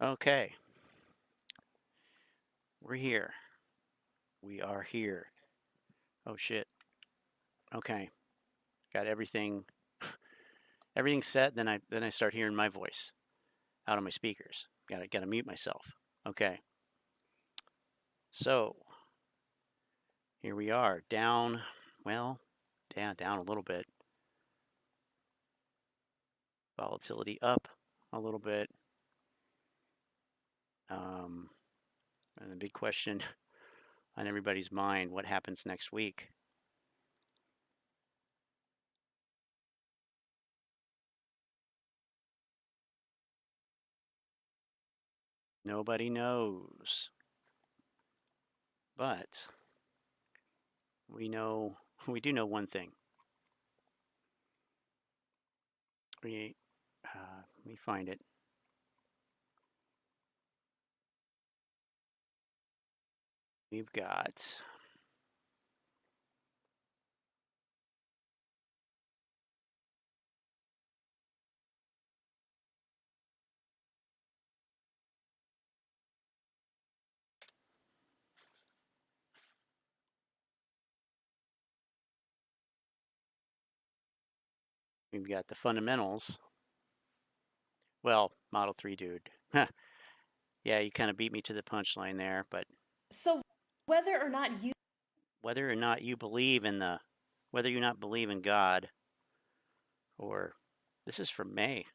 Okay. We're here. We are here. Oh shit. Okay. Got everything set, then I start hearing my voice out of my speakers. Gotta mute myself. Okay. So here we are. Down, well, yeah, down a little bit. Volatility up a little bit. And the big question on everybody's mind, what happens next week? Nobody knows. But we do know one thing. Let me find it. We've got the fundamentals. Well, Model 3 dude. Yeah, you kind of beat me to the punchline there, but so whether or not you believe in whether you not believe in God, or this is from May.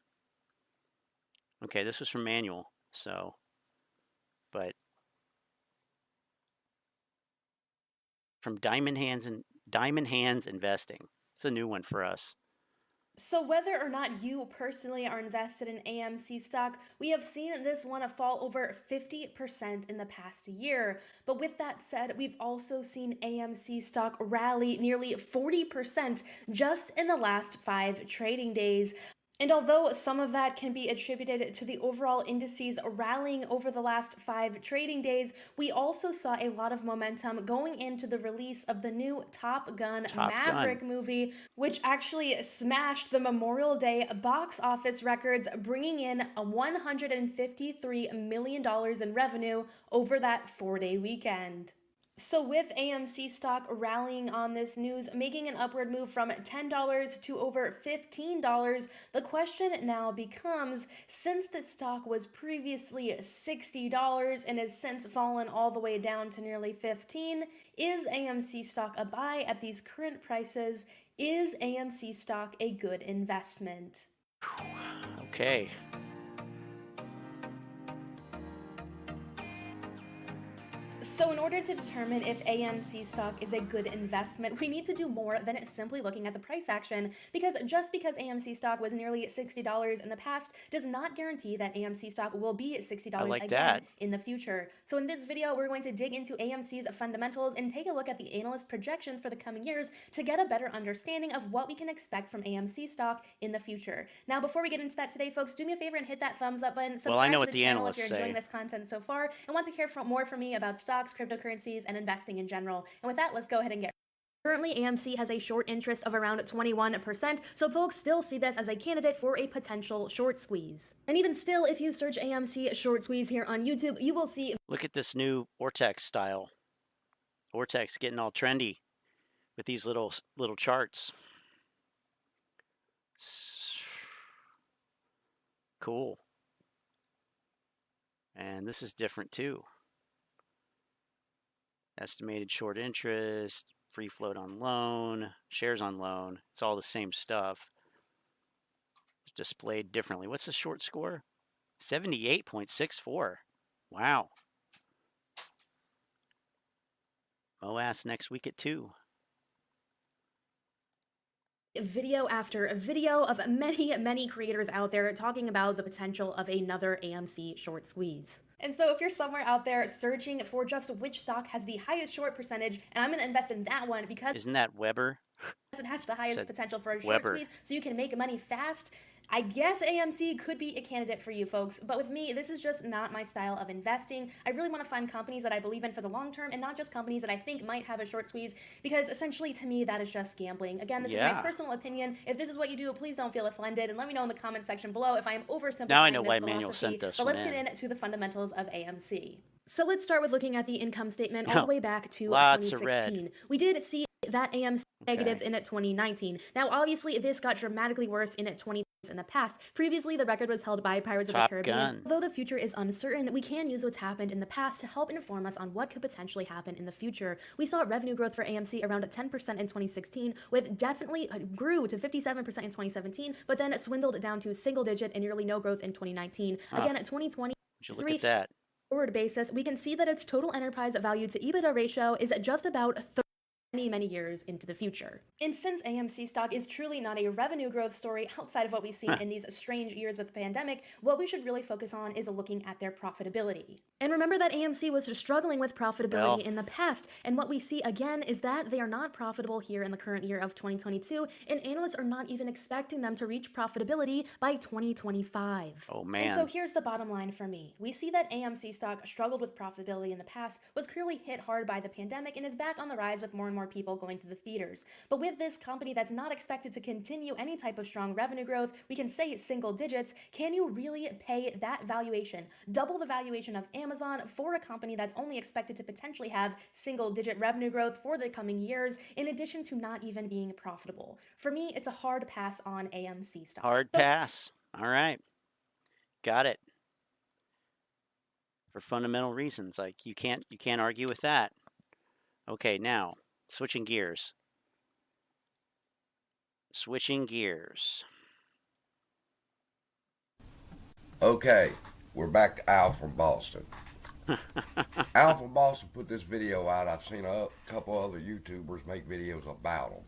Okay, this was from Manual, so, but from Diamond Hands Investing. It's a new one for us. So whether or not you personally are invested in AMC stock, we have seen this one fall over 50% in the past year. But with that said, we've also seen AMC stock rally nearly 40% just in the last 5 trading days. And although some of that can be attributed to the overall indices rallying over the last 5 trading days, we also saw a lot of momentum going into the release of the new Top Gun Maverick movie, which actually smashed the Memorial Day box office records, bringing in $153 million in revenue over that 4-day weekend. So with AMC stock rallying on this news, making an upward move from $10 to over $15, the question now becomes, since the stock was previously $60 and has since fallen all the way down to nearly $15, is AMC stock a buy at these current prices? Is AMC stock a good investment? Okay. So in order to determine if AMC stock is a good investment, we need to do more than simply looking at the price action, because just because AMC stock was nearly $60 in the past does not guarantee that AMC stock will be $60 again in the future. So in this video, we're going to dig into AMC's fundamentals and take a look at the analyst projections for the coming years to get a better understanding of what we can expect from AMC stock in the future. Now, before we get into that today, folks, do me a favor and hit that thumbs up button, subscribe to the channel if you're enjoying this content so far and want to hear more from me about stocks, cryptocurrencies, and investing in general. And with that, let's go ahead and get Currently, AMC has a short interest of around 21%, so folks still see this as a candidate for a potential short squeeze. And even still, if you search AMC short squeeze here on YouTube, you will see... Look at this new ortex style. Ortex getting all trendy with these little charts. Cool. And this is different too. Estimated short interest, free float on loan, shares on loan. It's all the same stuff. It's displayed differently. What's the short score? 78.64. Wow. Moass next week at 2. Video after video of many creators out there talking about the potential of another AMC short squeeze. And so if you're somewhere out there searching for just which stock has the highest short percentage, and I'm going to invest in that one because... Isn't that Weber? it has the highest Said potential for a short Weber. squeeze, so you can make money fast. I guess AMC could be a candidate for you folks, but with me, this is just not my style of investing. I really want to find companies that I believe in for the long term and not just companies that I think might have a short squeeze, because essentially to me, that is just gambling. Again, this is my personal opinion. If this is what you do, please don't feel offended, and let me know in the comment section below if I am oversimplifying Now I know this why philosophy. Manuel sent this but one let's in. get into the fundamentals of AMC. So let's start with looking at the income statement all the way back to Lots 2016. of red. We did see that AMC negatives in 2019. Now, obviously, this got dramatically worse in 20 in the past. Previously, the record was held by Pirates of the Caribbean. Although the future is uncertain, we can use what's happened in the past to help inform us on what could potentially happen in the future. We saw revenue growth for AMC around 10% in 2016, with definitely grew to 57% in 2017, but then swindled down to single digit and nearly no growth in 2019. Again, 2020. Would you look at that? Forward basis, we can see that its total enterprise value to EBITDA ratio is just about many years into the future. And since AMC stock is truly not a revenue growth story outside of what we've seen in these strange years with the pandemic, what we should really focus on is looking at their profitability. And remember that AMC was struggling with profitability in the past, and what we see again is that they are not profitable here in the current year of 2022, and analysts are not even expecting them to reach profitability by 2025. Oh man. And so here's the bottom line for me. We see that AMC stock struggled with profitability in the past, was clearly hit hard by the pandemic, and is back on the rise with more and more people going to the theaters. But with this company that's not expected to continue any type of strong revenue growth, we can say single digits, can you really pay that valuation, double the valuation of Amazon, for a company that's only expected to potentially have single digit revenue growth for the coming years, in addition to not even being profitable? For me, it's a hard pass on AMC stock. Hard pass. All right. Got it. For fundamental reasons, like you can't argue with that. Okay, now switching gears. Okay, we're back to Al from Boston. Al from Boston put this video out. I've seen a couple other YouTubers make videos about him.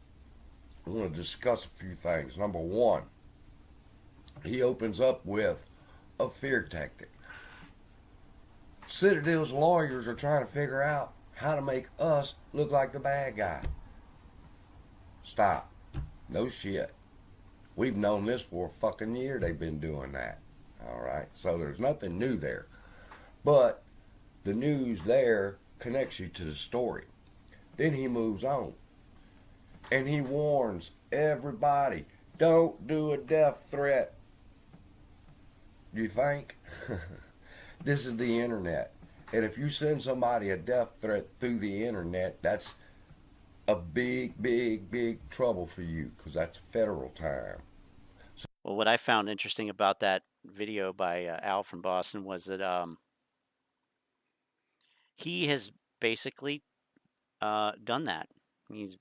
I want to discuss a few things. Number one, he opens up with a fear tactic. Citadel's lawyers are trying to figure out how to make us look like the bad guy. Stop. No shit. We've known this for a fucking year they've been doing that. Alright, so there's nothing new there. But the news there connects you to the story. Then he moves on. And he warns everybody, don't do a death threat. You think? This is the internet. And if you send somebody a death threat through the internet, that's a big trouble for you, because that's federal time. Well, what I found interesting about that video by Al from Boston was that he has basically done that. He's,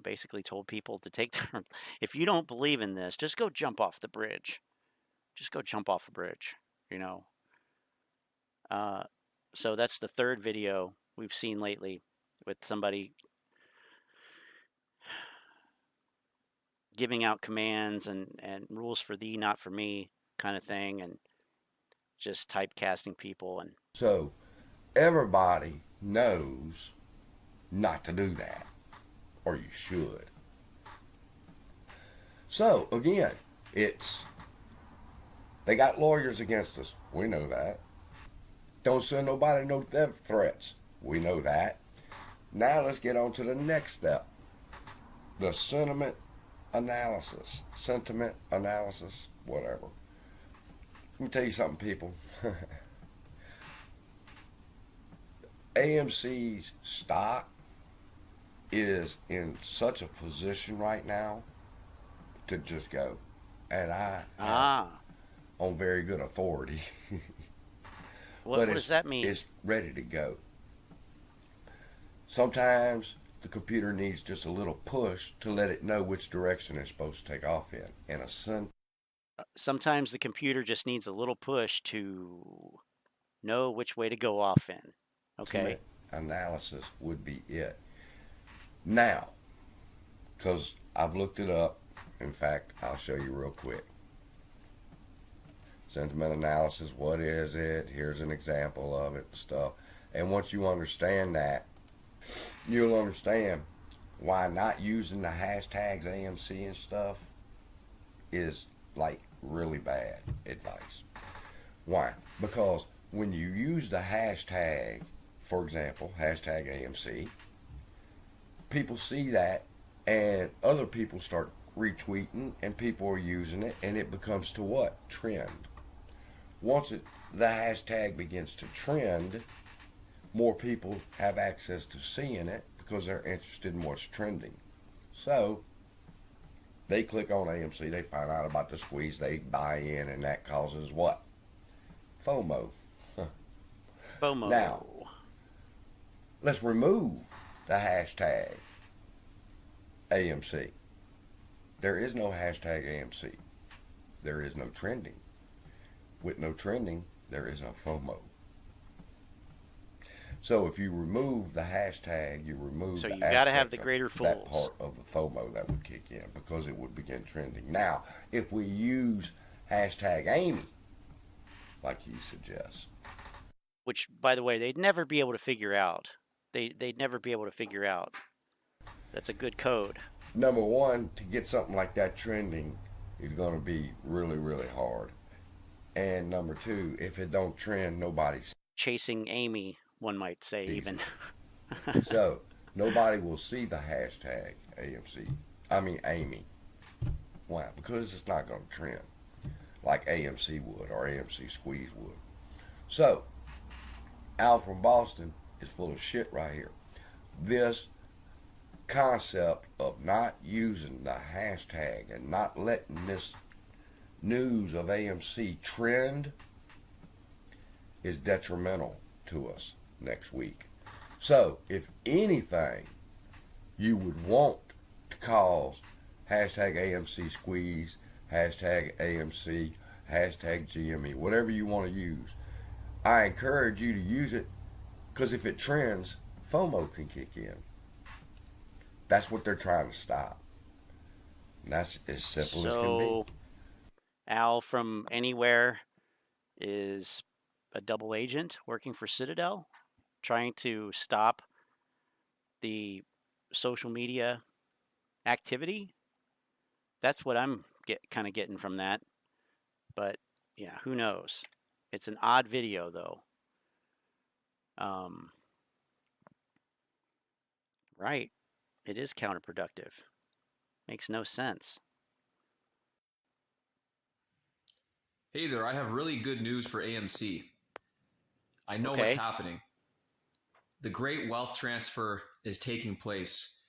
basically told people to take their, if you don't believe in this, just go jump off the bridge. Just go jump off a bridge, So that's the third video we've seen lately with somebody giving out commands and rules for thee, not for me kind of thing, and just typecasting people. And so everybody knows not to do that, or you should. So again, they got lawyers against us. We know that. Don't send nobody no death threats. We know that. Now let's get on to the next step. The sentiment analysis, whatever. Let me tell you something, people. AMC's stock is in such a position right now to just go. And I on very good authority. What does that mean? It's ready to go. Sometimes the computer needs just a little push to let it know which direction it's supposed to take off in. Sometimes the computer just needs a little push to know which way to go off in. Okay. Analysis would be it. Now, because I've looked it up. In fact, I'll show you real quick. Sentiment analysis, what is it? Here's an example of it and stuff. And once you understand that, you'll understand why not using the hashtags AMC and stuff is like really bad advice. Why? Because when you use the hashtag, for example, hashtag AMC, people see that and other people start retweeting and people are using it and it becomes to what? Trend. Once the hashtag begins to trend, more people have access to seeing it because they're interested in what's trending. So they click on AMC, they find out about the squeeze, they buy in, and that causes what? FOMO. FOMO. Now, let's remove the hashtag AMC. There is no hashtag AMC. There is no trending. With no trending, there is no FOMO. So if you remove the hashtag, you remove so the you got to have the greater fools. That part of the FOMO that would kick in because it would begin trending. Now, if we use hashtag Amy, like he suggests, which, by the way, they'd never be able to figure out. They'd never be able to figure out. That's a good code. Number one, to get something like that trending is going to be really, really hard. And number two, if it don't trend, nobody's chasing Amy, one might say. Easy. Even. So nobody will see the hashtag Amy. Why? Because it's not going to trend like AMC would or AMC Squeeze would. So Al from Boston is full of shit right here. This concept of not using the hashtag and not letting this news of AMC trend is detrimental to us next week. So if anything you would want to cause hashtag AMC Squeeze, hashtag AMC, hashtag GME, whatever you want to use, I encourage you to use it because if it trends, FOMO can kick in. That's what they're trying to stop. And that's as simple as can be. Al from anywhere is a double agent working for Citadel, trying to stop the social media activity. That's what I'm kind of getting from that. But yeah, who knows? It's an odd video though. Right. It is counterproductive. Makes no sense. Hey there, I have really good news for AMC. I know what's happening. The great wealth transfer is taking place,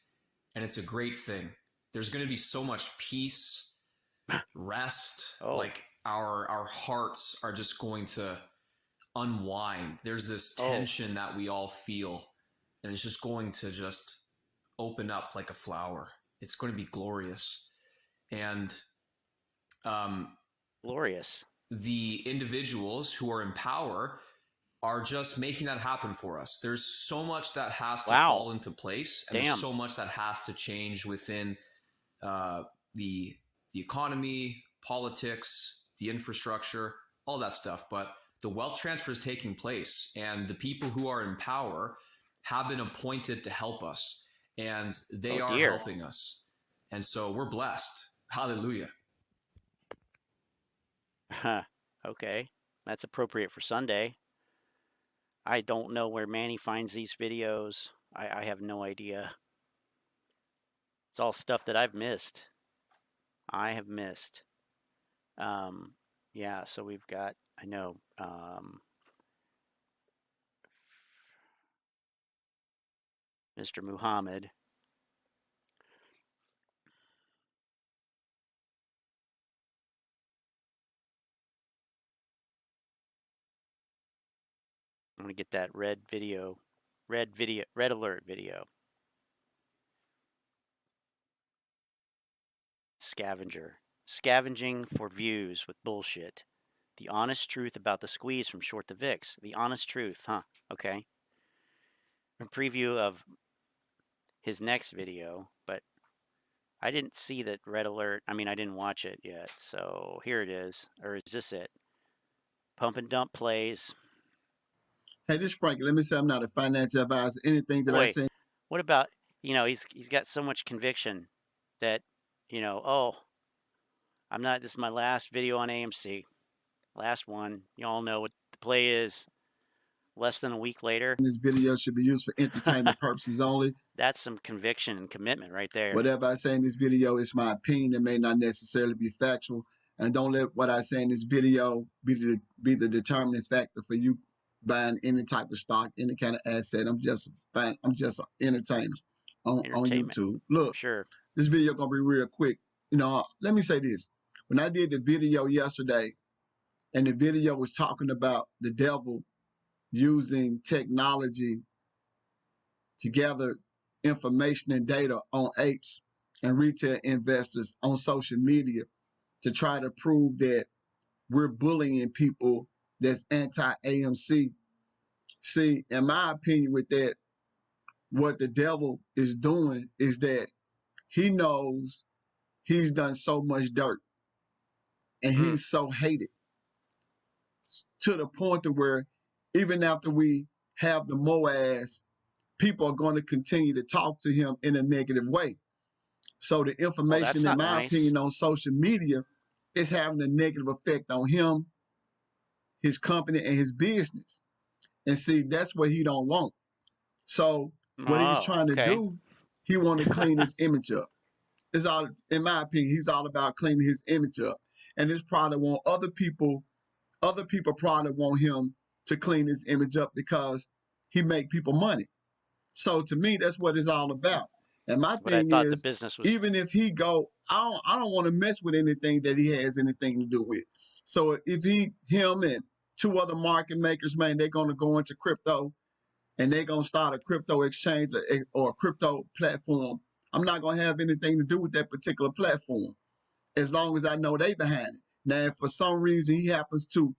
and it's a great thing. There's going to be so much peace, rest, like our hearts are just going to unwind. There's this tension that we all feel, and it's just going to just open up like a flower. It's going to be glorious. And glorious. The individuals who are in power are just making that happen for us. There's so much that has to fall into place, and there's so much that has to change within the economy, politics, the infrastructure, all that stuff. But the wealth transfer is taking place, and the people who are in power have been appointed to help us, and they are helping us. And so we're blessed. Hallelujah. Okay, that's appropriate for Sunday. I don't know where Manny finds these videos. I have no idea. It's all stuff that I've missed. I have missed. Yeah, so we've got, I know, Mr. Muhammad. I'm going to get that red alert video. Scavenger. Scavenging for views with bullshit. The honest truth about the squeeze from Short the VIX. The honest truth, huh? Okay. A preview of his next video, but I didn't see that red alert. I mean, I didn't watch it yet. So here it is. Or is this it? Pump and dump plays. Hey, this is Frankie. Let me say I'm not a financial advisor. Anything that I say. What about you know, he's got so much conviction that, you know, oh, this is my last video on AMC. Last one. You all know what the play is. Less than a week later. This video should be used for entertainment purposes only. That's some conviction and commitment right there. Whatever I say in this video is my opinion. It may not necessarily be factual. And don't let what I say in this video be the determining factor for you buying any type of stock, any kind of asset. I'm just an entertainer on YouTube. Look, sure. This video gonna be real quick. You know, let me say this. When I did the video yesterday, and the video was talking about the devil using technology to gather information and data on apes and retail investors on social media to try to prove that we're bullying people that's anti-AMC. See, in my opinion with that, what the devil is doing is that he knows he's done so much dirt and he's so hated to the point to where even after we have the Moass, people are going to continue to talk to him in a negative way. So the information, in my opinion, on social media is having a negative effect on him, his company, and his business. And see, that's what he don't want. So what he's trying to do, he want to clean his image up. It's all, in my opinion, he's all about cleaning his image up. And this probably want other people probably want him to clean his image up because he make people money. So to me, that's what it's all about. And my thing is, even if he go, I don't want to mess with anything that he has anything to do with. So if him and two other market makers, man, they're going to go into crypto and they're going to start a crypto exchange or a crypto platform, I'm not going to have anything to do with that particular platform as long as I know they behind it. Now, if for some reason he happens to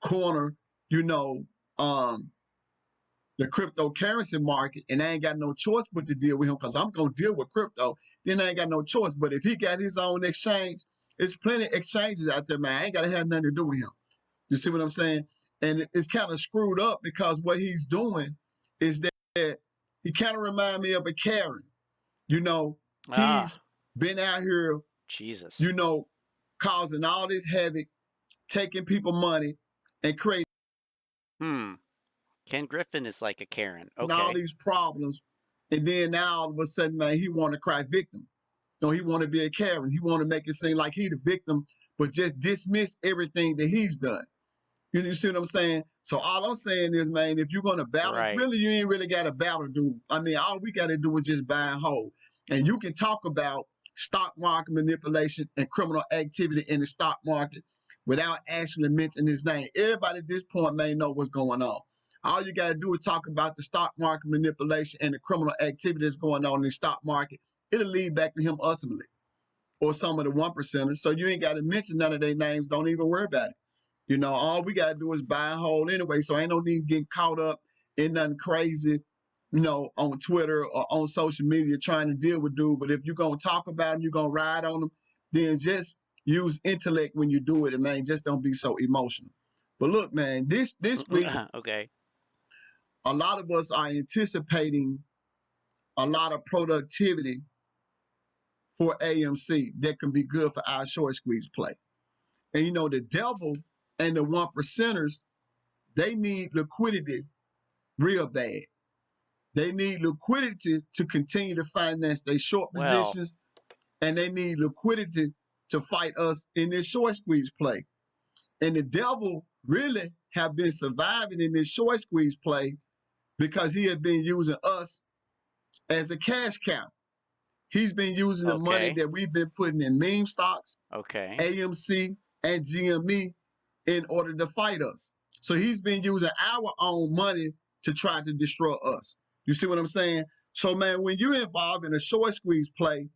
corner, you know, the cryptocurrency market, and I ain't got no choice but to deal with him because I'm going to deal with crypto, then I ain't got no choice. But if he got his own exchange, there's plenty of exchanges out there, man. I ain't got to have nothing to do with him. You see what I'm saying? And it's kind of screwed up because what he's doing is that he kind of reminds me of a Karen. You know, he's been out here, you know, causing all this havoc, taking people money, and creating. Ken Griffin is like a Karen. Okay. And all these problems. And then now all of a sudden, man, he want to cry victim. No, he want to be a Karen. He want to make it seem like he the victim, but just dismiss everything that he's done. You see what I'm saying? So all I'm saying is, man, if you're going to battle, really, you ain't really got to battle, dude. I mean, all we got to do is just buy and hold. And you can talk about stock market manipulation and criminal activity in the stock market without actually mentioning his name. Everybody at this point may know what's going on. All you got to do is talk about the stock market manipulation and the criminal activity that's going on in the stock market. It'll lead back to him ultimately, or some of the 1%ers. So you ain't got to mention none of their names. Don't even worry about it. You know, all we got to do is buy and hold anyway. So ain't no need getting caught up in nothing crazy, you know, on Twitter or on social media trying to deal with dude. But if you're going to talk about him, you're going to ride on him, then just use intellect when you do it. And, man, just don't be so emotional. But look, man, this week, a lot of us are anticipating a lot of productivity for AMC that can be good for our short squeeze play. And, you know, the devil and the 1%ers, they need liquidity real bad. They need liquidity to continue to finance their short positions, and they need liquidity to fight us in this short squeeze play. And the devil really have been surviving in this short squeeze play because he had been using us as a cash cow. He's been using the money that we've been putting in meme stocks, AMC, and GME in order to fight us. So he's been using our own money to try to destroy us. You see what I'm saying? So, man, when you're involved in a short squeeze play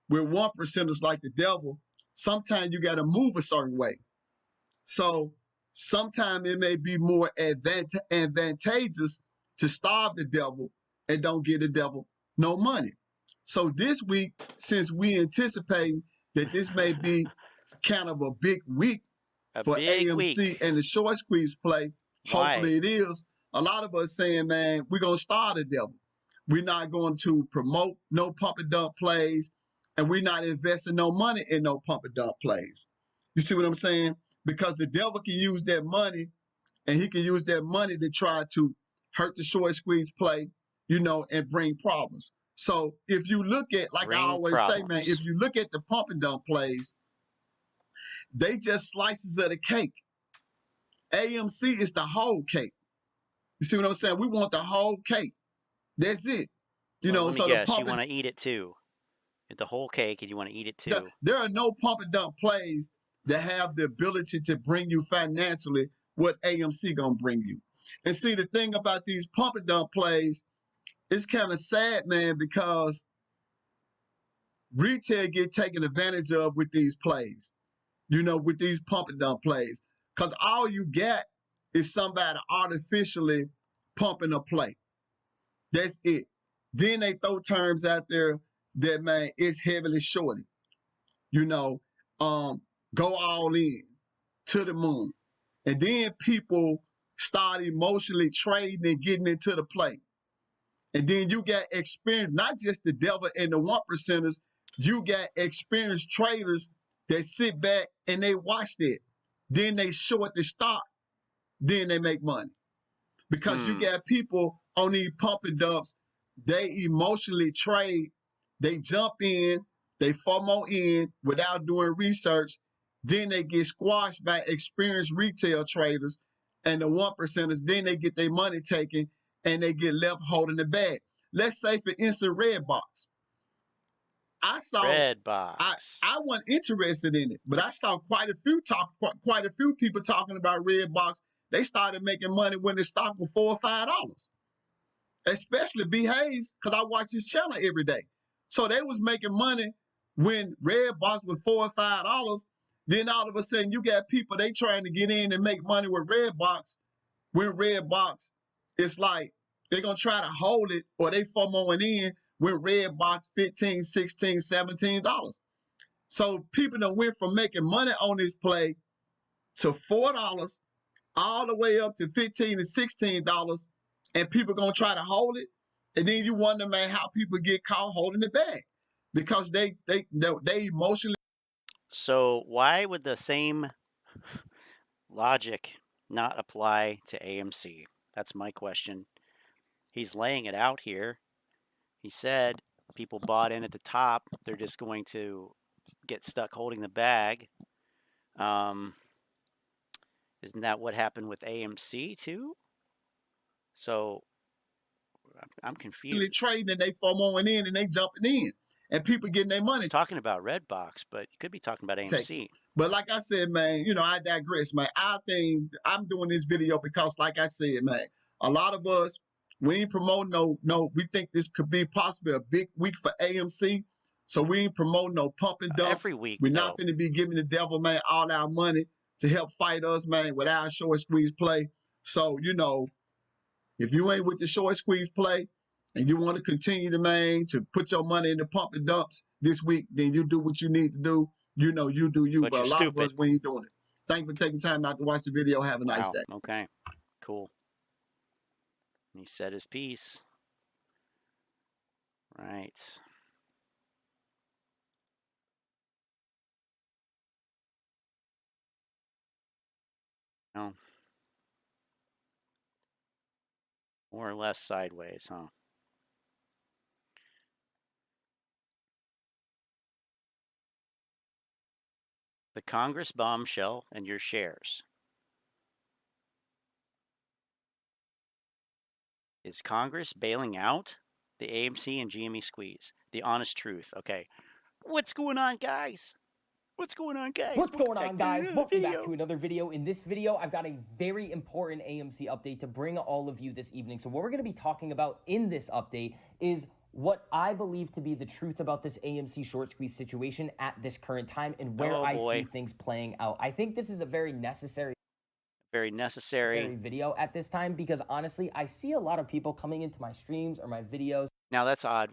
with 1%ers like the devil, sometimes you got to move a certain way. So sometimes it may be more advantageous to starve the devil and don't give the devil no money. So this week, since we anticipate that this may be kind of a big week for AMC and the short squeeze play, hopefully it is, a lot of us saying, man, we're going to starve the devil. We're not going to promote no pump and dump plays, and we're not investing no money in no pump and dump plays. You see what I'm saying? Because the devil can use that money, and he can use that money to try to hurt the short squeeze play, and bring problems. So if you look at, like I always say, man, if you look at the pump and dump plays, they just slices of the cake. AMC is the whole cake. You see what I'm saying? We want the whole cake. That's it. Let me guess, you want to eat it too. Get the whole cake and you want to eat it too. There are no pump and dump plays that have the ability to bring you financially what AMC gonna bring you. And see, the thing about these pump and dump plays, it's kind of sad, man, because retail get taken advantage of with these plays, with these pump and dump plays. Because all you get is somebody artificially pumping a play. That's it. Then they throw terms out there that, man, it's heavily shorted. Go all in to the moon. And then people start emotionally trading and getting into the play. And then you got experience, not just the devil and the 1%ers, you got experienced traders that sit back and they watch that. Then they short the stock. Then they make money. Because you got people on these pump and dumps, they emotionally trade, they jump in, they FOMO in without doing research, then they get squashed by experienced retail traders and the 1%ers, then they get their money taken and they get left holding the bag. Let's say, for instance, Redbox. I saw Redbox. I wasn't interested in it, but I saw quite a few people talking about Redbox. They started making money when the stock was $4 or $5. Especially B. Hayes, because I watch his channel every day. So they was making money when Redbox was $4 or $5. Then all of a sudden you got people, they trying to get in and make money with Redbox. When Redbox, it's like they're going to try to hold it, or they FOMOing in when Redbox $15, $16, $17. So people done went from making money on this play to $4 all the way up to $15 and $16, and people gonna try to hold it. And then you wonder, man, how people get caught holding the bag because they emotionally. So why would the same logic not apply to AMC? That's my question. He's laying it out here. He said people bought in at the top. They're just going to get stuck holding the bag. Isn't that what happened with AMC too? So I'm confused. They trading and they FOMOing in and they jumping in, and people getting their money. He's talking about Redbox, but you could be talking about AMC. But like I said, man, I digress, man. I think I'm doing this video because, like I said, man, a lot of us, we ain't promoting no. We think this could be possibly a big week for AMC, so we ain't promoting no pump and dumps. Every week, we're not going to be giving the devil, man, all our money to help fight us, man, with our short squeeze play. So, if you ain't with the short squeeze play and you want to continue to put your money in the pump and dumps this week, then you do what you need to do. You do you. But a lot of us, we ain't doing it. Thank you for taking time out to watch the video. Have a nice day. Okay, cool. He said his piece. Right. No. More or less sideways, huh? The Congress bombshell and your shares. Is Congress bailing out the AMC and GME squeeze? The honest truth. Okay. What's going on, guys? What's going on, guys? What's going on, guys? Welcome back to another video. In this video, I've got a very important AMC update to bring all of you this evening. So what we're going to be talking about in this update is what I believe to be the truth about this AMC short squeeze situation at this current time and where I see things playing out. I think this is a very necessary video at this time because honestly, I see a lot of people coming into my streams or my videos. Now that's odd.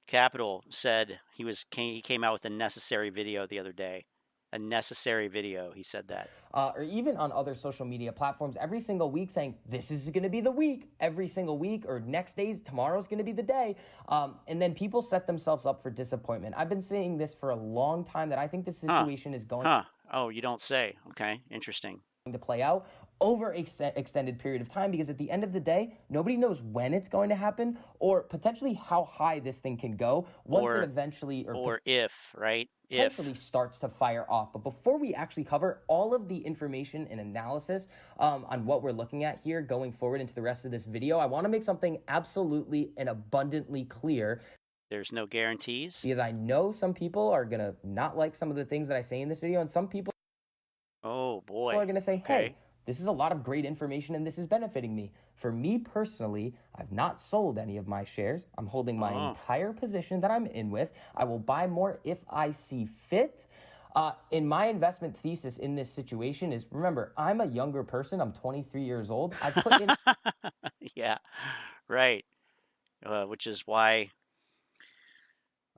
Capital said he came out with a necessary video the other day. a necessary video. He said that. Or even on other social media platforms every single week saying, this is going to be the week, every single week, or next day's, tomorrow's going to be the day. And then people set themselves up for disappointment. I've been saying this for a long time that I think this situation is going Oh, you don't say. Okay, interesting. To play out over an extended period of time, because at the end of the day, nobody knows when it's going to happen or potentially how high this thing can go once it eventually or if, right? Potentially starts to fire off. But before we actually cover all of the information and analysis on what we're looking at here going forward into the rest of this video, I want to make something absolutely and abundantly clear. There's no guarantees. Because I know some people are going to not like some of the things that I say in this video, and some people are going to say, hey, this is a lot of great information and this is benefiting me. For me personally, I've not sold any of my shares. I'm holding my entire position that I'm in with. I will buy more if I see fit. In my investment thesis in this situation is, remember, I'm a younger person. I'm 23 years old. I put in... Yeah, right. Which is why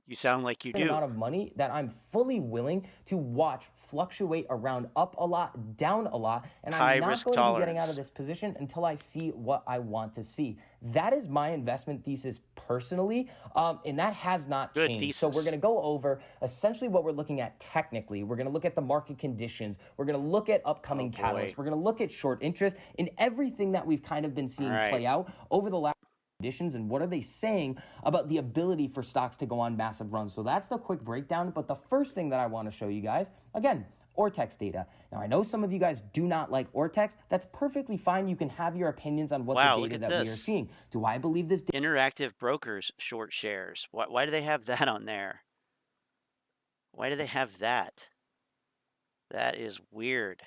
you sound like you do. An amount of money that I'm fully willing to watch fluctuate around up a lot, down a lot, and I'm not going to be getting out of this position until I see what I want to see. That is my investment thesis personally, and that has not changed. So we're going to go over essentially what we're looking at technically. We're going to look at the market conditions. We're going to look at upcoming catalysts. We're going to look at short interest and everything that we've kind of been seeing play out over the last conditions, and what are they saying about the ability for stocks to go on massive runs. So that's the quick breakdown. But the first thing that I want to show you guys, again, Ortex data. Now, I know some of you guys do not like Ortex. That's perfectly fine. You can have your opinions on what the data that we are seeing. Do I believe this? Interactive brokers short shares. Why do they have that on there? Why do they have that? That is weird.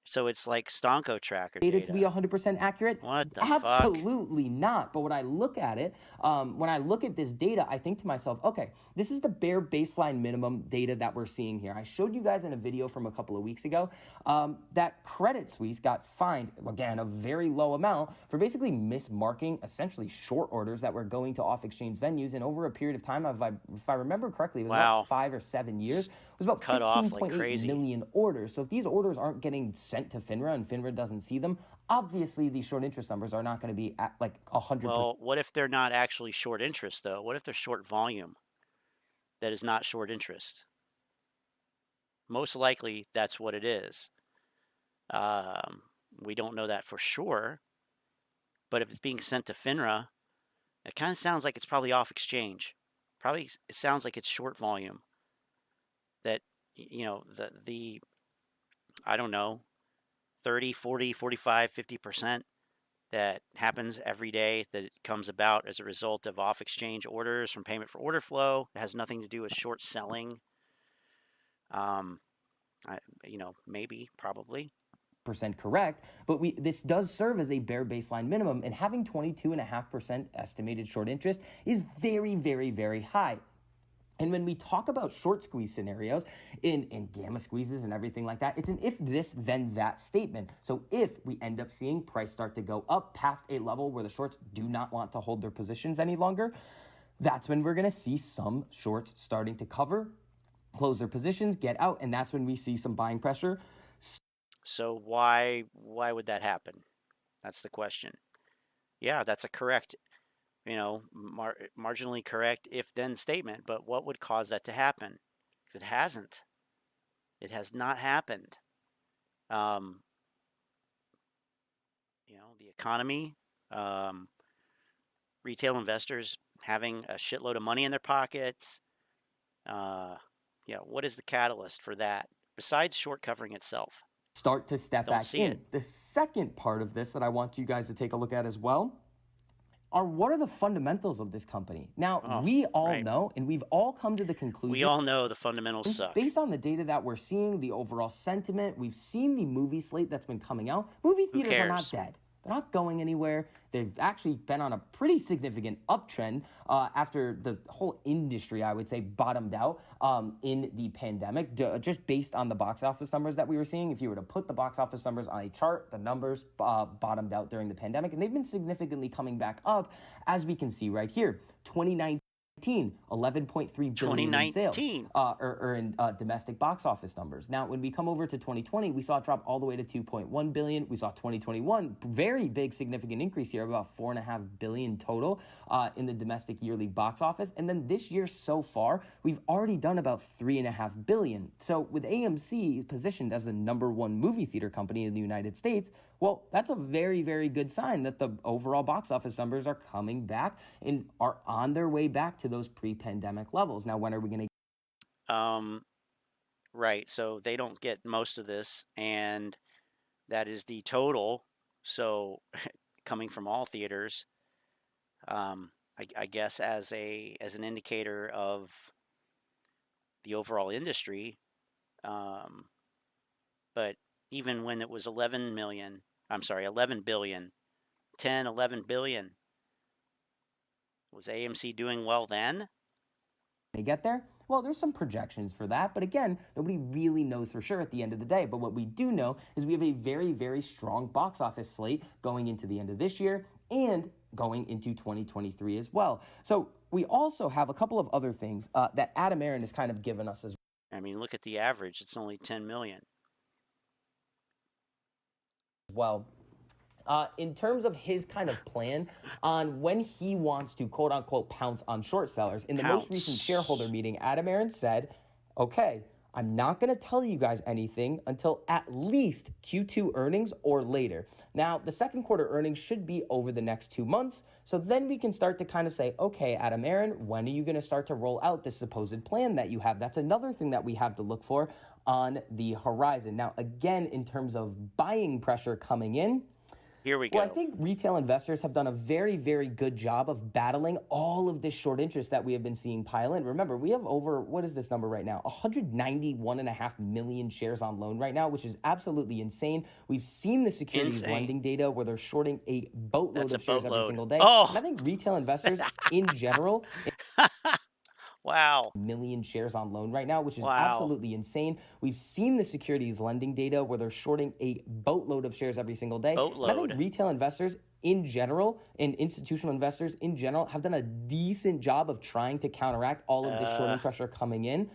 So it's like Stonko tracker data. To be 100% accurate? What the Absolutely not. But when I look at it, when I look at this data, I think to myself, okay, this is the bare baseline minimum data that we're seeing here. I showed you guys in a video from a couple of weeks ago that Credit Suisse got fined, again, a very low amount for basically mismarking essentially short orders that were going to off-exchange venues. And over a period of time, if I remember correctly, it was about 5 or 7 years. It was about 15.8 million orders. So if these orders aren't getting sent to FINRA and FINRA doesn't see them, obviously these short interest numbers are not going to be at like 100%. Well, what if they're not actually short interest, though? What if they're short volume that is not short interest? Most likely that's what it is. We don't know that for sure. But if it's being sent to FINRA, it kind of sounds like it's probably off exchange. Probably it sounds like it's short volume. That, you know, the I don't know, 30, 40, 45, 50% that happens every day that comes about as a result of off-exchange orders from payment for order flow. It has nothing to do with short selling. You know, maybe, probably. Percent correct, but this does serve as a bare baseline minimum, and having 22.5% estimated short interest is very, very, very high. And when we talk about short squeeze scenarios in gamma squeezes and everything like that, it's an if this, then that statement. So if we end up seeing price start to go up past a level where the shorts do not want to hold their positions any longer, that's when we're going to see some shorts starting to cover, close their positions, get out, and that's when we see some buying pressure. So why would that happen? That's the question. Yeah, that's a correct, you know, marginally correct if-then statement. But what would cause that to happen? Because it hasn't. It has not happened. You know, the economy, retail investors having a shitload of money in their pockets. You know, what is the catalyst for that besides short covering itself? Start to step back in. The second part of this that I want you guys to take a look at as well are what are the fundamentals of this company. Now, we all know, and we've all come to the conclusion. We all know the fundamentals suck. Based on the data that we're seeing, the overall sentiment, we've seen the movie slate that's been coming out. Movie theaters are not dead. They're not going anywhere. They've actually been on a pretty significant uptrend after the whole industry, I would say, bottomed out in the pandemic, just based on the box office numbers that we were seeing. If you were to put the box office numbers on a chart, the numbers bottomed out during the pandemic, and they've been significantly coming back up, as we can see right here. 2019. $11.3 billion in sales, or in domestic box office numbers. Now, when we come over to 2020, we saw it drop all the way to 2.1 billion. We saw 2021, very big, significant increase here, about 4.5 billion total in the domestic yearly box office. And then this year so far, we've already done about 3.5 billion. So with AMC positioned as the #1 movie theater company in the United States, well, that's a very, very good sign that the overall box office numbers are coming back and are on their way back to those pre-pandemic levels. Now, when are we going to... Right, so they don't get most of this, and that is the total. So coming from all theaters, I guess as an indicator of the overall industry. But even when it was 11 billion, 11 billion, was AMC doing well then? They get there? Well, there's some projections for that, but again, nobody really knows for sure at the end of the day. But what we do know is we have a very, very strong box office slate going into the end of this year and going into 2023 as well. So we also have a couple of other things that Aron has kind of given us as well. I mean, look at the average. It's only 10 million. Well, in terms of his kind of plan on when he wants to quote unquote pounce on short sellers, in the most recent shareholder meeting, Aron said, okay, I'm not going to tell you guys anything until at least Q2 earnings or later. Now, the second quarter earnings should be over the next 2 months. So then we can start to kind of say, okay, Aron, when are you going to start to roll out this supposed plan that you have? That's another thing that we have to look for on the horizon. Now, again, in terms of buying pressure coming in, here we go. Well, I think retail investors have done a very, very good job of battling all of this short interest that we have been seeing pile in. Remember, we have over, what is this number right now? 191.5 million shares on loan right now, which is absolutely insane. We've seen the securities lending data where they're shorting a boatload of shares every single day. Oh. And I think retail investors in general... Wow. Million shares on loan right now, which is absolutely insane. We've seen the securities lending data where they're shorting a boatload of shares every single day. And I think retail investors in general and institutional investors in general have done a decent job of trying to counteract all of this shorting pressure coming in.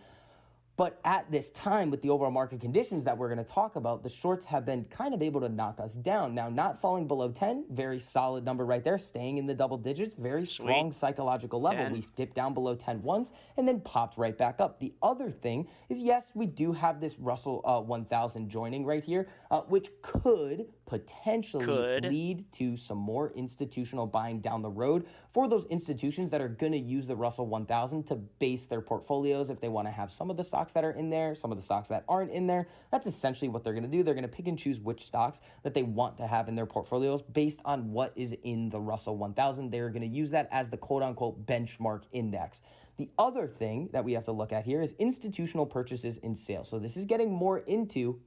But at this time, with the overall market conditions that we're going to talk about, the shorts have been kind of able to knock us down. Now, not falling below 10, very solid number right there, staying in the double digits, very strong psychological level. 10. We've dipped down below 10 once and then popped right back up. The other thing is, yes, we do have this Russell 1000 joining right here, which could potentially lead to some more institutional buying down the road for those institutions that are going to use the Russell 1000 to base their portfolios if they want to have some of the stocks that are in there, some of the stocks that aren't in there. That's essentially what they're going to do. They're going to pick and choose which stocks that they want to have in their portfolios based on what is in the Russell 1000. They're going to use that as the quote-unquote benchmark index. The other thing that we have to look at here is institutional purchases and sales. So this is getting more into,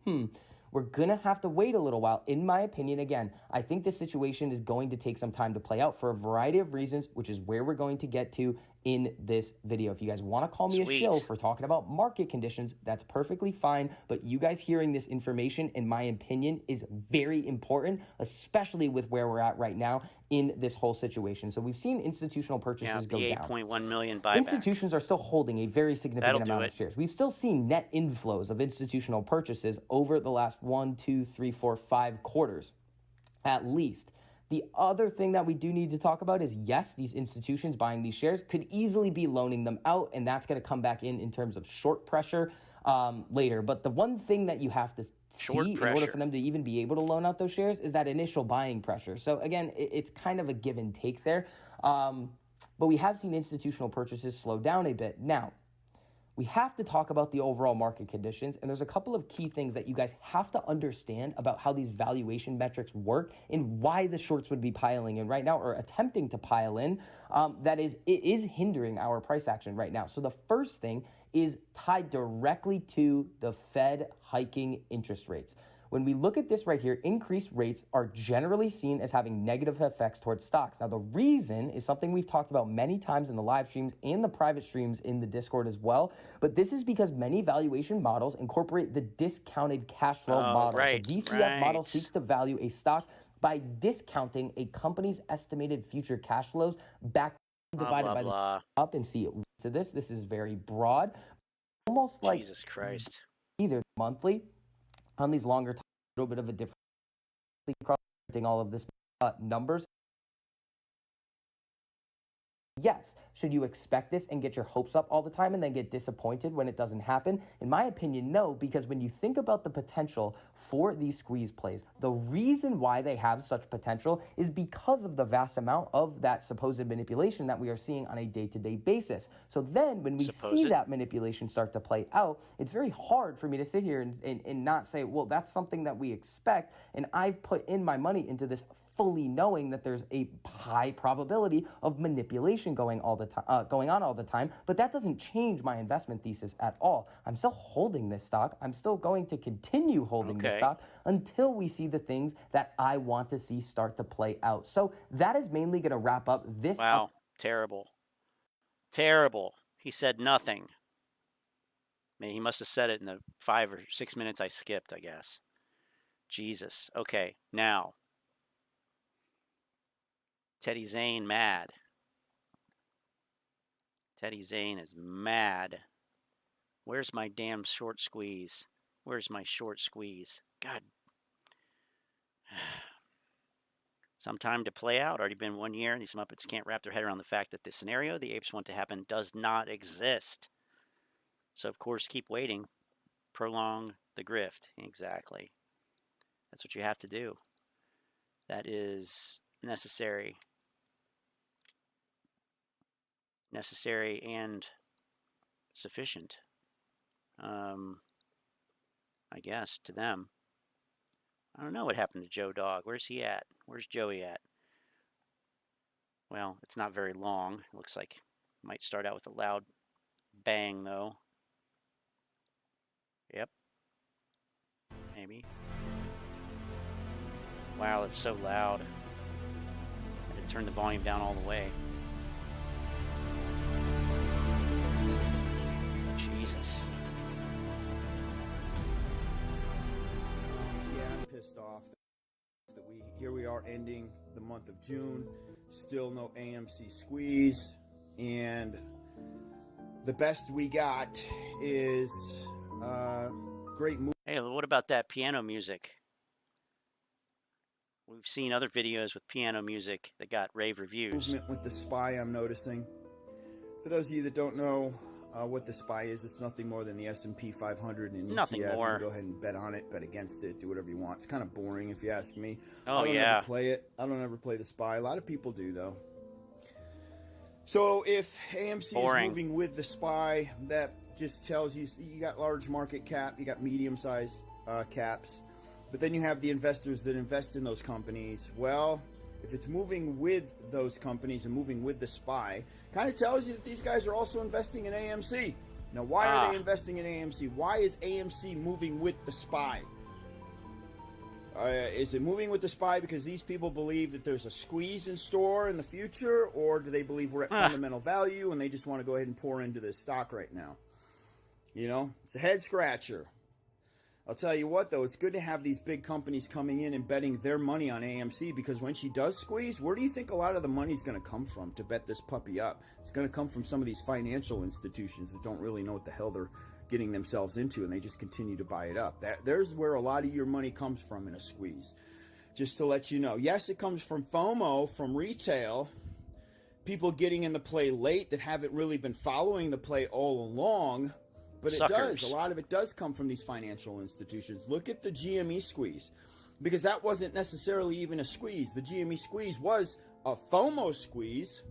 we're going to have to wait a little while. In my opinion, again, I think this situation is going to take some time to play out for a variety of reasons, which is where we're going to get to in this video. If you guys want to call me a shill for talking about market conditions, that's perfectly fine. But you guys hearing this information, in my opinion, is very important, especially with where we're at right now in this whole situation. So we've seen institutional purchases go down. 8.1 million buyback. Institutions are still holding a very significant amount of shares. We've still seen net inflows of institutional purchases over the last 1, 2, 3, 4, 5 quarters, at least. The other thing that we do need to talk about is, yes, these institutions buying these shares could easily be loaning them out, and that's going to come back in terms of short pressure later. But the one thing that you have to see in order for them to even be able to loan out those shares is that initial buying pressure. So again, it's kind of a give and take there. But we have seen institutional purchases slow down a bit. Now, we have to talk about the overall market conditions, and there's a couple of key things that you guys have to understand about how these valuation metrics work and why the shorts would be piling in right now or attempting to pile in. It is hindering our price action right now. So the first thing is tied directly to the Fed hiking interest rates. When we look at this right here, increased rates are generally seen as having negative effects towards stocks. Now, the reason is something we've talked about many times in the live streams and the private streams in the Discord as well. But this is because many valuation models incorporate the discounted cash flow model. The DCF model seeks to value a stock by discounting a company's estimated future cash flows back divided by the up and see it. So this is very broad, almost like Jesus Christ. Either monthly on these longer time, a little bit of a different all of this numbers. Yes. Should you expect this and get your hopes up all the time and then get disappointed when it doesn't happen? In my opinion, no, because when you think about the potential for these squeeze plays, the reason why they have such potential is because of the vast amount of that supposed manipulation that we are seeing on a day-to-day basis. So then when we see that manipulation start to play out, it's very hard for me to sit here and not say, well, that's something that we expect, and I've put in my money into this fully knowing that there's a high probability of manipulation going on all the time, but that doesn't change my investment thesis at all. I'm still holding this stock. I'm still going to continue holding this stock until we see the things that I want to see start to play out. So that is mainly going to wrap up this. Wow, terrible. Terrible. He said nothing. I mean, he must have said it in the 5 or 6 minutes I skipped, I guess. Jesus. Okay, now. Teddy Zane mad. Teddy Zane is mad. Where's my damn short squeeze? Where's my short squeeze? God. Some time to play out. Already been 1 year, and these Muppets can't wrap their head around the fact that the scenario the apes want to happen does not exist. So, of course, keep waiting. Prolong the grift. Exactly. That's what you have to do. That is necessary. Necessary and sufficient, I guess, to them. I don't know what happened to Joe Dog. Where's he at? Where's Joey at? Well, it's not very long. It looks like it might start out with a loud bang, though. Yep. Maybe. Wow, it's so loud. I had to turn the volume down all the way. Jesus. Yeah, I'm pissed off that here we are ending the month of June, still no AMC squeeze, and the best we got is great movie. Hey, what about that piano music? We've seen other videos with piano music that got rave reviews. Movement with the SPY, I'm noticing. For those of you that don't know what the SPY is, it's nothing more than the S&P 500 and nothing ETF. more. You can go ahead and bet on it, bet against it, do whatever you want. It's kind of boring if you ask me. Oh, I don't yeah. ever play it. I don't ever play the SPY. A lot of people do, though. So if AMC is moving with the SPY, that just tells you you got large market cap, you got medium-sized caps, but then you have the investors that invest in those companies. Well, if it's moving with those companies and moving with the SPY, kind of tells you that these guys are also investing in AMC. Now, why are they investing in AMC? Why is AMC moving with the SPY? Is it moving with the SPY because these people believe that there's a squeeze in store in the future, or do they believe we're at fundamental value and they just want to go ahead and pour into this stock right now? You know, it's a head scratcher. I'll tell you what, though, it's good to have these big companies coming in and betting their money on AMC, because when she does squeeze, where do you think a lot of the money is going to come from to bet this puppy up? It's going to come from some of these financial institutions that don't really know what the hell they're getting themselves into, and they just continue to buy it up. There's where a lot of your money comes from in a squeeze. Just to let you know. Yes, it comes from FOMO, from retail, people getting in the play late that haven't really been following the play all along. But it does. A lot of it does come from these financial institutions. Look at the GME squeeze, because that wasn't necessarily even a squeeze. The GME squeeze was a FOMO squeeze,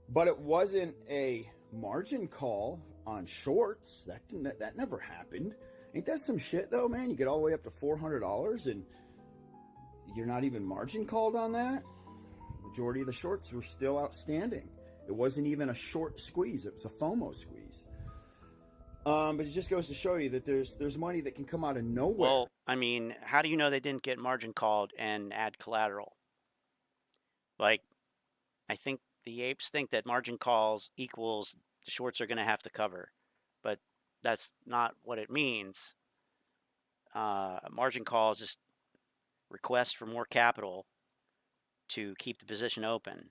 but it wasn't a margin call on shorts. That never happened. Ain't that some shit, though, man? You get all the way up to $400 and you're not even margin called on that? Majority of the shorts were still outstanding. It wasn't even a short squeeze. It was a FOMO squeeze. But it just goes to show you that there's money that can come out of nowhere. Well, I mean, how do you know they didn't get margin called and add collateral? Like, I think the apes think that margin calls equals the shorts are going to have to cover, but that's not what it means. Margin call is just request for more capital to keep the position open.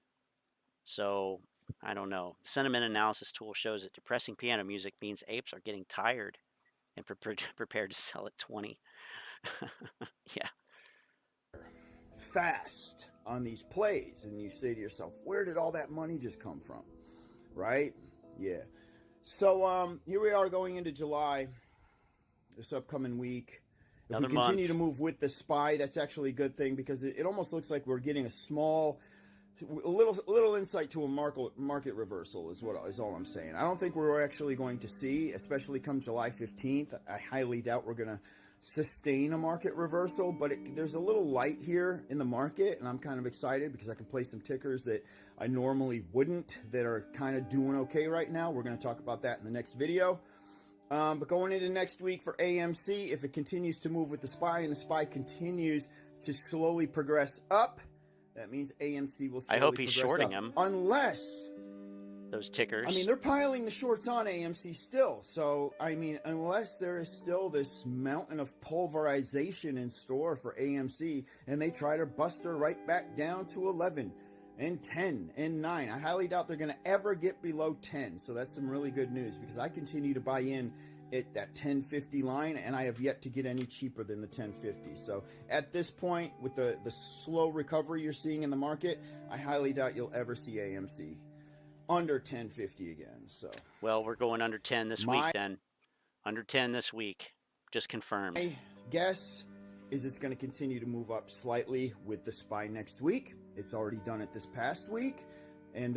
So I don't know. The sentiment analysis tool shows that depressing piano music means apes are getting tired and prepared to sell at 20. Yeah. Fast on these plays, and you say to yourself, where did all that money just come from? Right? Yeah. So here we are going into July, this upcoming week. If we continue to move with the SPY, that's actually a good thing, because it almost looks like we're getting a little insight to a market reversal is all I'm saying. I don't think we're actually going to see, especially come July 15th. I highly doubt we're going to sustain a market reversal, but there's a little light here in the market, and I'm kind of excited because I can play some tickers that I normally wouldn't, that are kind of doing okay right now. We're going to talk about that in the next video. But going into next week for AMC, if it continues to move with the SPY and the SPY continues to slowly progress up, that means AMC will slowly progress up. I hope he's shorting them. Unless those tickers. I mean, they're piling the shorts on AMC still. So, I mean, unless there is still this mountain of pulverization in store for AMC, and they try to bust her right back down to 11 and 10 and 9. I highly doubt they're going to ever get below 10. So that's some really good news, because I continue to buy in at that 1050 line, and I have yet to get any cheaper than the 1050. So at this point, with the slow recovery you're seeing in the market, I highly doubt you'll ever see AMC under 1050 again. So, well, we're going under 10 this week then. Under 10 this week. Just confirmed. My guess is it's going to continue to move up slightly with the SPY next week. It's already done it this past week, and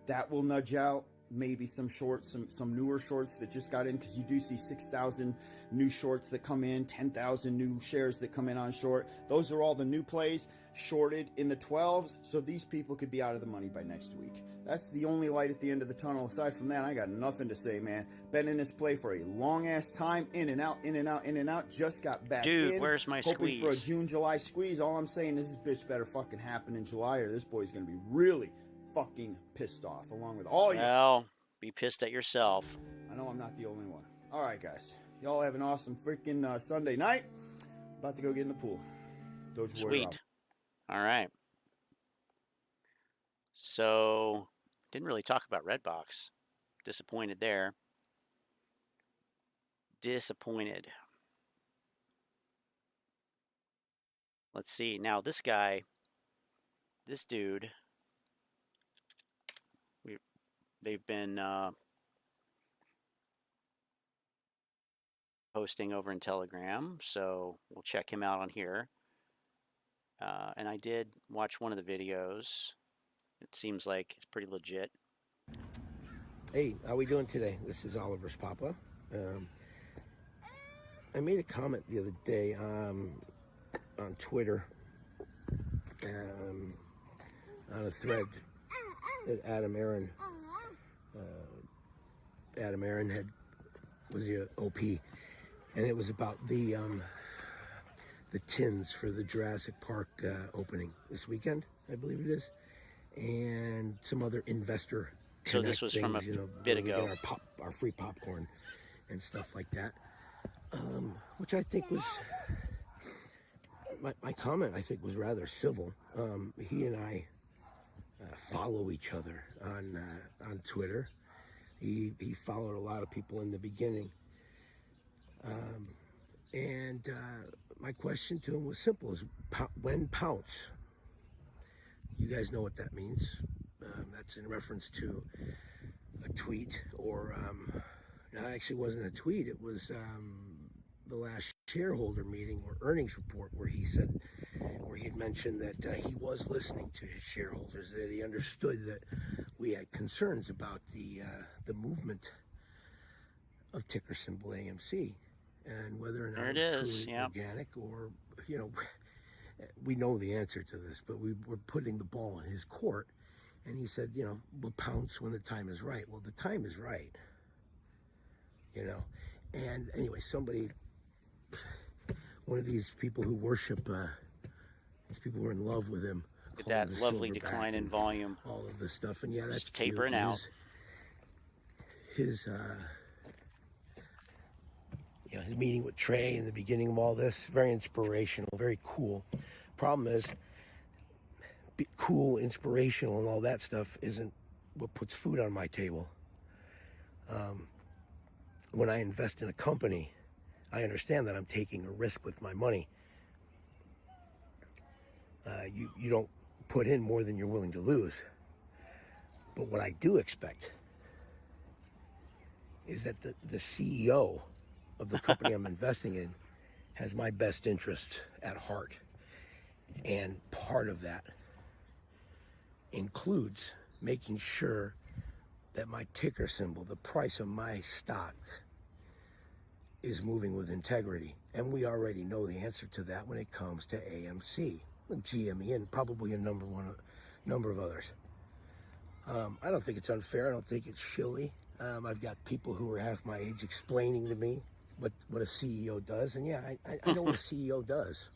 that will nudge out maybe some shorts, some newer shorts that just got in, because you do see 6,000 new shorts that come in, 10,000 new shares that come in on short. Those are all the new plays shorted in the 12s, so these people could be out of the money by next week. That's the only light at the end of the tunnel. Aside from that, I got nothing to say, man. Been in this play for a long ass time, in and out, in and out, in and out. Just got back in. Dude, where's my hoping squeeze? For a June, July squeeze. All I'm saying is this bitch better fucking happen in July, or this boy's gonna be really fucking pissed off, along with all you. Well, be pissed at yourself. I know I'm not the only one. All right, guys. Y'all have an awesome freaking Sunday night. About to go get in the pool. Sweet. All right. So, didn't really talk about Redbox. Disappointed there. Disappointed. Let's see. Now, this dude, they've been posting over in Telegram, so we'll check him out on here. And I did watch one of the videos. It seems like it's pretty legit. Hey, how we doing today? This is Oliver's Papa. I made a comment the other day on Twitter, on a thread that Adam Aron was the OP, and it was about the tins for the Jurassic Park opening this weekend, I believe it is, and some other investor. So this was from a bit ago. Our free popcorn and stuff like that, which I think was my comment. I think was rather civil. He and I follow each other on Twitter. He followed a lot of people in the beginning, and my question to him was simple: is when pounce? You guys know what that means. That's in reference to a tweet, or no, it actually wasn't a tweet. It was the last shareholder meeting or earnings report where he had mentioned that he was listening to his shareholders, that he understood that we had concerns about the movement of ticker symbol AMC and whether or not it was truly organic, or we know the answer to this, but we were putting the ball in his court. And he said, we'll pounce when the time is right. Well, the time is right, And anyway, one of these people who worship, these people who are in love with him. Look at that lovely decline in volume. All of this stuff. And yeah, that's tapering out. His meeting with Trey in the beginning of all this, very inspirational, very cool. Problem is, cool, inspirational, and all that stuff isn't what puts food on my table. When I invest in a company, I understand that I'm taking a risk with my money. You don't put in more than you're willing to lose. But what I do expect is that the CEO of the company I'm investing in has my best interest at heart. And part of that includes making sure that my ticker symbol, the price of my stock, is moving with integrity. And we already know the answer to that when it comes to AMC, GME, and probably a number of others. I don't think it's unfair. I don't think it's shilly. I've got people who are half my age explaining to me what a CEO does. And yeah, I know what a CEO does.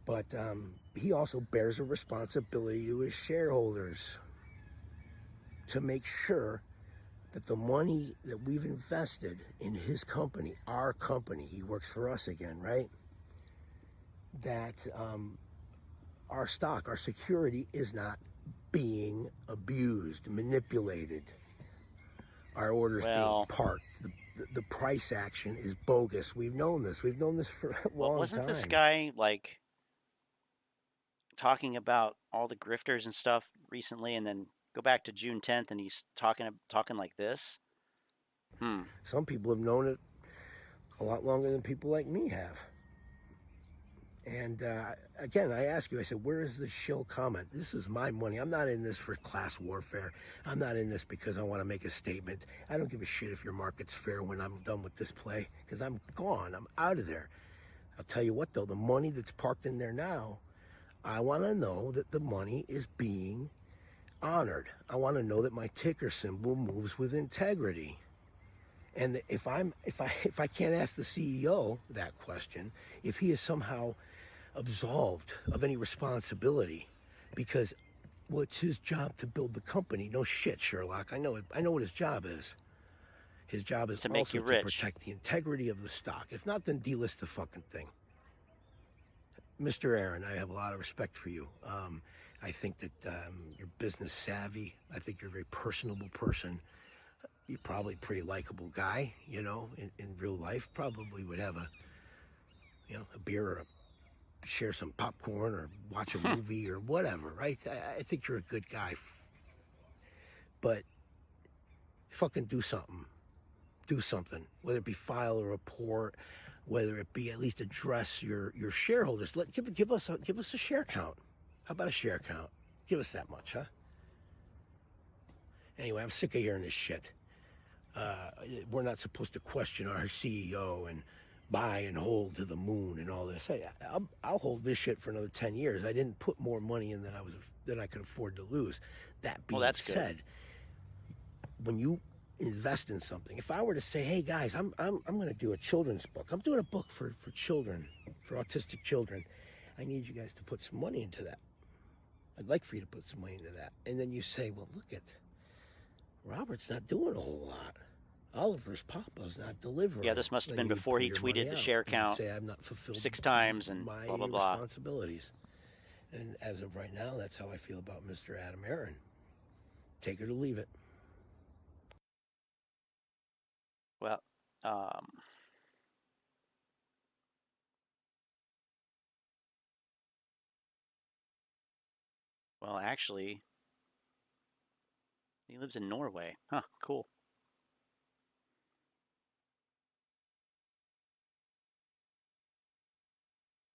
But he also bears a responsibility to his shareholders to make sure that the money that we've invested in his company, our company, he works for us again, right? That our stock, our security is not being abused, manipulated. Our orders being parked. The price action is bogus. We've known this. We've known this for a long time. Wasn't this guy like talking about all the grifters and stuff recently, and then go back to June 10th and he's talking like this? Some people have known it a lot longer than people like me have. And again, I ask you, I said, where is the shill comment? This is my money. I'm not in this for class warfare. I'm not in this because I want to make a statement. I don't give a shit if your market's fair when I'm done with this play, because I'm gone. I'm out of there. I'll tell you what, though, the money that's parked in there now, I want to know that the money is being honored. I want to know that my ticker symbol moves with integrity. And if I can't ask the CEO that question, if he is somehow absolved of any responsibility, because well, it's his job to build the company. No shit, Sherlock. I know what his job is. His job is to make also you rich. To protect the integrity of the stock. If not, then delist the fucking thing. Mr. Aron, I have a lot of respect for you. I think that you're business savvy. I think you're a very personable person. You're probably a pretty likable guy, you know, in real life. Probably would have a beer or share some popcorn or watch a movie or whatever, right? I think you're a good guy. But fucking do something. Do something. Whether it be file a report, whether it be at least address your shareholders. Give us a share count. How about a share count? Give us that much, huh? Anyway, I'm sick of hearing this shit. We're not supposed to question our CEO and buy and hold to the moon and all this. Hey, I'll hold this shit for another 10 years. I didn't put more money in than I could afford to lose. That being said, when you invest in something, if I were to say, hey guys, I'm going to do a children's book. I'm doing a book for children, for autistic children. I need you guys to put some money into that. I'd like for you to put some money into that. And then you say, well, look at Robert's not doing a whole lot. Oliver's Papa's not delivering. Yeah, this must have been before he tweeted the share count say, I'm not fulfilled 6 times and my blah, blah, blah. responsibilities. And as of right now, that's how I feel about Mr. Adam Aron. Take it or leave it. Well, actually, he lives in Norway. Huh, cool.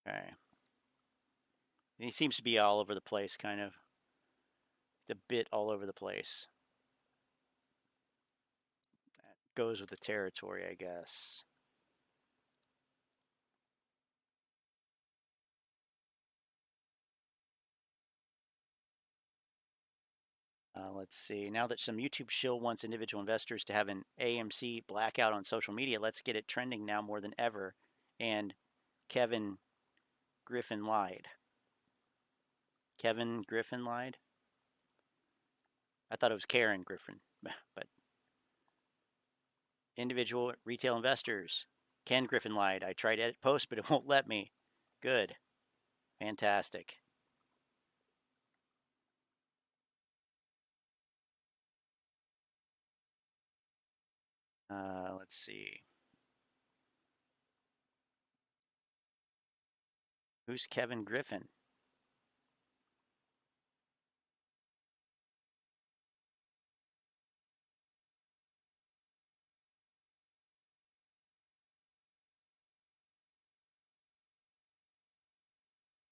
Okay. He seems to be all over the place, kind of. It's a bit all over the place. That goes with the territory, I guess. Let's see. Now that some YouTube shill wants individual investors to have an AMC blackout on social media, let's get it trending now more than ever. And Kevin Griffin lied. Kevin Griffin lied? I thought it was Karen Griffin, but individual retail investors. Ken Griffin lied. I tried edit post, but it won't let me. Good. Fantastic. Let's see. Who's Kevin Griffin?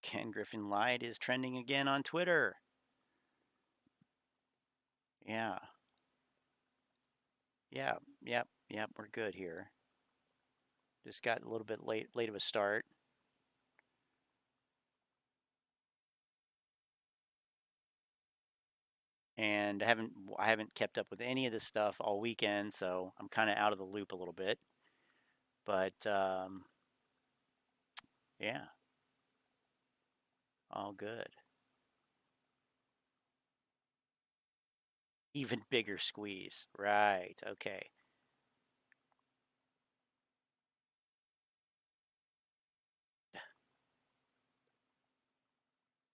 Ken Griffin lied is trending again on Twitter. Yeah. Yep, we're good here. Just got a little bit late of a start. And I haven't kept up with any of this stuff all weekend, so I'm kind of out of the loop a little bit. But yeah, all good. Even bigger squeeze, right? Okay.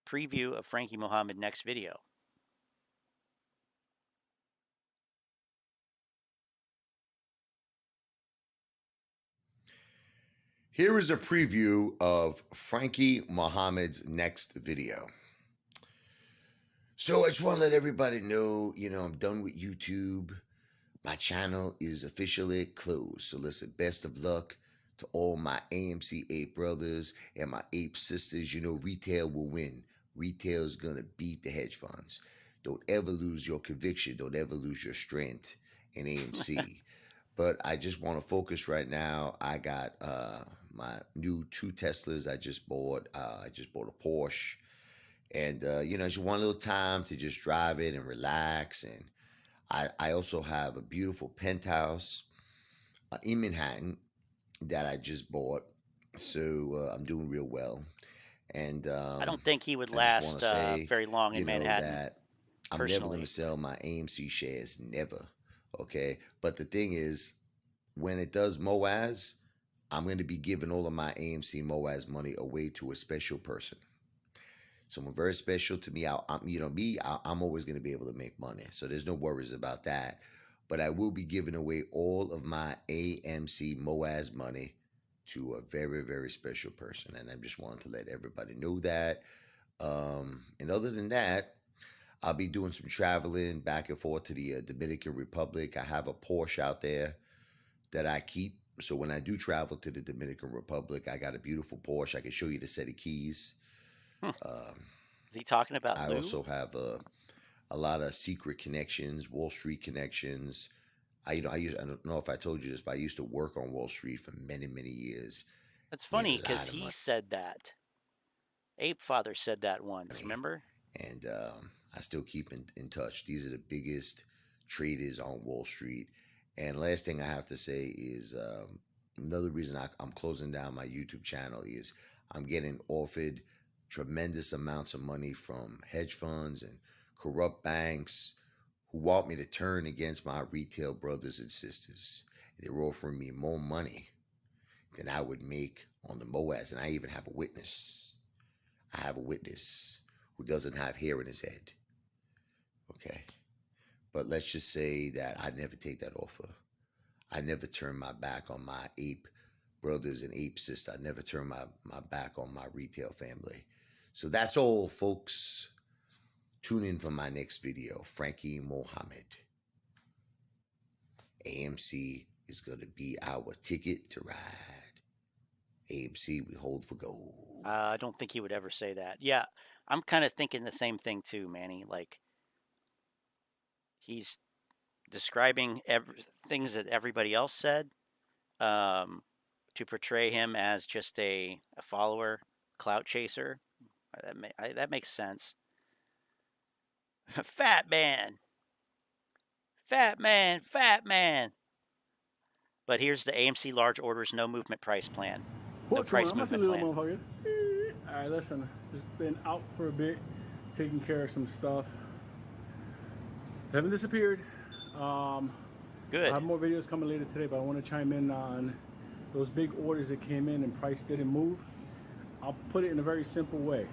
Preview of Frankie Mohammed next video. Here is a preview of Frankie Mohammed's next video. So I just want to let everybody know, I'm done with YouTube. My channel is officially closed. So listen, best of luck to all my AMC ape brothers and my ape sisters. Retail will win. Retail is going to beat the hedge funds. Don't ever lose your conviction. Don't ever lose your strength in AMC. But I just want to focus right now. I got my new 2 Teslas I just bought. I just bought a Porsche. And, just want a little time to just drive it and relax. And I also have a beautiful penthouse in Manhattan that I just bought. So I'm doing real well. And I don't think he would last very long in Manhattan. That I'm never going to sell my AMC shares. Never. Okay. But the thing is, when it does Moass, I'm going to be giving all of my AMC Moass money away to a special person. Someone very special to me. I'm always going to be able to make money. So there's no worries about that. But I will be giving away all of my AMC Moass money to a very, very special person. And I just wanted to let everybody know that. And other than that, I'll be doing some traveling back and forth to the Dominican Republic. I have a Porsche out there that I keep. So when I do travel to the Dominican Republic, I got a beautiful Porsche. I can show you the set of keys. Is he talking about I Lou? also have a lot of secret connections, Wall Street connections. I don't know if I told you this, but I used to work on Wall Street for many, many years. That's funny because he said that. Ape Father said that once, remember? And I still keep in touch. These are the biggest traders on Wall Street. And last thing I have to say is another reason I'm closing down my YouTube channel is I'm getting offered tremendous amounts of money from hedge funds and corrupt banks who want me to turn against my retail brothers and sisters. They're offering me more money than I would make on the Moass. And I even have a witness. I have a witness who doesn't have hair in his head. Okay. But let's just say that I never take that offer. I never turn my back on my ape brothers and ape sister. I never turn my back on my retail family. So that's all, folks. Tune in for my next video. Frankie Mohammed. AMC is going to be our ticket to ride. AMC, we hold for gold. I don't think he would ever say that. Yeah, I'm kind of thinking the same thing too, Manny. Like, he's describing things that everybody else said to portray him as just a follower, clout chaser. That makes sense. Fat man. Fat man. Fat man. But here's the AMC large orders, no movement price plan. No price movement plan. All right, listen. Just been out for a bit, taking care of some stuff. Haven't disappeared. Good. I have more videos coming later today, but I want to chime in on those big orders that came in and price didn't move. I'll put it in a very simple way.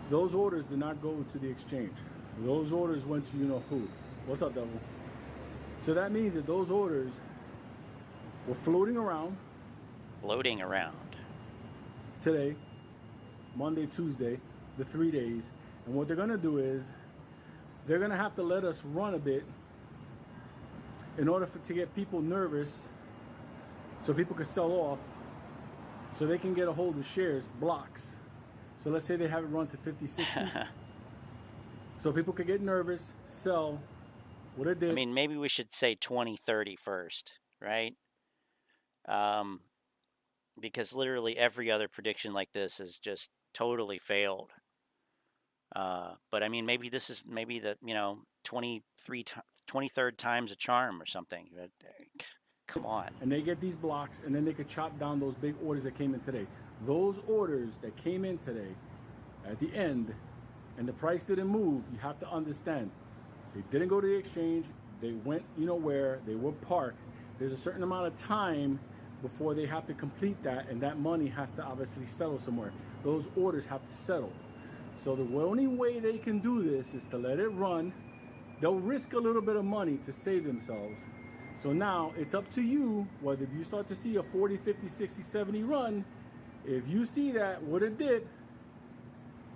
Those orders did not go to the exchange. Those orders went to you know who. What's up, Devil? So that means that those orders were floating around. Floating around. Today, Monday, Tuesday, the 3 days. And what they're going to do is they're going to have to let us run a bit in order to get people nervous so people can sell off, so they can get a hold of shares, blocks. So let's say they have it run to 50, 60. So people could get nervous, sell what it did. I mean, maybe we should say 2030 first, right? Because literally every other prediction like this has just totally failed. But I mean, maybe this is maybe the, 23rd time's a charm or something. Come on. And they get these blocks, and then they could chop down those big orders that came in today. Those orders that came in today, at the end, and the price didn't move, you have to understand, they didn't go to the exchange, they went, where, they were parked. There's a certain amount of time before they have to complete that, and that money has to obviously settle somewhere. Those orders have to settle. So the only way they can do this is to let it run. They'll risk a little bit of money to save themselves. So now it's up to you, whether you start to see a 40, 50, 60, 70 run, if you see that, what it did,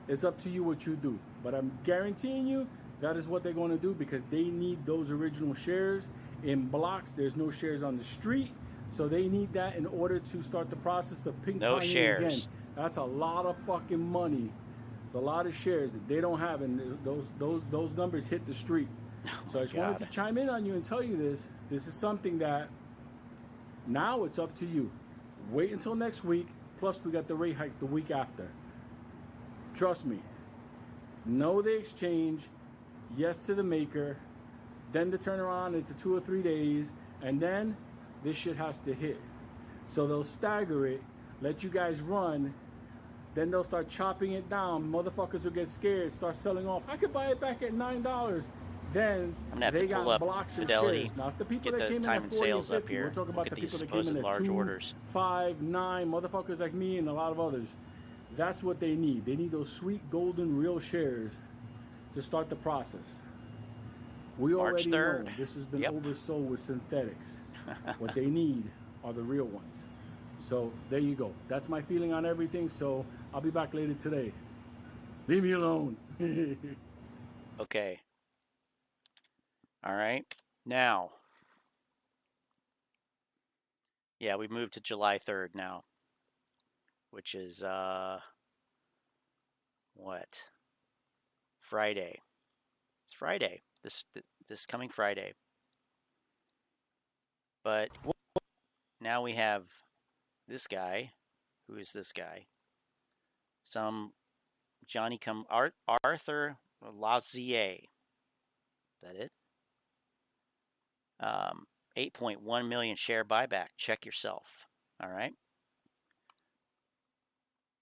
it's up to you what you do. But I'm guaranteeing you that is what they're going to do, because they need those original shares in blocks. There's no shares on the street. So they need that in order to start the process of ping-ponging no shares. Again. That's a lot of fucking money. It's a lot of shares that they don't have, and those numbers hit the street. So I just wanted to chime in on you and tell you this. This is something that now it's up to you. Wait until next week. Plus, we got the rate hike the week after. Trust me. Know the exchange. Yes to the maker. Then the turnaround is the 2 or 3 days. And then this shit has to hit. So they'll stagger it. Let you guys run. Then they'll start chopping it down. Motherfuckers will get scared. Start selling off. I could buy it back at $9. Then I'm gonna have they to pull got up blocks Fidelity, of not the people get that the came time in and at 40 sales and up 50. here. We're talking about Look the at these people that came in supposed at large 2, orders. 5, 9 motherfuckers like me and a lot of others. That's what they need. They need those sweet golden real shares to start the process. We already know this has been oversold with synthetics. What they need are the real ones. So there you go. That's my feeling on everything. So I'll be back later today. Leave me alone. Okay. All right. Now, yeah, we moved to July 3rd now, which is what? Friday. It's Friday. This coming Friday. But now we have this guy. Who is this guy? Some Johnny come Arthur Lazier. Is that it? 8.1 million share buyback. Check yourself. All right.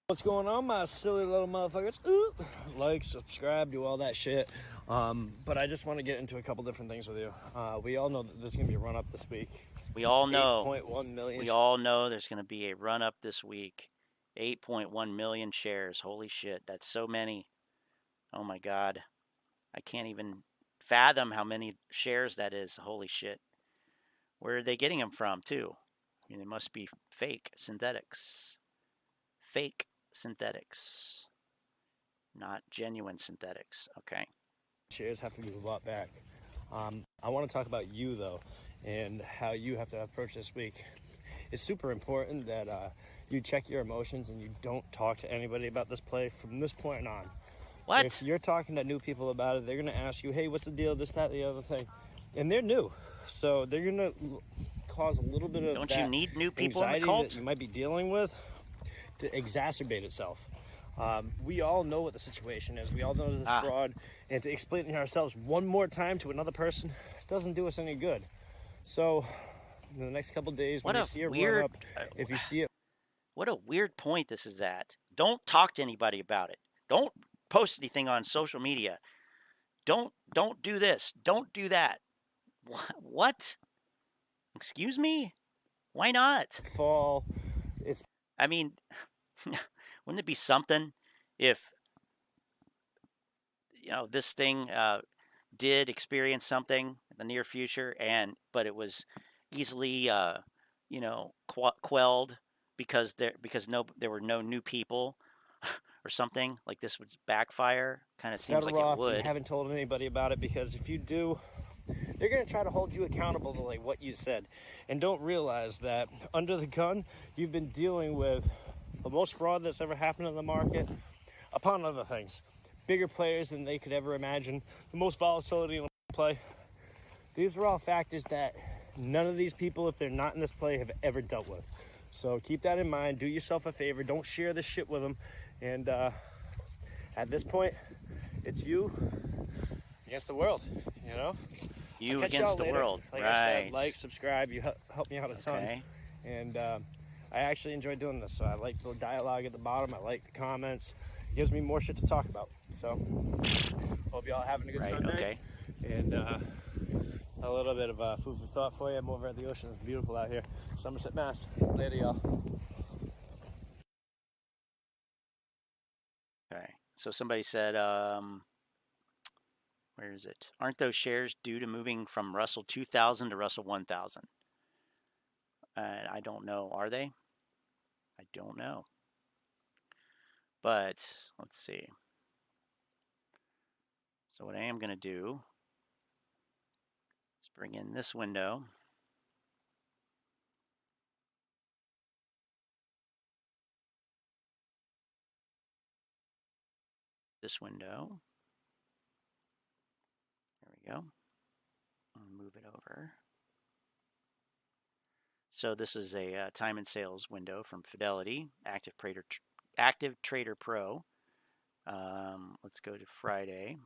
What's going on, my silly little motherfuckers? Ooh, like, subscribe, do all that shit. But I just want to get into a couple different things with you. We all know that there's going to be a run up this week. We all know. 8.1 million. We all know there's going to be a run up this week. 8.1 million shares. Holy shit. That's so many. Oh my God. I can't even fathom how many shares that is. Holy shit. Where are they getting them from, too? I mean, they must be fake synthetics. Fake synthetics. Not genuine synthetics. Okay. Shares have to be bought back. I want to talk about you, though, and how you have to approach this week. It's super important that you check your emotions and you don't talk to anybody about this play from this point on. What? If you're talking to new people about it, they're going to ask you, hey, what's the deal, this, that, the other thing. And they're new. So they're going to cause a little bit of Don't you need new people in the anxiety cult? that you might be dealing with to exacerbate itself. We all know what the situation is. We all know this fraud. And to explain it ourselves one more time to another person doesn't do us any good. So in the next couple of days, when you see a run up, if you see it. What a weird point this is at. Don't talk to anybody about it. Don't post anything on social media. Don't do this. Don't do that. What? Excuse me? Why not? Fall. I mean, wouldn't it be something if, this thing did experience something in the near future, but it was easily, you know, quelled because there were no new people or something, like this would backfire. Kind of seems like it would. You haven't told anybody about it, because if you do, they're going to try to hold you accountable to like what you said, and don't realize that under the gun you've been dealing with the most fraud that's ever happened in the market, upon other things. Bigger players than they could ever imagine, the most volatility in the play. These are all factors that none of these people, if they're not in this play, have ever dealt with. So keep that in mind. Do yourself a favor. Don't share this shit with them. And at this point, it's you against the world, you know? You against the world, like right. I said, like, subscribe. You help me out a ton. And I actually enjoy doing this. So I like the dialogue at the bottom. I like the comments. It gives me more shit to talk about. So hope y'all having a good Sunday. Okay. And a little bit of food for thought for you. I'm over at the ocean. It's beautiful out here. Somerset, Mass. Later, y'all. Okay. So somebody said, where is it? Aren't those shares due to moving from Russell 2000 to Russell 1000? I don't know. Are they? I don't know. But let's see. So what I am going to do is bring in this window. This window. There we go. I'll move it over. So this is a time and sales window from Fidelity, Active Trader Pro. Let's go to Friday.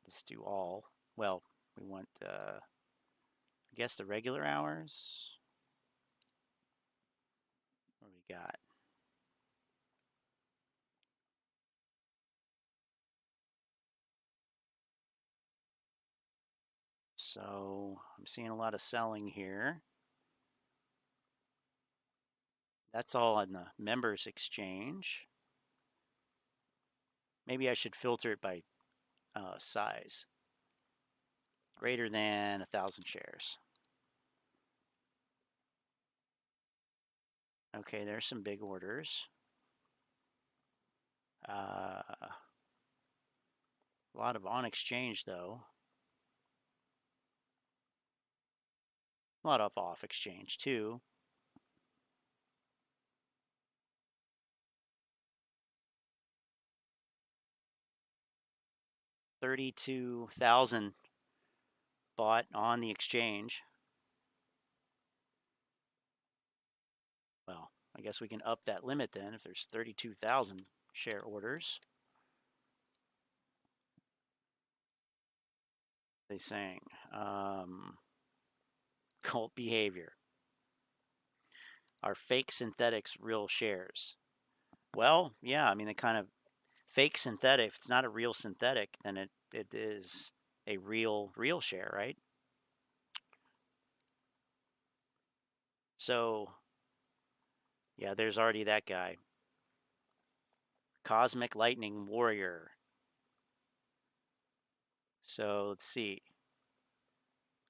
Let's do all. Well, we want, I guess, the regular hours. What do we got? So I'm seeing a lot of selling here. That's all on the members exchange. Maybe I should filter it by size. Greater than 1,000 shares. Okay, there's some big orders. A lot of on exchange though. A lot of off exchange too. $32,000 bought on the exchange. Well, I guess we can up that limit then if there's 32,000 share orders. They saying cult behavior. Are fake synthetics real shares? Well, yeah, I mean, they kind of fake synthetic. If it's not a real synthetic, then it is a real share, right? So, yeah, there's already that guy. Cosmic Lightning Warrior. So let's see.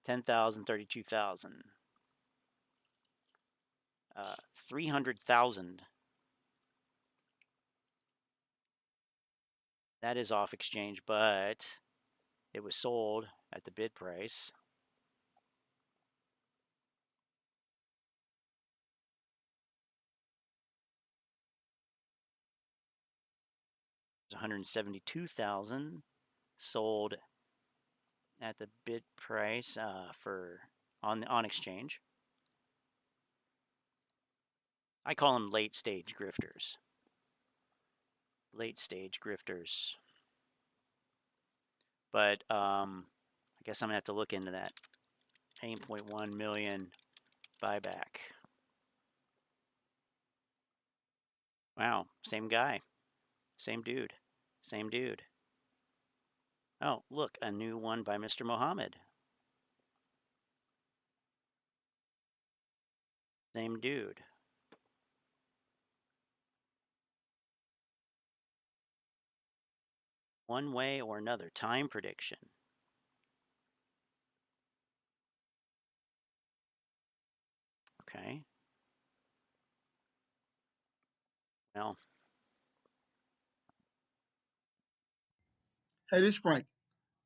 10,000, 32,000. 300,000. That is off exchange, but it was sold at the bid price. It was 172,000 sold at the bid price for on exchange. I call them late stage grifters. Late stage grifters. But I guess I'm gonna have to look into that. 8.1 million buyback. Wow, same guy. Same dude. Same dude. Oh, look, a new one by Mr. Mohammed. Same dude. One way or another, time prediction. Okay. Well. Hey, this is Frank.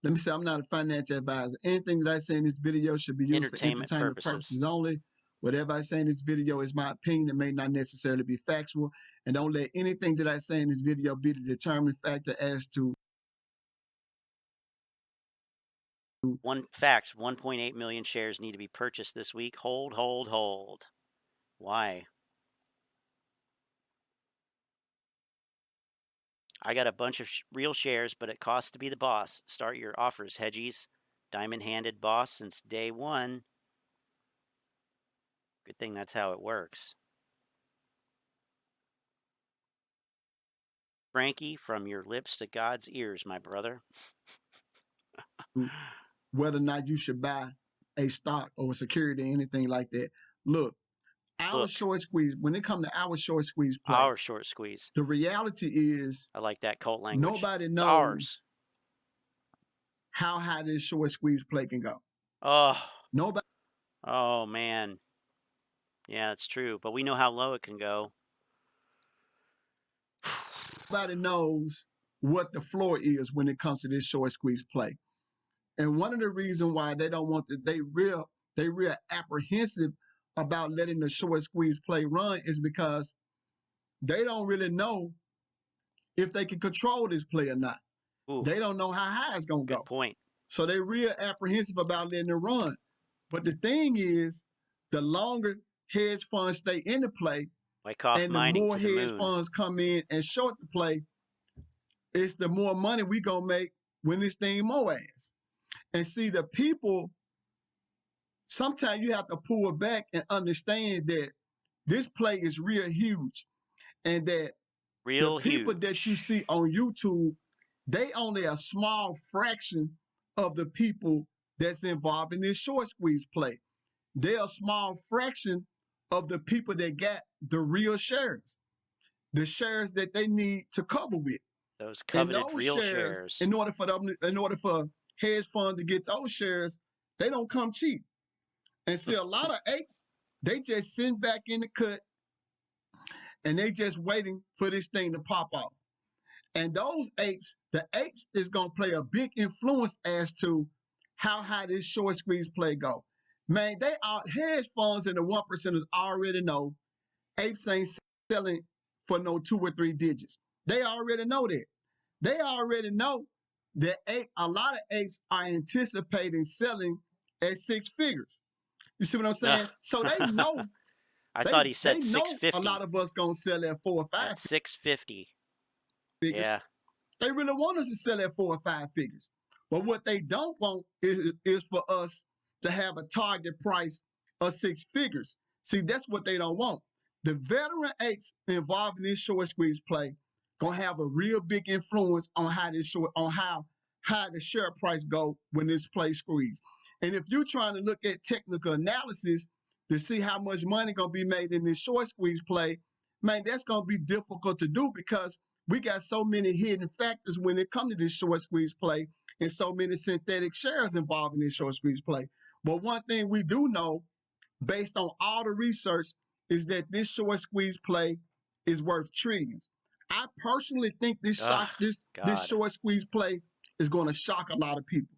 Let me say I'm not a financial advisor. Anything that I say in this video should be used for entertainment purposes only. Whatever I say in this video is my opinion. It may not necessarily be factual. And don't let anything that I say in this video be the determining factor as to. One fact, 1.8 million shares need to be purchased this week. Hold, hold, hold. Why? I got a bunch of real shares, but it costs to be the boss. Start your offers, hedgies. Diamond-handed boss since day one. Good thing that's how it works. Frankie, from your lips to God's ears, my brother. Whether or not you should buy a stock or a security or anything like that. Look, our short squeeze, when it comes to our short squeeze play. Our short squeeze. The reality is. I like that cult language. Nobody knows how high this short squeeze play can go. Oh. Nobody. Oh, man. Yeah, that's true. But we know how low it can go. Nobody knows what the floor is when it comes to this short squeeze play. And one of the reasons why they don't want to, they real apprehensive about letting the short squeeze play run is because they don't really know if they can control this play or not. Ooh. They don't know how high it's going to go. Good point. So they're real apprehensive about letting it run. But the thing is, the longer hedge funds stay in the play, and the more hedge funds come in and short the play, it's the more money we going to make when this thing Moass. And see, the people, sometimes you have to pull back and understand that this play is real huge. And that the people that you see on YouTube, they only a small fraction of the people that's involved in this short squeeze play. They're a small fraction of the people that got the real shares, the shares that they need to cover with. Those coveted real shares. In order for hedge funds to get those shares, they don't come cheap. And see, a lot of apes, they just sitting back in the cut and they just waiting for this thing to pop off. And those apes, the apes is going to play a big influence as to how high this short squeeze play go. Man, they are hedge funds and the 1%ers already know apes ain't selling for no 2 or 3 digits. They already know that. They already know that a lot of apes are anticipating selling at 6 figures. You see what I'm saying? So they know. I thought he said 650. A lot of us gonna sell at 4 or 5. At 650. Figures. Yeah. They really want us to sell at 4 or 5 figures. But what they don't want is for us to have a target price of 6 figures. See, that's what they don't want. The veteran apes involved in this short squeeze play gonna have a real big influence on how the share price go when this play squeeze. And if you're trying to look at technical analysis to see how much money gonna be made in this short squeeze play, man, that's gonna be difficult to do because we got so many hidden factors when it comes to this short squeeze play and so many synthetic shares involved in this short squeeze play. But one thing we do know, based on all the research, is that this short squeeze play is worth trillions. I personally think this short squeeze play is going to shock a lot of people.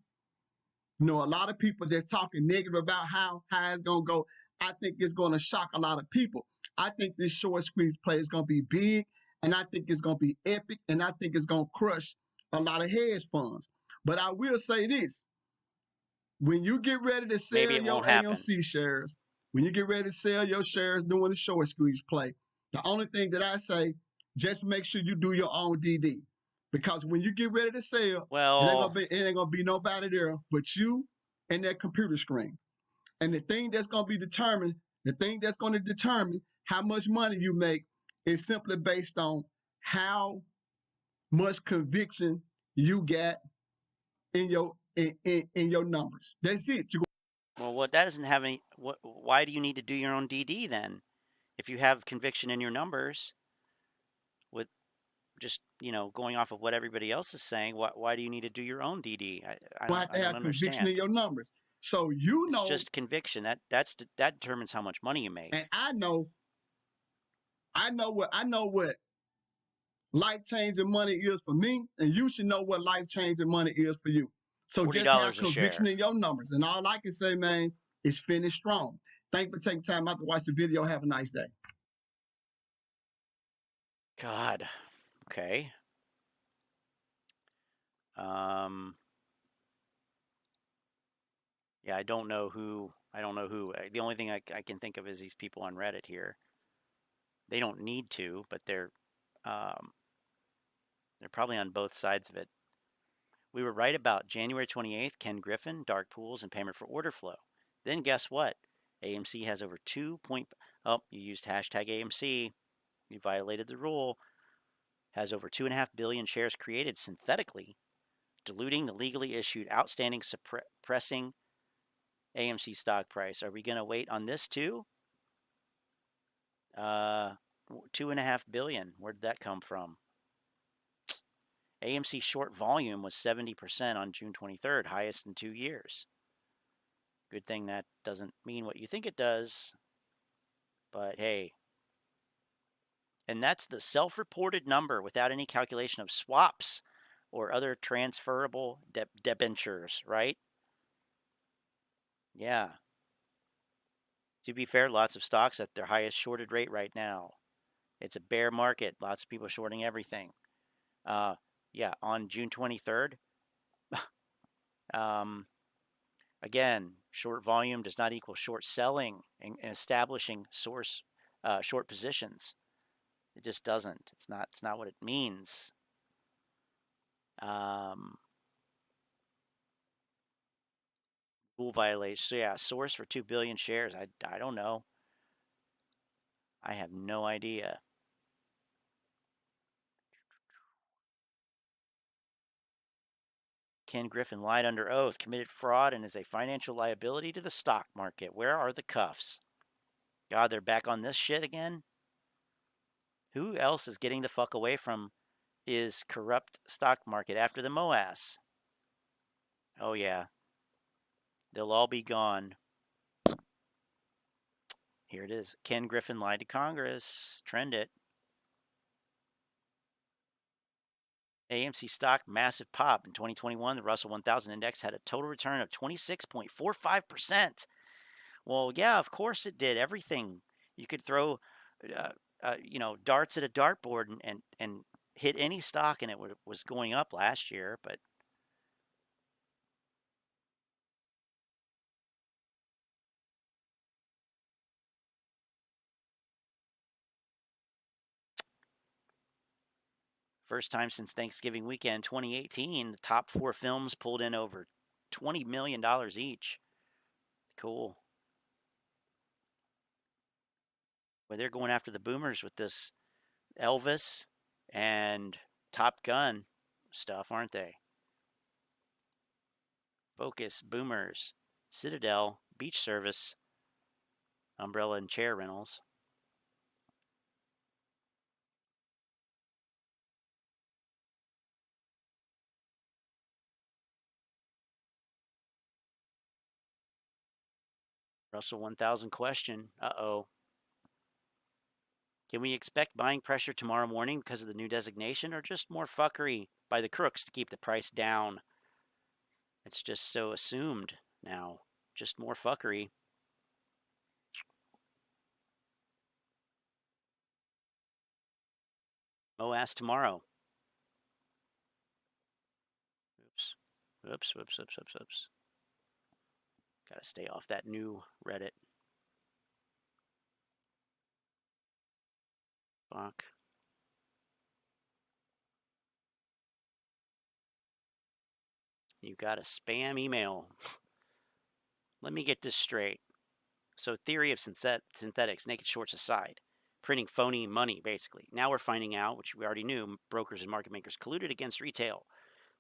You know, a lot of people that's talking negative about how high it's going to go. I think it's going to shock a lot of people. I think this short squeeze play is going to be big, and I think it's going to be epic, and I think it's going to crush a lot of hedge funds. But I will say this. When you get ready to sell your AMC shares, when you get ready to sell your shares during the short squeeze play, the only thing that I say, just make sure you do your own DD. Because when you get ready to sell, it ain't gonna be nobody there but you and that computer screen. And the thing that's going to determine how much money you make is simply based on how much conviction you got in your numbers. That's it. Well, that doesn't have any. Why do you need to do your own DD then? If you have conviction in your numbers, with just going off of what everybody else is saying, why do you need to do your own DD? I don't have conviction in your numbers. So you know, it's just conviction. That determines how much money you make. And I know what life-changing money is for me, and you should know what life-changing money is for you. So just have conviction in your numbers. And all I can say, man, is finish strong. Thank you for taking time out to watch the video. Have a nice day. God. Okay. Yeah, I don't know who. The only thing I can think of is these people on Reddit here. They don't need to, but they're probably on both sides of it. We were right about January 28th, Ken Griffin, dark pools, and payment for order flow. Then guess what? AMC has over 2. Oh, you used hashtag AMC. You violated the rule. Has over 2.5 billion shares created synthetically, diluting the legally issued outstanding, suppressing AMC stock price. Are we going to wait on this too? 2.5 billion. Where did that come from? AMC short volume was 70% on June 23rd, highest in 2 years. Good thing that doesn't mean what you think it does. But hey. And that's the self-reported number without any calculation of swaps or other transferable debentures, right? Yeah. To be fair, lots of stocks at their highest shorted rate right now. It's a bear market. Lots of people shorting everything. Yeah, on June 23rd. Again, short volume does not equal short selling and establishing source short positions. It just doesn't. It's not what it means. Rule violation. So yeah, source for 2 billion shares. I don't know. I have no idea. Ken Griffin lied under oath, committed fraud, and is a financial liability to the stock market. Where are the cuffs? God, they're back on this shit again? Who else is getting the fuck away from is corrupt stock market after the Moass? Oh, yeah. They'll all be gone. Here it is. Ken Griffin lied to Congress. Trend it. AMC stock, massive pop. In 2021, the Russell 1000 index had a total return of 26.45%. Well, yeah, of course it did. Everything. You could throw, darts at a dartboard and hit any stock, and it was going up last year, but first time since Thanksgiving weekend 2018, the top 4 films pulled in over $20 million each. Cool. Well, they're going after the boomers with this Elvis and Top Gun stuff, aren't they? Focus, boomers, Citadel, beach service, umbrella and chair rentals. Russell 1000 question. Uh-oh. Can we expect buying pressure tomorrow morning because of the new designation, or just more fuckery by the crooks to keep the price down? It's just so assumed now. Just more fuckery. Moass tomorrow. Oops. Gotta stay off that new Reddit. Fuck. You got a spam email. Let me get this straight. So theory of synthetics, naked shorts aside, printing phony money, basically. Now we're finding out, which we already knew, brokers and market makers colluded against retail,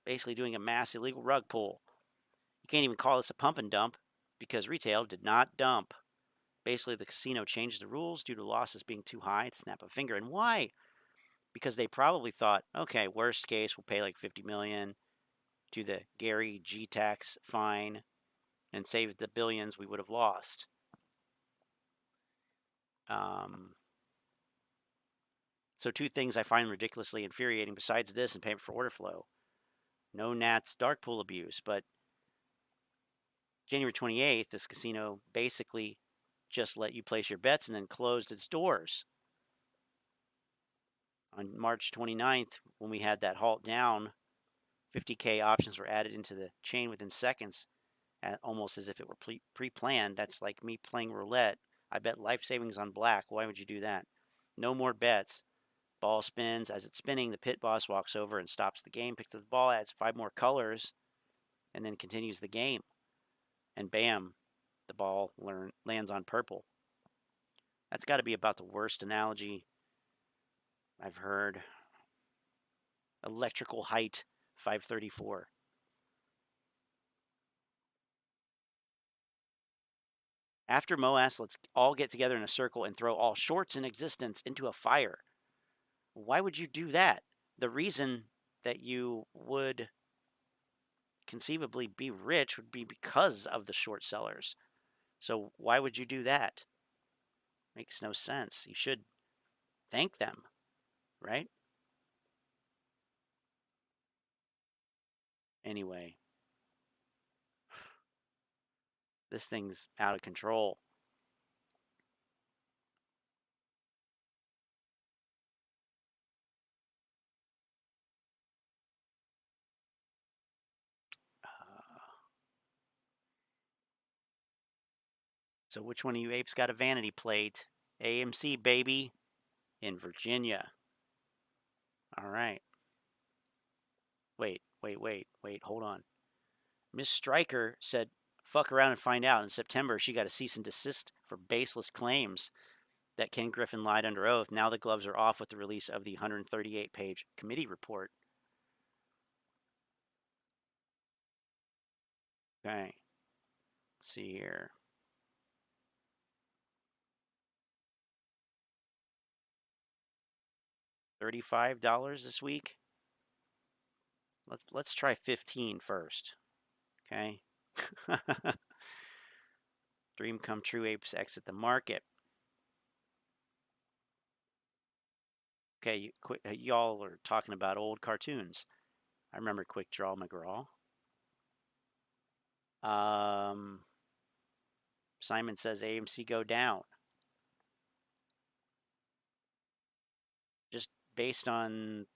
basically doing a mass illegal rug pull. You can't even call this a pump and dump because retail did not dump. Basically, the casino changed the rules due to losses being too high to snap a finger. And why? Because they probably thought, okay, worst case, we'll pay like $50 million to the Gary G tax fine. and save the billions we would have lost. So two things I find ridiculously infuriating besides this and payment for order flow. No Nats dark pool abuse, but January 28th, this casino basically just let you place your bets and then closed its doors. On March 29th, when we had that halt down, 50K options were added into the chain within seconds, almost as if it were pre-planned. That's like me playing roulette. I bet life savings on black. Why would you do that? No more bets. Ball spins. As it's spinning, the pit boss walks over and stops the game, picks up the ball, adds 5 more colors, and then continues the game. And bam, the ball lands on purple. That's got to be about the worst analogy I've heard. Electrical height, 534. After Moass, let's all get together in a circle and throw all shorts in existence into a fire. Why would you do that? The reason that you would conceivably be rich would be because of the short sellers. So why would you do that? Makes no sense. You should thank them, right? Anyway, this thing's out of control. So which one of you apes got a vanity plate? AMC, baby, in Virginia. All right. Wait, hold on. Miss Stryker said, fuck around and find out. In September, she got a cease and desist for baseless claims that Ken Griffin lied under oath. Now the gloves are off with the release of the 138-page committee report. Okay. Let's see here. $35 this week. Let's try 15 first. Okay. Dream come true, apes exit the market. Okay, y'all are talking about old cartoons. I remember Quick Draw McGraw. Simon says AMC go down. Just based on,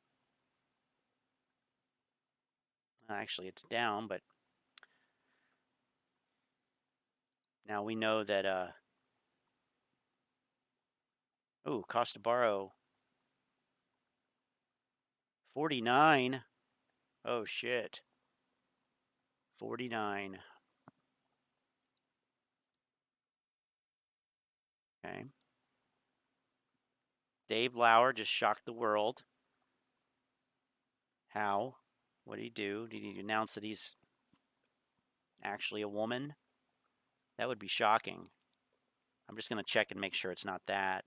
actually it's down, but now we know that, cost to borrow 49. Oh shit. 49. Okay. Dave Lauer just shocked the world. How? What did he do? Did he announce that he's actually a woman? That would be shocking. I'm just going to check and make sure it's not that.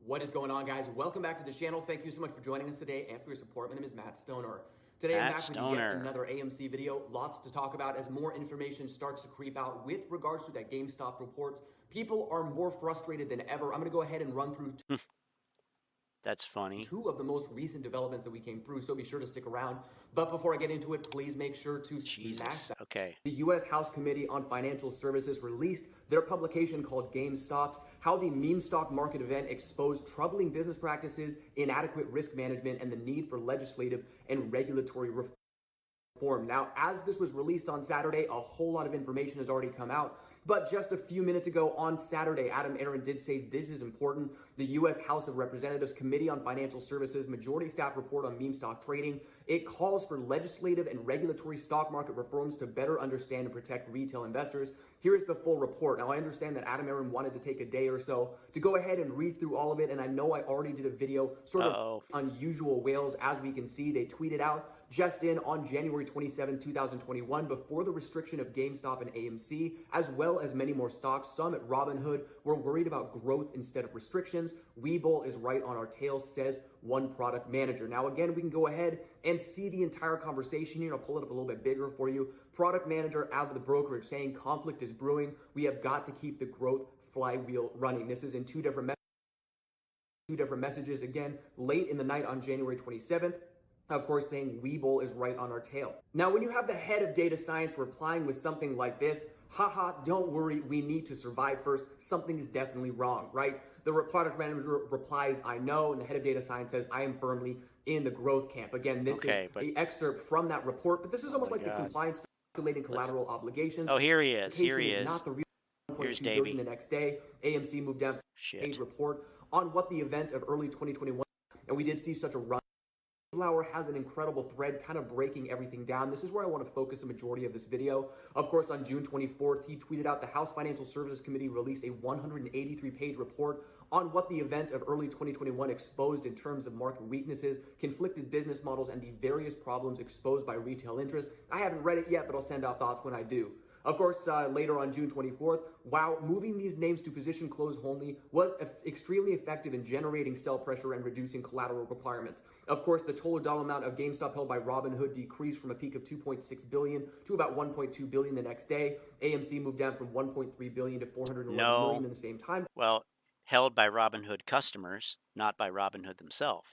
What is going on, guys? Welcome back to the channel. Thank you so much for joining us today and for your support. My name is Matt Stoner. Today I'm back with yet another AMC video. Lots to talk about as more information starts to creep out with regards to that GameStop report. People are more frustrated than ever. I'm going to go ahead and run through That's funny. 2 of the most recent developments that we came through, so be sure to stick around. But before I get into it, please make sure to smash that. Okay. The U.S. House Committee on Financial Services released their publication called GameStop, how the meme stock market event exposed troubling business practices, inadequate risk management, and the need for legislative and regulatory reform. Now, as this was released on Saturday, a whole lot of information has already come out. But just a few minutes ago on Saturday, Aron did say this is important. The U.S. House of Representatives Committee on Financial Services Majority Staff Report on Meme Stock Trading. It calls for legislative and regulatory stock market reforms to better understand and protect retail investors. Here's the full report. Now, I understand that Aron wanted to take a day or so to go ahead and read through all of it, and I know I already did a video sort of unusual whales. As we can see, they tweeted out just in on January 27, 2021, before the restriction of GameStop and AMC, as well as many more stocks. Some at Robinhood were worried about growth instead of restrictions. Webull is right on our tail, says one product manager. Now, again, we can go ahead and see the entire conversation here. I'll pull it up a little bit bigger for you. Product manager out of the brokerage saying conflict is brewing. We have got to keep the growth flywheel running. This is in two different messages, again, late in the night on January 27th. Of course, saying Webull is right on our tail. Now, when you have the head of data science replying with something like this, haha, don't worry, we need to survive first, something is definitely wrong, right? The product manager replies, I know, and the head of data science says, I am firmly in the growth camp. Again, this is an excerpt from that report, but this is almost like the compliance calculating collateral obligations. Oh, here he is. Here he is. Not the real Here's Davey. The next day, AMC moved down a report on what the events of early 2021, and we did see such a run. Lauer has an incredible thread kind of breaking everything down. This is where I want to focus the majority of this video. Of course, on June 24th, he tweeted out the House Financial Services Committee released a 183-page report on what the events of early 2021 exposed in terms of market weaknesses, conflicted business models, and the various problems exposed by retail interest. I haven't read it yet, but I'll send out thoughts when I do. Of course, later on June 24th, while moving these names to position close only was extremely effective in generating sell pressure and reducing collateral requirements. Of course, the total dollar amount of GameStop held by Robinhood decreased from a peak of $2.6 billion to about $1.2 billion the next day. AMC moved down from $1.3 billion to $411 million in the same time. Well, held by Robinhood customers, not by Robinhood themselves.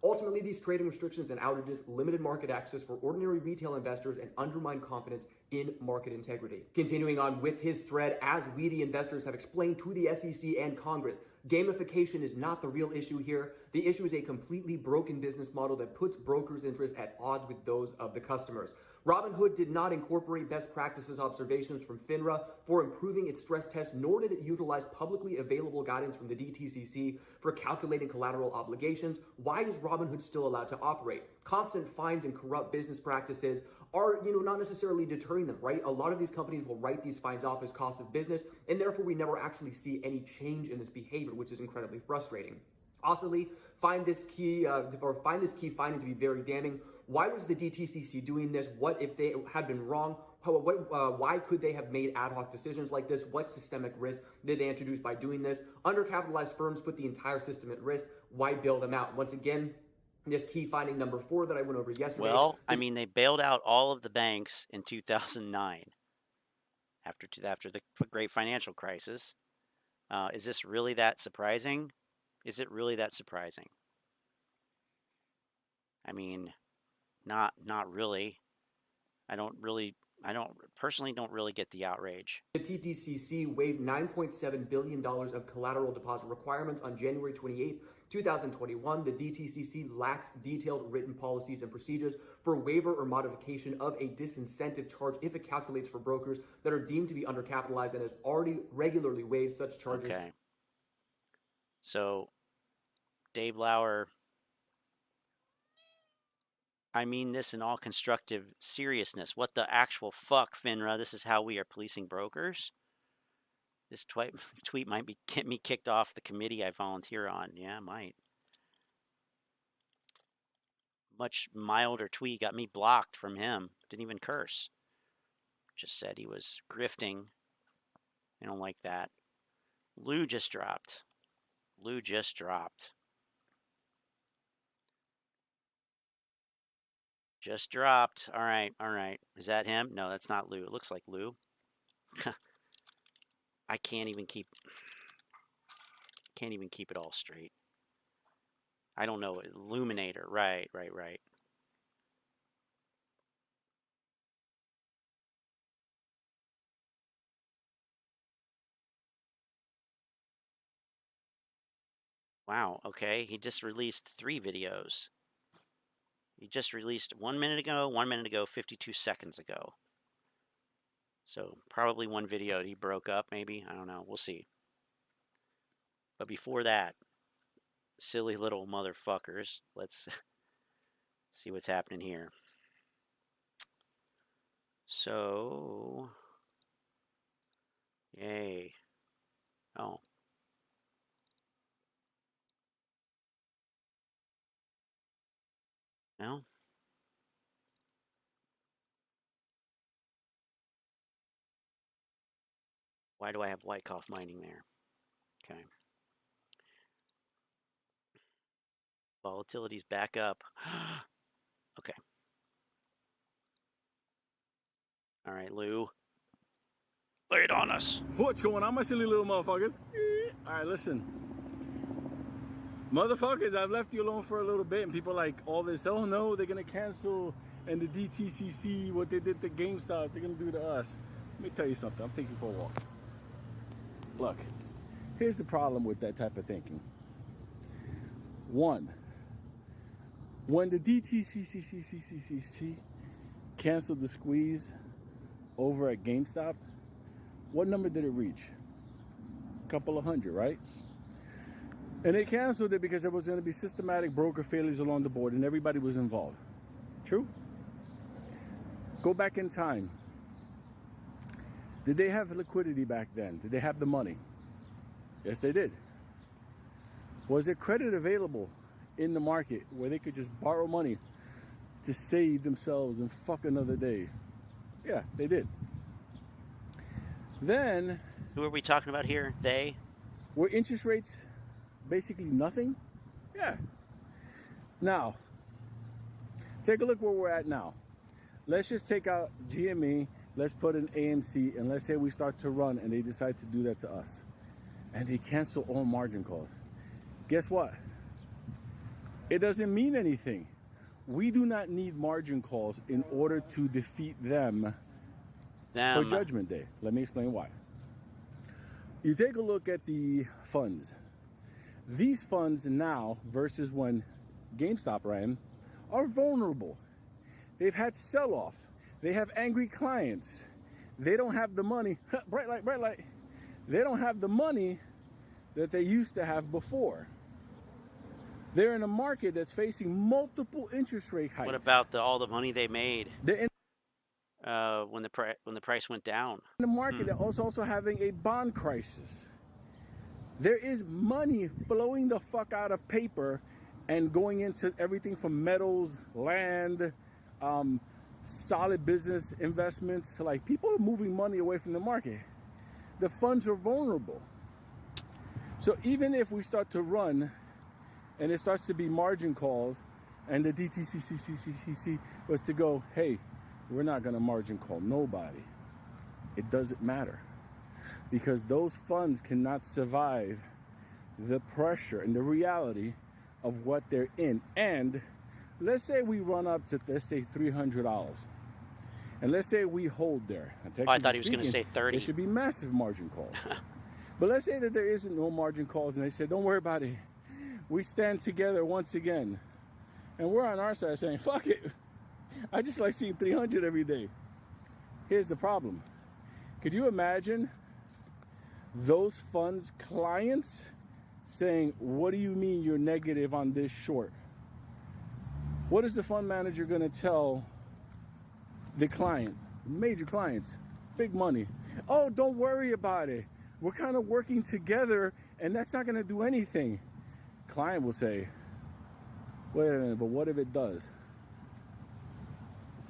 Ultimately, these trading restrictions and outages limited market access for ordinary retail investors and undermined confidence in market integrity. Continuing on with his thread, as we, the investors, have explained to the SEC and Congress, gamification is not the real issue here. The issue is a completely broken business model that puts brokers' interests at odds with those of the customers. Robinhood did not incorporate best practices observations from FINRA for improving its stress test, nor did it utilize publicly available guidance from the DTCC for calculating collateral obligations. Why is Robinhood still allowed to operate? Constant fines and corrupt business practices are, not necessarily deterring them, right? A lot of these companies will write these fines off as cost of business, and therefore we never actually see any change in this behavior, which is incredibly frustrating. Also, find this key finding to be very damning. Why was the DTCC doing this? What if they had been wrong? Why could they have made ad hoc decisions like this? What systemic risk did they introduce by doing this? Undercapitalized firms put the entire system at risk. Why bail them out? Once again, this key finding number 4 that I went over yesterday. Well, I mean, they bailed out all of the banks in 2009 after the great financial crisis. Is this really that surprising? Is it really that surprising? I mean, not really. I personally don't really get the outrage. The TTCC waived $9.7 billion of collateral deposit requirements on January 28th, 2021. The DTCC lacks detailed written policies and procedures for waiver or modification of a disincentive charge if it calculates for brokers that are deemed to be undercapitalized and has already regularly waived such charges. Okay. So, Dave Lauer, I mean this in all constructive seriousness. What the actual fuck, FINRA? This is how we are policing brokers? This tweet might get me kicked off the committee I volunteer on. Yeah, it might. Much milder tweet got me blocked from him. Didn't even curse. Just said he was grifting. I don't like that. Lou just dropped. Lou just dropped. Just dropped. All right, all right. Is that him? No, that's not Lou. It looks like Lou. I can't even keep it all straight. I don't know. Illuminator. Right. Wow, okay. He just released 3 videos. He just released 1 minute ago, 52 seconds ago. So probably one video he broke up, maybe. I don't know. We'll see. But before that, silly little motherfuckers, let's see what's happening here. So, Yay. Oh. No? Why do I have Wyckoff mining there? Okay. Volatility's back up. Okay. All right, Lou. Lay it on us. What's going on, my silly little motherfuckers? All right, listen. Motherfuckers, I've left you alone for a little bit, and people like all this, oh no, they're going to cancel, and the DTCC, what they did to GameStop, they're going to do to us. Let me tell you something. I'm taking you for a walk. Look, here's the problem with that type of thinking. One, when the DTCC canceled the squeeze over at GameStop, what number did it reach? A couple of hundred, right? And they canceled it because there was going to be systematic broker failures along the board and everybody was involved. True? Go back in time. Did they have liquidity back then? Did they have the money? Yes, they did. Was there credit available in the market where they could just borrow money to save themselves and fuck another day? Yeah, they did. Then... Who are we talking about here? They? Were interest rates basically nothing? Yeah. Now, take a look where we're at now. Let's just take out GME, let's put in AMC, and let's say we start to run and they decide to do that to us. And they cancel all margin calls. Guess what? It doesn't mean anything. We do not need margin calls in order to defeat them for Judgment Day. Let me explain why. You take a look at the funds. These funds now versus when GameStop ran are vulnerable. They've had sell-off. They have angry clients. They don't have the money. Bright light, bright light. They don't have the money that they used to have before. They're in a market that's facing multiple interest rate hikes. What about all the money they made They're in when the price went down? the market that also having a bond crisis. There is money flowing the fuck out of paper and going into everything from metals, land, solid business investments. Like, people are moving money away from the market. The funds are vulnerable. So even if we start to run and it starts to be margin calls and the DTCC was to go, hey, we're not going to margin call nobody. It doesn't matter. Because those funds cannot survive the pressure and the reality of what they're in. And let's say we run up to, let's say, $300. And let's say we hold there. I thought he was going to say 30. It should be massive margin calls. But let's say that there isn't no margin calls and they say, don't worry about it. We stand together once again. And we're on our side saying, fuck it. I just like seeing 300 every day. Here's the problem. Could you imagine those funds clients saying, what do you mean you're negative on this short? What is the fund manager going to tell the client, major clients, big money? Oh, don't worry about it. We're kind of working together and that's not going to do anything. Client will say, wait a minute, but what if it does?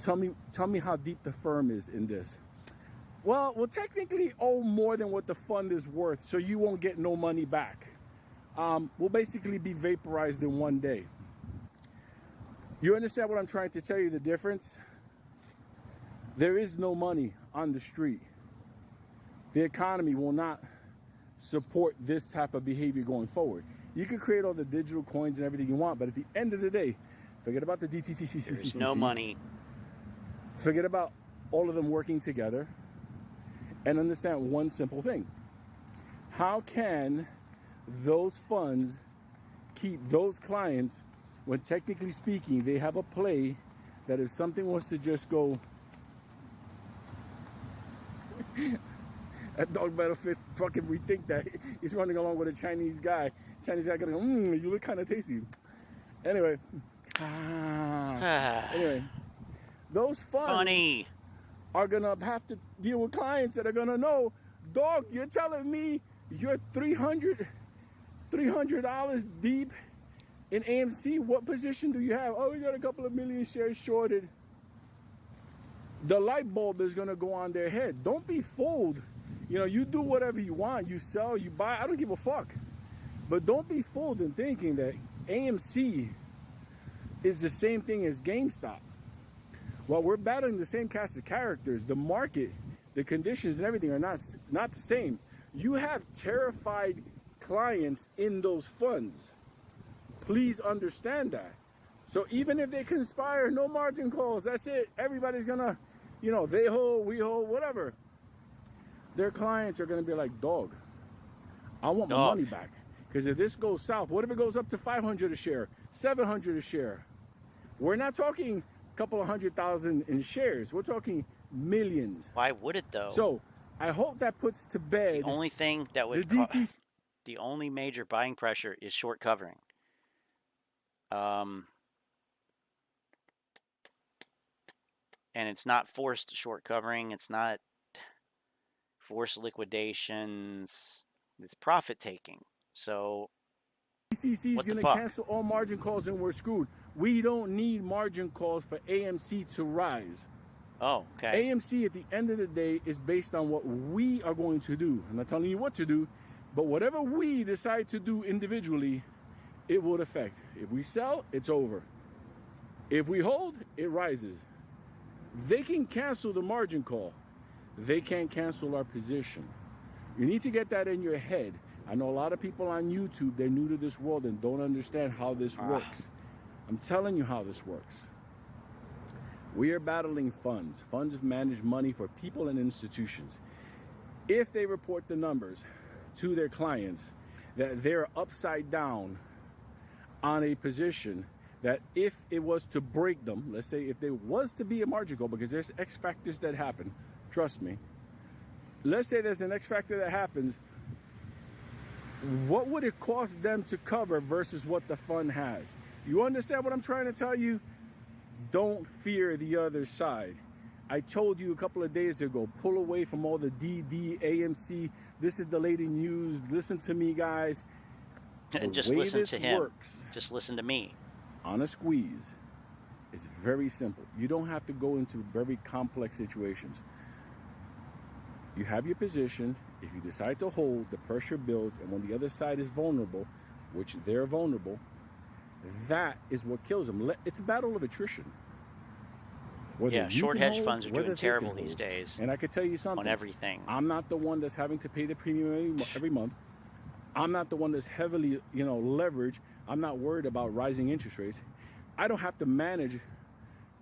Tell me how deep the firm is in this. Well, we'll technically owe more than what the fund is worth, so you won't get no money back. We'll basically be vaporized in one day. You understand what I'm trying to tell you, the difference? There is no money on the street. The economy will not support this type of behavior going forward. You can create all the digital coins and everything you want, but at the end of the day, forget about the DTCC. There's no money. Forget about all of them working together and understand one simple thing. How can those funds keep those clients when technically speaking they have a play that if something was to just go, that dog better fucking rethink that. He's running along with a Chinese guy. Chinese guy gonna go, you look kind of tasty. Anyway. Anyway. Those funds are going to have to deal with clients that are going to know, dog, you're telling me you're $300 deep in AMC? What position do you have? Oh, we got a couple of million shares shorted. The light bulb is going to go on their head. Don't be fooled. You know, you do whatever you want. You sell, you buy. I don't give a fuck. But don't be fooled in thinking that AMC is the same thing as GameStop. While we're battling the same cast of characters, the market, the conditions and everything are not the same. You have terrified clients in those funds. Please understand that. So even if they conspire, no margin calls, that's it. Everybody's gonna, you know, they hold, we hold, whatever. Their clients are gonna be like, dog, I want my money back. Because if this goes south, what if it goes up to 500 a share, 700 a share? We're not talking a couple of 100,000 in shares. We're talking millions. Why would it though? So I hope that puts to bed. The only thing that would, the only major buying pressure is short covering. And it's not forced short covering. It's not forced liquidations. It's profit taking. So DCC is going to cancel all margin calls and we're screwed. We don't need margin calls for AMC to rise. Oh, okay. AMC at the end of the day is based on what we are going to do. I'm not telling you what to do, but whatever we decide to do individually, it would affect. If we sell, it's over. If we hold, it rises. They can cancel the margin call. They can't cancel our position. You need to get that in your head. I know a lot of people on YouTube, they're new to this world and don't understand how this works. I'm telling you how this works. We are battling funds. Funds manage money for people and institutions. If they report the numbers to their clients that they're upside down on a position, that if it was to break them, let's say if there was to be a margin call, because there's X factors that happen, trust me. Let's say there's an X factor that happens. What would it cost them to cover versus what the fund has? You understand what I'm trying to tell you? Don't fear the other side. I told you a couple of days ago, pull away from all the DD, AMC. This is the latest news. Listen to me, guys. And just listen to him. Just listen to me. On a squeeze, it's very simple. You don't have to go into very complex situations. You have your position. If you decide to hold, the pressure builds, and when the other side is vulnerable, which they're vulnerable, that is what kills them. It's a battle of attrition. Yeah, short hedge funds are doing terrible these days. And I could tell you something. On everything. I'm not the one that's having to pay the premium every month. I'm not the one that's heavily, leveraged. I'm not worried about rising interest rates. I don't have to manage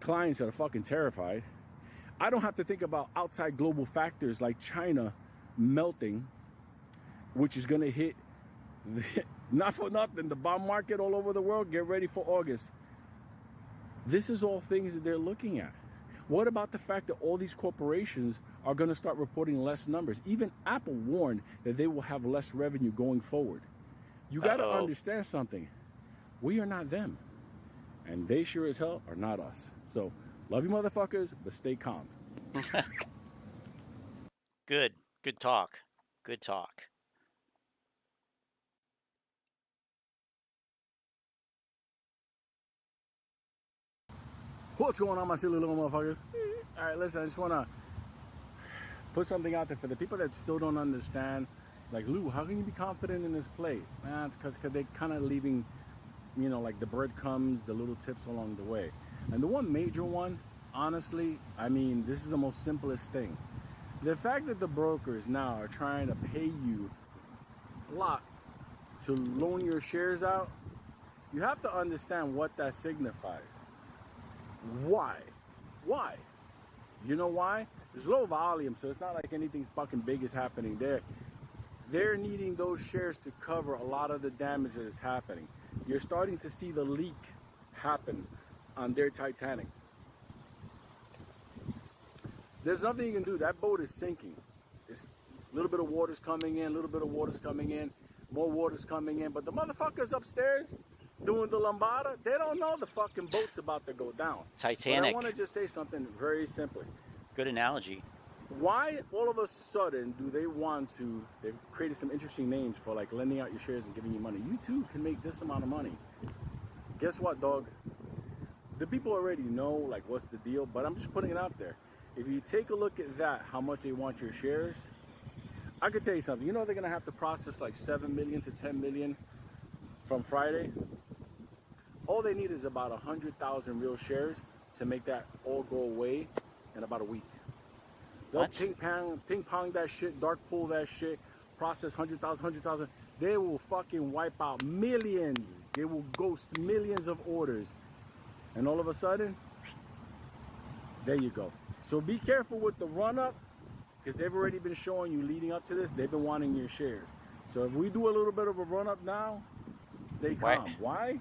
clients that are fucking terrified. I don't have to think about outside global factors like China melting, which is going to hit, not for nothing, the bond market all over the world. Get ready for August. This is all things that they're looking at. What about the fact that all these corporations are going to start reporting less numbers? Even Apple warned that they will have less revenue going forward. You got to understand something. We are not them. And they sure as hell are not us. So, love you motherfuckers, but stay calm. Good. Good talk. Good talk. What's going on, my silly little motherfuckers? All right, listen, I just want to put something out there for the people that still don't understand. Like, Lou, how can you be confident in this play? It's because they're kind of leaving, like the breadcrumbs, the little tips along the way. And the one major one, honestly, this is the most simplest thing. The fact that the brokers now are trying to pay you a lot to loan your shares out, you have to understand what that signifies. Why? You know why? There's low volume, so it's not like anything fucking big is happening there. They're needing those shares to cover a lot of the damage that is happening. You're starting to see the leak happen on their Titanic. There's nothing you can do. That boat is sinking. It's a little bit of water's coming in, a little bit of water's coming in, more water's coming in. But the motherfuckers upstairs doing the lambada, they don't know the fucking boat's about to go down. Titanic. But I want to just say something very simply. Good analogy. Why all of a sudden do they want to, they've created some interesting names for like lending out your shares and giving you money. You too can make this amount of money. Guess what, dog? The people already know like what's the deal, but I'm just putting it out there. If you take a look at that, how much they want your shares, I could tell you something. You know they're gonna have to process like 7 million to 10 million from Friday. All they need is about 100,000 real shares to make that all go away in about a week. They'll ping pong that shit, dark pool that shit, process 100,000. They will fucking wipe out millions. They will ghost millions of orders. And all of a sudden, there you go. So be careful with the run up, because they've already been showing you leading up to this, they've been wanting your shares. So if we do a little bit of a run up now, stay calm. Why?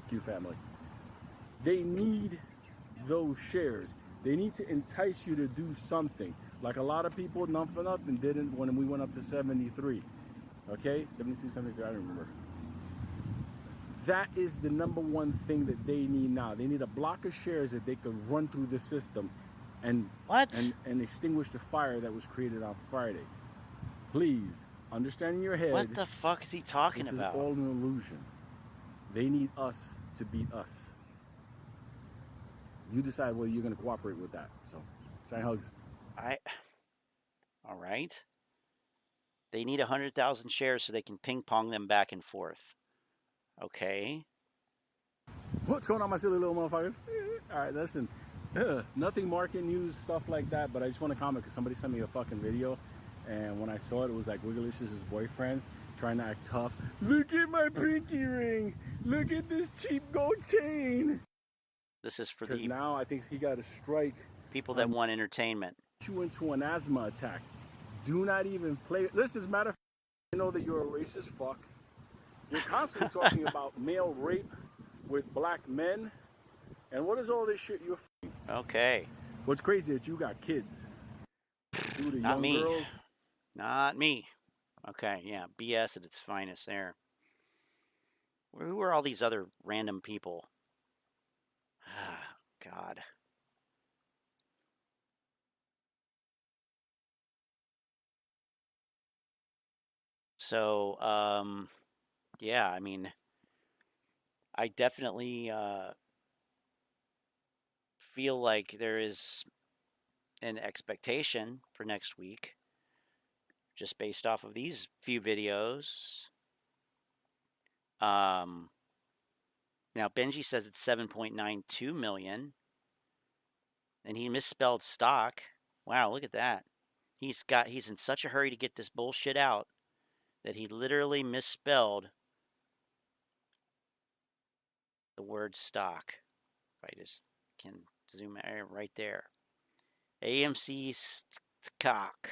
Q family. They need those shares. They need to entice you to do something. Like a lot of people, none for nothing, didn't when we went up to 73. Okay? 72, 73, I don't remember. That is the number one thing that they need now. They need a block of shares that they could run through the system and and extinguish the fire that was created on Friday. Please, understand in your head. What the fuck is he talking about? This is all an illusion. They need us to beat us. You decide whether you're going to cooperate with that. So, giant hugs. All right. They need 100,000 shares so they can ping pong them back and forth. Okay. What's going on, my silly little motherfuckers? All right, listen. Nothing market news, stuff like that, but I just want to comment because somebody sent me a fucking video, and when I saw it, it was like Wiggalicious' boyfriend trying to act tough. Look at my pinky ring. Look at this cheap gold chain. This is for the now I think he got a strike. People that want entertainment. You into an asthma attack. Do not even play. Listen, as a matter of fact, I know that you're a racist fuck. You're constantly talking about male rape with black men. And what is all this shit you're Okay. What's crazy is you got kids. Dude, Not me. Girls. Not me. Okay, yeah. BS at its finest there. Who are all these other random people? God. So, yeah, I mean, I definitely feel like there is an expectation for next week, just based off of these few videos. Now Benji says it's 7.92 million, and he misspelled stock. Wow, look at that. He's in such a hurry to get this bullshit out that he literally misspelled the word stock. If I just can zoom out right there. AMC stock.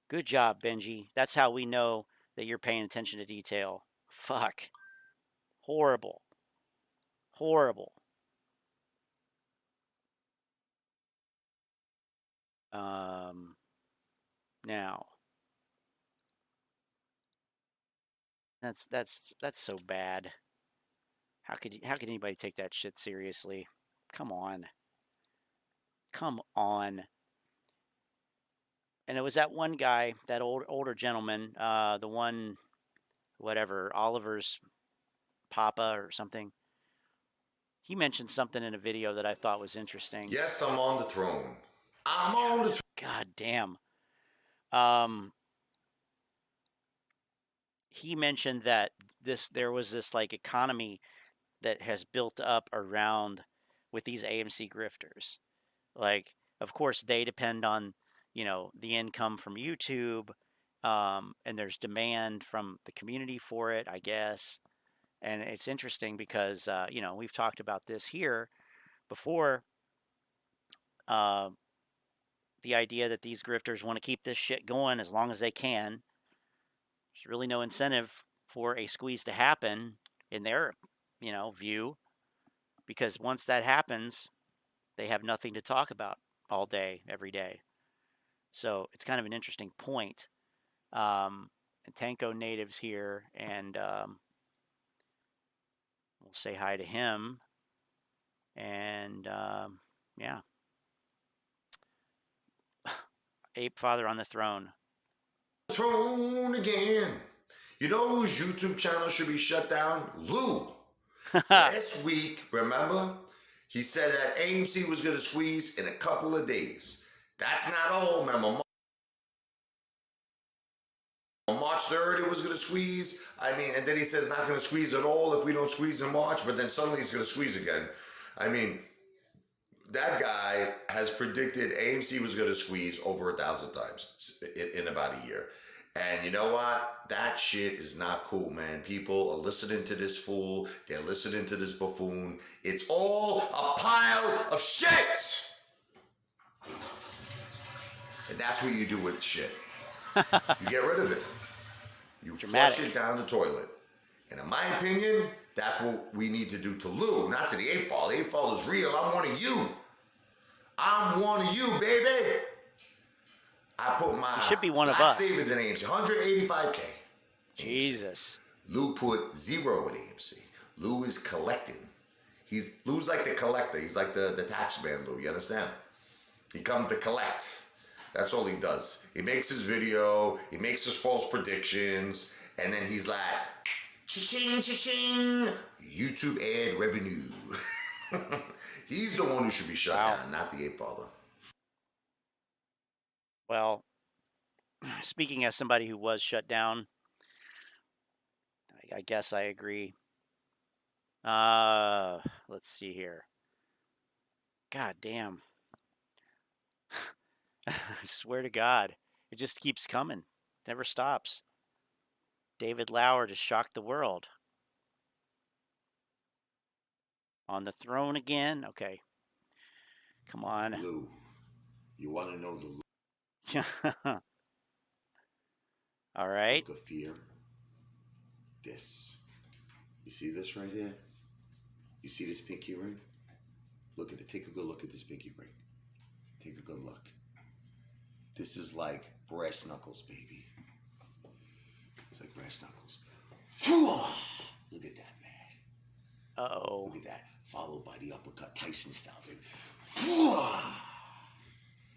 Good job, Benji. That's how we know that you're paying attention to detail. Fuck. Horrible. Horrible. Now. That's so bad. How could anybody take that shit seriously? Come on. Come on. And it was that one guy, that older gentleman, the one, whatever, Oliver's papa or something. He mentioned something in a video that I thought was interesting. Yes, I'm on the throne. I'm on the throne. God damn. He mentioned that there was this like economy that has built up around with these AMC grifters. Like, of course, they depend on, the income from YouTube, and there's demand from the community for it, I guess. And it's interesting because, we've talked about this here before. The idea that these grifters want to keep this shit going as long as they can. There's really no incentive for a squeeze to happen in their, view, because once that happens, they have nothing to talk about all day, every day. So it's kind of an interesting point. And Tanko Native's here, and we'll say hi to him. And yeah, Ape father on the throne. Throne again. You know whose YouTube channel should be shut down? Lou. Last week, remember? He said that AMC was going to squeeze in a couple of days. That's not all, remember? On March 3rd, it was going to squeeze. I mean, and then he says not going to squeeze at all if we don't squeeze in March, but then suddenly it's going to squeeze again. I mean, that guy has predicted AMC was going to squeeze over 1,000 times in about a year. And you know what? That shit is not cool, man. People are listening to this fool. They're listening to this buffoon. It's all a pile of shit. And that's what you do with shit. You get rid of it. You flush it down the toilet. And in my opinion, that's what we need to do to Lou, not to the ape fall. The ape fall is real. I'm one of you. I'm one of you, baby. I put my should be one of us. Savings in AMC, 185K. Jesus. Lou put 0 in AMC. Lou is collecting. Lou's like the collector. He's like the tax man, Lou. You understand? He comes to collect. That's all he does. He makes his video. He makes his false predictions. And then he's like, cha-ching, cha-ching. YouTube ad revenue. He's the one who should be shut down, not the ape father. Well, speaking as somebody who was shut down, I guess I agree. Let's see here. God damn. I swear to God, it just keeps coming. Never stops. David Lauer to shock the world. On the throne again? Okay. Come on. Lou, you want to know the Lou? All right. Look of fear. This. You see this right here? You see this pinky ring? Look at it. Take a good look at this pinky ring. Take a good look. This is like brass knuckles, baby. It's like brass knuckles. Look at that, man. Uh-oh. Look at that. Followed by the uppercut, Tyson style, baby.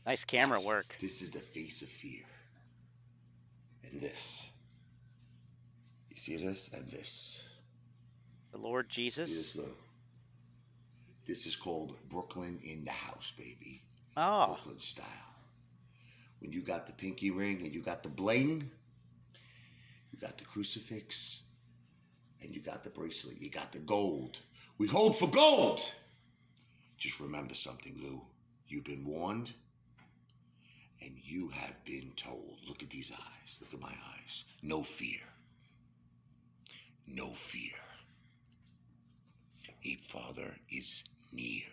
Nice camera work. This is the face of fear. And this. You see this and this. The Lord Jesus. See this, look. This is called Brooklyn in the house, baby. Oh. Brooklyn style. When you got the pinky ring and you got the bling, you got the crucifix, and you got the bracelet. You got the gold. We hold for gold. Just remember something, Lou. You've been warned. And you have been told. Look at these eyes. Look at my eyes. No fear. No fear. Ape Father is near.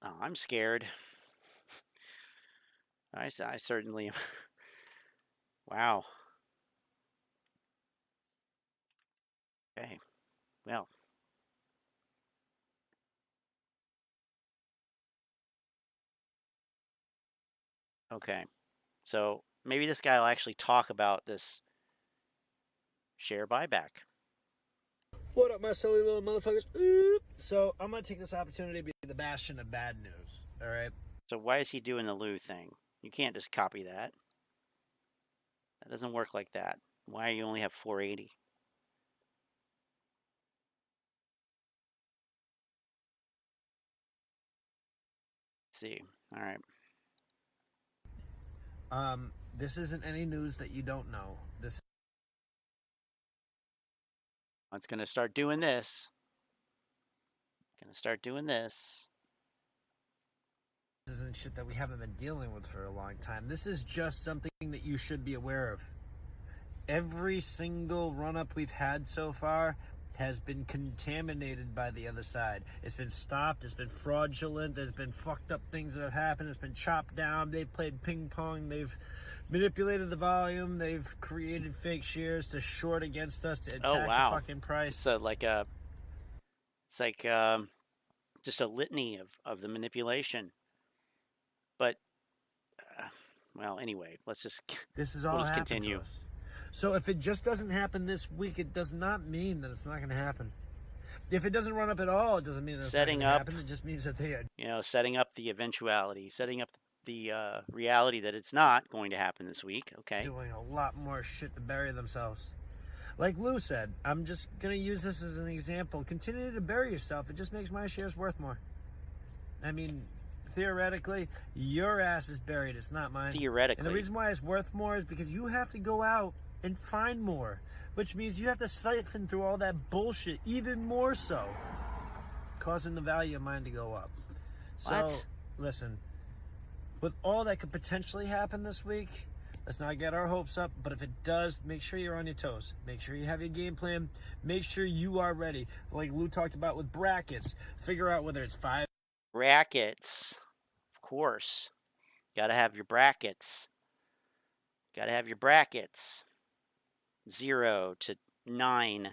Oh, I'm scared. I certainly am. Wow. Okay. Well. Okay. So maybe this guy will actually talk about this share buyback. What up, my silly little motherfuckers? Oop. So I'm going to take this opportunity to be the bastion of bad news, all right? So why is he doing the Lou thing? You can't just copy that. That doesn't work like that. Why you only have 480? Let's see. All right. This isn't any news that you don't know. It's going to start doing this. Going to start doing this. This isn't shit that we haven't been dealing with for a long time. This is just something that you should be aware of. Every single run-up we've had so far has been contaminated by the other side. It's been stopped. It's been fraudulent. There's been fucked up things that have happened. It's been chopped down. They've played ping pong. They've manipulated the volume. They've created fake shares to short against us to attack the fucking price. So it's like just a litany of the manipulation. But well, anyway, let's just continue. So if it just doesn't happen this week, it does not mean that it's not going to happen. If it doesn't run up at all, it doesn't mean it's setting not up. happen. It just means that they are, you know, setting up the eventuality, setting up the reality that it's not going to happen this week. Okay. doing a lot more shit to bury themselves. Like Lou said, I'm just going to use this as an example. Continue to bury yourself. It just makes my shares worth more. I mean, theoretically, your ass is buried. It's not mine. Theoretically. And the reason why it's worth more is because you have to go out and find more, which means you have to siphon through all that bullshit even more so, causing the value of mine to go up. So, listen, with all that could potentially happen this week, let's not get our hopes up, but if it does, make sure you're on your toes. Make sure you have your game plan. Make sure you are ready. Like Lou talked about with brackets, figure out whether it's 5. Brackets, of course. Got to have your brackets. Got to have your brackets. 0 to 9.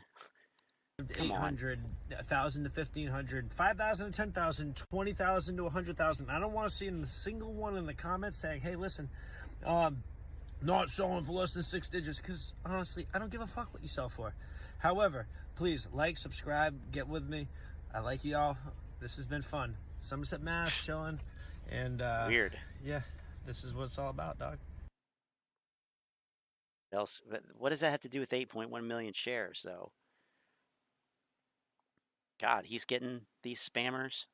800, 1,000 to 1,500, 5,000 to 10,000, 20,000 to 100,000. I don't want to see a single one in the comments saying, hey, listen, not selling for less than 6 digits, because honestly, I don't give a fuck what you sell for. However, please like, subscribe, get with me. I like y'all. This has been fun. Somerset, Mass, chilling, and weird. Yeah, this is what it's all about, dog. Else, what does that have to do with 8.1 million shares, though? God, he's getting these spammers.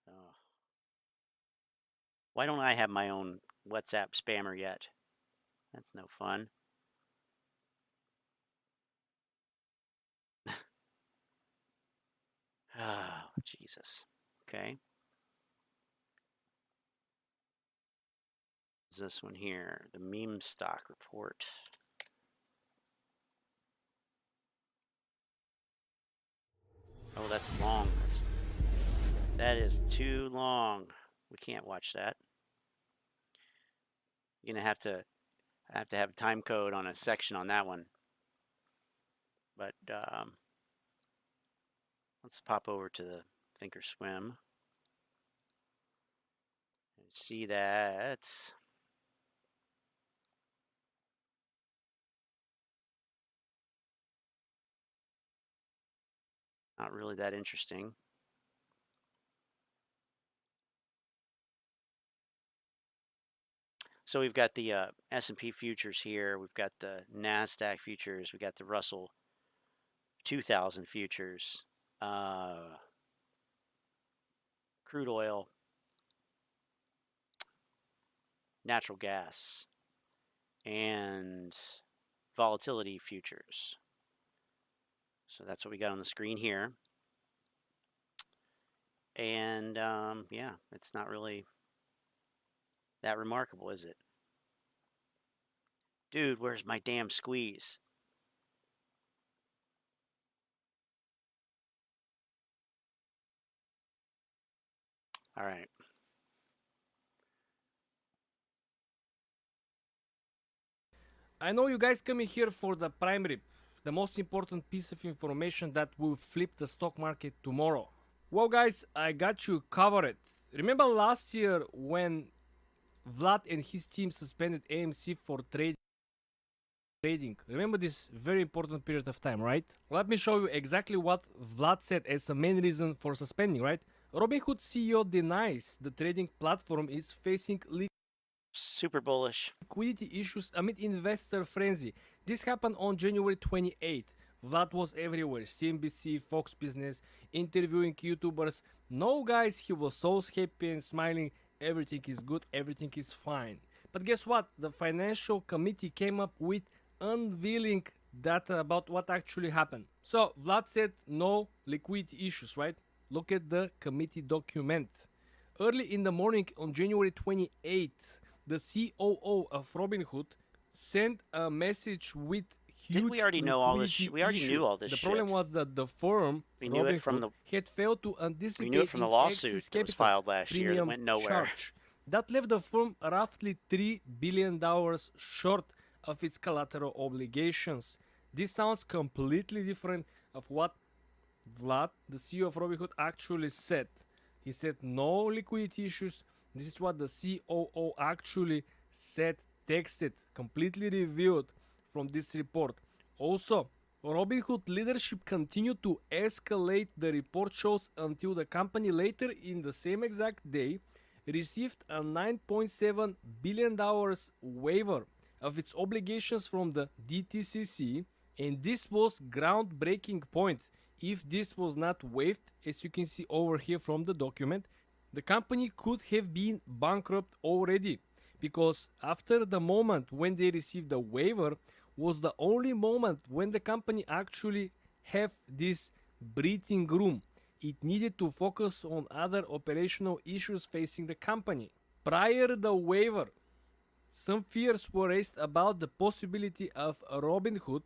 Oh. Why don't I have my own WhatsApp spammer yet? That's no fun. Oh, Jesus. Okay. Is this one here? The meme stock report. Oh, that's long. That is too long. We can't watch that. You're gonna have to have a time code on a section on that one. But let's pop over to the Thinkorswim. See that. Not really that interesting. So we've got the S&P futures here. We've got the NASDAQ futures. We got the Russell 2000 futures. Crude oil. Natural gas. And volatility futures. So that's what we got on the screen here. And yeah, it's not really that remarkable, is it? Dude, where's my damn squeeze? All right. I know you guys coming here for the prime rib, the most important piece of information that will flip the stock market tomorrow. Well guys, I got you covered. Remember last year when Vlad and his team suspended AMC for trading? Remember this very important period of time, right? Let me show you exactly what Vlad said as a main reason for suspending, right? Robinhood CEO denies the trading platform is facing super bullish liquidity issues amid investor frenzy. This happened on January 28th. Vlad was everywhere, CNBC, Fox Business, interviewing YouTubers. No guys, he was so happy and smiling. Everything is good, everything is fine. But guess what? The financial committee came up with unveiling data about what actually happened. So Vlad said no liquidity issues, right? Look at the committee document. Early in the morning on January 28th, the COO of Robinhood sent a message with huge Didn't we already know all this shit? We already knew all this shit. shit. The problem was that the firm had failed to anticipate we knew it from the lawsuit that was filed last year that went nowhere. Charge. That left the firm roughly $3 billion short of its collateral obligations. This sounds completely different of what Vlad, the CEO of Robinhood, actually said. He said no liquidity issues. This is what the COO actually said, texted, completely revealed from this report. Also, Robinhood leadership continued to escalate, the report shows, until the company later in the same exact day received a $9.7 billion waiver of its obligations from the DTCC, and this was groundbreaking point. If this was not waived, as you can see over here from the document, the company could have been bankrupt already, because after the moment when they received the waiver was the only moment when the company actually have this breathing room. It needed to focus on other operational issues facing the company. Prior to the waiver, some fears were raised about the possibility of Robinhood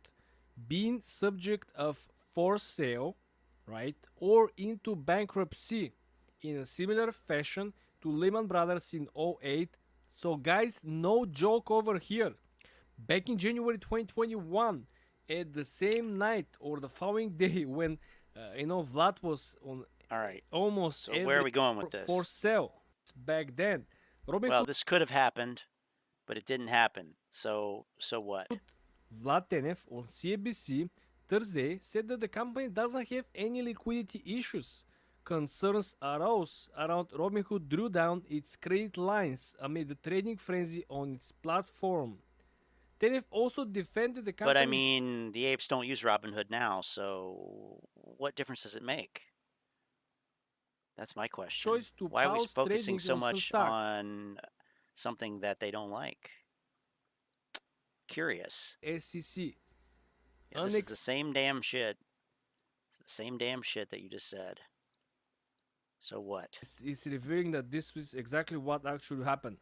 being subject of forced sale, right, or into bankruptcy in a similar fashion to Lehman Brothers in 2008. So guys, no joke over here. Back in January 2021, at the same night or the following day when Vlad was on almost so where are we going with this? For sale back then. Well, this could have happened, but it didn't happen. So what? Vlad Tenev on CNBC Thursday said that the company doesn't have any liquidity issues. Concerns arose around Robinhood drew down its credit lines amid the trading frenzy on its platform. Tenev also defended the company. But I mean, the apes don't use Robinhood now, so what difference does it make? That's my question. Choice to Why are we focusing so on much on something that they don't like? Curious. SEC. Yeah, this is the same damn shit. It's the same damn shit that you just said. So what? It's revealing that this was exactly what actually happened.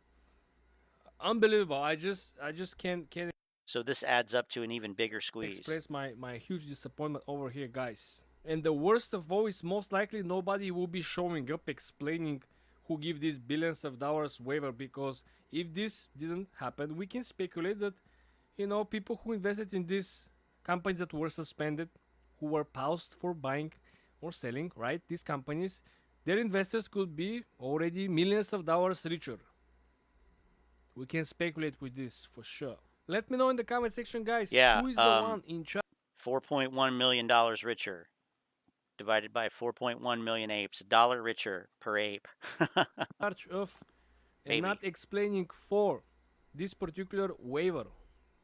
Unbelievable. I just can't. So this adds up to an even bigger squeeze. Express my huge disappointment over here, guys. And the worst of all is most likely nobody will be showing up explaining who give these billions of dollars waiver, because if this didn't happen, we can speculate that people who invested in these companies that were suspended, who were paused for buying or selling, right? These companies, their investors could be already millions of dollars richer. We can speculate with this for sure. Let me know in the comment section, guys. Yeah, who is the one in charge? $4.1 million richer, divided by 4.1 million apes. $1 richer per ape. Charge of and not explaining for this particular waiver.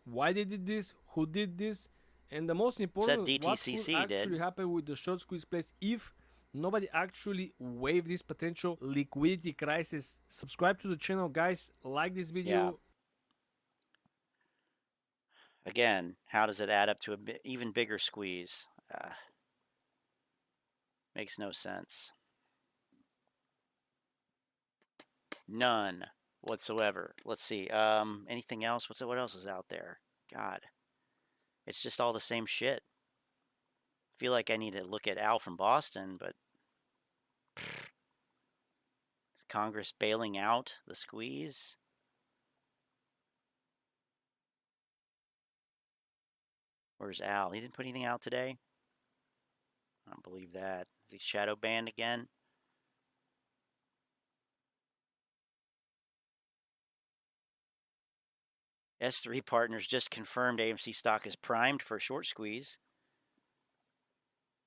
Why they did this? Who did this? And the most important, what would actually happen with the short squeeze place if nobody actually waived this potential liquidity crisis. Subscribe to the channel, guys. Like this video. Yeah. Again, how does it add up to an even bigger squeeze? Makes no sense. None whatsoever. Let's see. Anything else? What else is out there? God. It's just all the same shit. I feel like I need to look at Al from Boston, but is Congress bailing out the squeeze? Where's Al? He didn't put anything out today? I don't believe that. Is he shadow banned again? S3 Partners just confirmed AMC stock is primed for a short squeeze.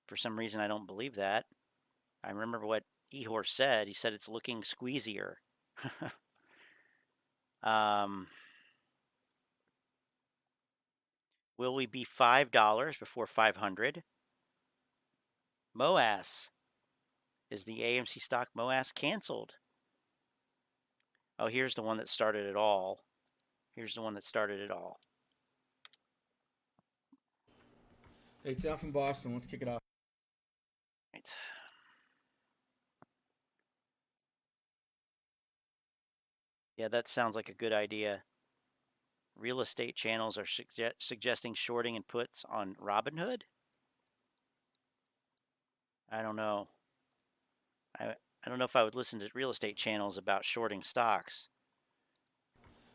For some reason, I don't believe that. I remember what Ehor said. He said it's looking squeezier. Will we be $5 before 500? Moass. Is the AMC stock Moass canceled? Oh, here's the one that started it all. Here's the one that started it all. Hey, it's Al from Boston. Let's kick it off. Right. Yeah, that sounds like a good idea. Real estate channels are suggesting shorting and puts on Robinhood? I don't know. I don't know if I would listen to real estate channels about shorting stocks.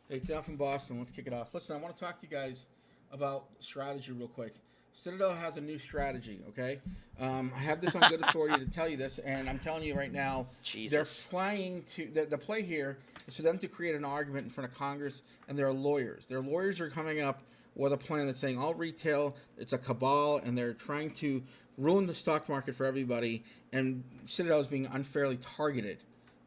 Hey, it's Al from Boston. Let's kick it off. Listen, I want to talk to you guys about strategy real quick. Citadel has a new strategy, okay? I have this on good authority to tell you this, and I'm telling you right now, they're playing to the play here is for them to create an argument in front of Congress and their lawyers. Their lawyers are coming up or the plan that's saying all retail, it's a cabal, and they're trying to ruin the stock market for everybody, and Citadel is being unfairly targeted.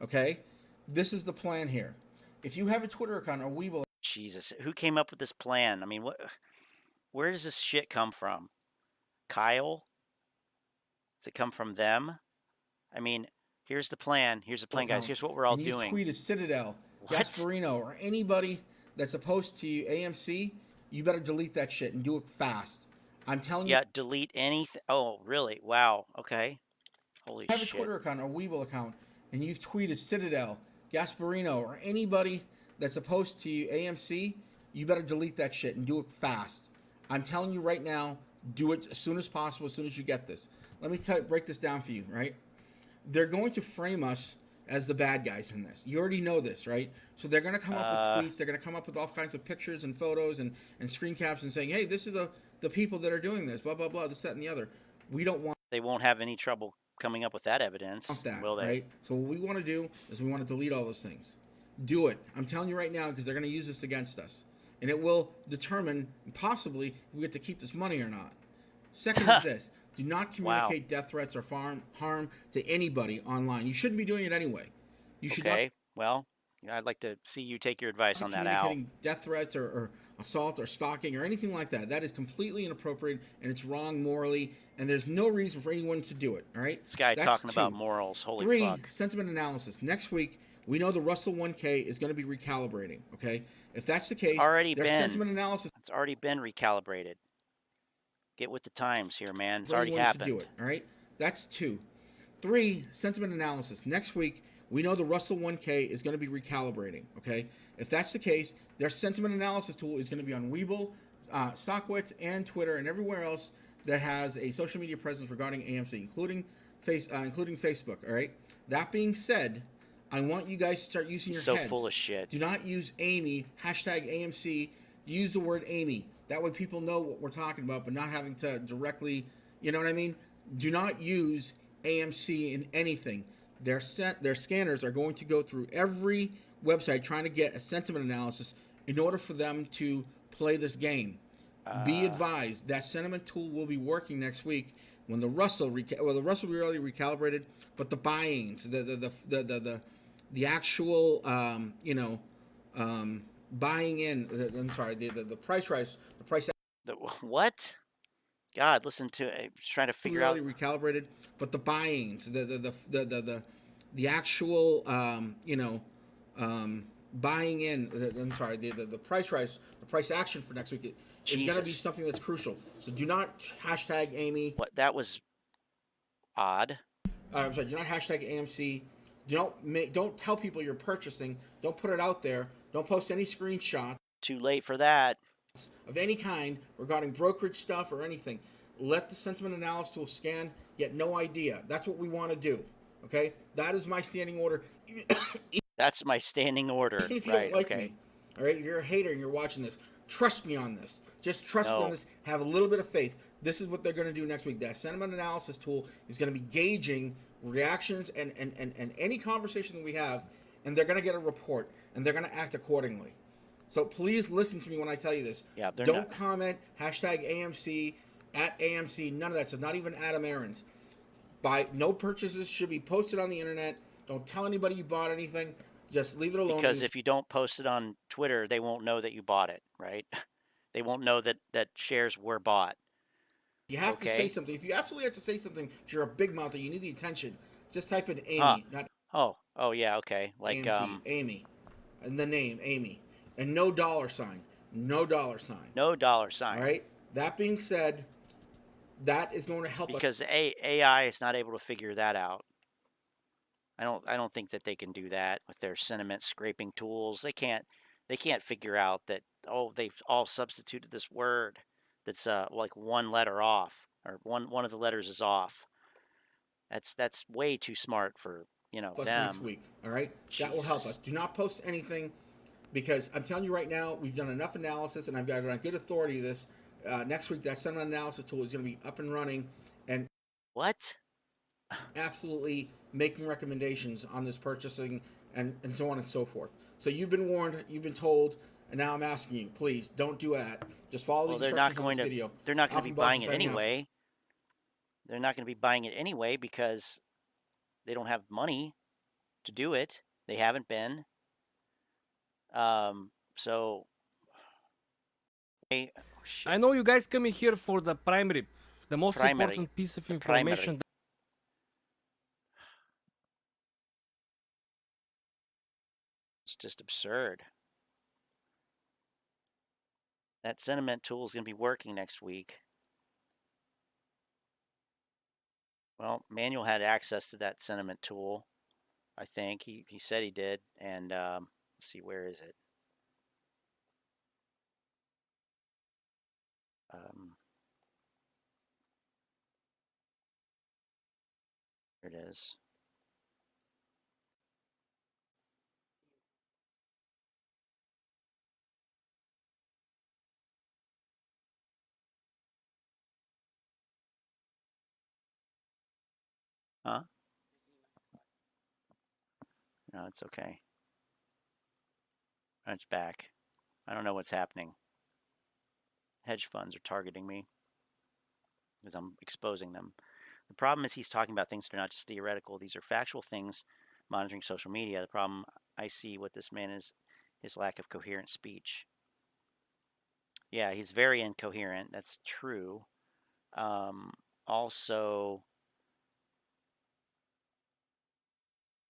Okay? This is the plan here. If you have a Twitter account or Weeble... Jesus, who came up with this plan? I mean, where does this shit come from? Kyle? Does it come from them? I mean, here's the plan. Here's the plan, guys. Here's what we're all doing. You've tweeted Citadel, Gasparino, or anybody that's opposed to you, AMC, you better delete that shit and do it fast. I'm telling you. Yeah, delete anything. Oh, really? Wow. Okay. Holy shit. Have a Twitter account or Weeble account, and you've tweeted Citadel, Gasparino, or anybody that's opposed to you, AMC, you better delete that shit and do it fast. I'm telling you right now, do it as soon as possible, as soon as you get this. Let me break this down for you, right? They're going to frame us as the bad guys in this. You already know this, right? So they're going to come up with tweets. They're going to come up with all kinds of pictures and photos and screen caps and saying, hey, this is the people that are doing this, blah, blah, blah, this, that, and the other. We don't want... They won't have any trouble coming up with that evidence, will they? Right? So what we want to do is we want to delete all those things. Do it. I'm telling you right now, because they're going to use this against us. And it will determine, possibly, if we get to keep this money or not. Second is this. Do not communicate death threats or harm to anybody online. You shouldn't be doing it anyway. You should not. Well, I'd like to see you take your advice on that, Al. Communicating death threats or assault or stalking or anything like that. That is completely inappropriate, and it's wrong morally, and there's no reason for anyone to do it, all right? This guy talking about morals. Holy fuck. 3, sentiment analysis. Next week, we know the Russell 1K is going to be recalibrating, okay? If that's the case, sentiment analysis. It's already been recalibrated. Get with the times here, man. It's already happened. Do it, all right? That's 2. 3, sentiment analysis. Next week, we know the Russell 1K is going to be recalibrating, okay? If that's the case, their sentiment analysis tool is going to be on Weeble, Stockwitz, and Twitter, and everywhere else that has a social media presence regarding AMC, including Facebook, all right? That being said, I want you guys to start using your heads. So full of shit. Do not use Amy, hashtag AMC. Use the word Amy. That way people know what we're talking about, but not having to directly, you know what I mean? Do not use AMC in anything. Their scanners are going to go through every website trying to get a sentiment analysis in order for them to play this game. Be advised that sentiment tool will be working next week when the Russell will be already recalibrated, but the buy-ins, the actual buying in. I'm sorry, the price rise, the price. What? God, listen to it. Trying to figure out. Recalibrated, but the buy-ins, the actual buying in. I'm sorry, the price rise, the price action for next week is going to be something that's crucial. So do not hashtag Amy. What? That was odd. I'm sorry. Do not hashtag AMC. Don't tell people you're purchasing. Don't put it out there. Don't post any screenshots. Too late for that. Of any kind regarding brokerage stuff or anything. Let the sentiment analysis tool scan, yet no idea. That's what we want to do. Okay? That is my standing order. That's my standing order. Even if you don't like me. All right? If you're a hater and you're watching this, trust me on this. Just trust me on this. Have a little bit of faith. This is what they're going to do next week. That sentiment analysis tool is going to be gauging reactions and any conversation that we have, and they're going to get a report, and they're going to act accordingly. So please listen to me when I tell you this. Yeah, don't comment, hashtag AMC, at AMC, none of that stuff, not even Adam Aron's. No purchases should be posted on the internet. Don't tell anybody you bought anything. Just leave it alone. Because if you don't post it on Twitter, they won't know that you bought it, right? They won't know that shares were bought. You have to say something. If you absolutely have to say something, if you're a big mouth or you need the attention, just type in Amy, not Oh yeah, okay. Like AMC, Amy. And the name, Amy. And no dollar sign. No dollar sign. No dollar sign. All right? That being said, that is going to help because AI is not able to figure that out. I don't think that they can do that with their sentiment scraping tools. They can't figure out that they've all substituted this word that's like one letter off, or one of the letters is off. That's way too smart for them. Next week, all right? Jesus. That will help us. Do not post anything, because I'm telling you right now, we've done enough analysis, and I've got on good authority this. Next week, that sentiment analysis tool is going to be up and running, and what? Absolutely making recommendations on this purchasing and so on and so forth. So you've been warned, you've been told, And now I'm asking you, please don't do that. Just follow the They're instructions not going on this video. They're not going to be buying it right now. anyway. They're not going to be buying it anyway because they don't have money to do it. They haven't been. So I know you guys coming here for the primary, the most important piece of information. It's just absurd. That sentiment tool is going to be working next week. Well, Manuel had access to that sentiment tool. I think he said he did. And let's see, where is it? There it is. Huh? No, it's okay. It's back. I don't know what's happening. Hedge funds are targeting me because I'm exposing them. The problem is he's talking about things that are not just theoretical. These are factual things, monitoring social media. The problem I see with this man is his lack of coherent speech. Yeah, he's very incoherent. That's true. Also,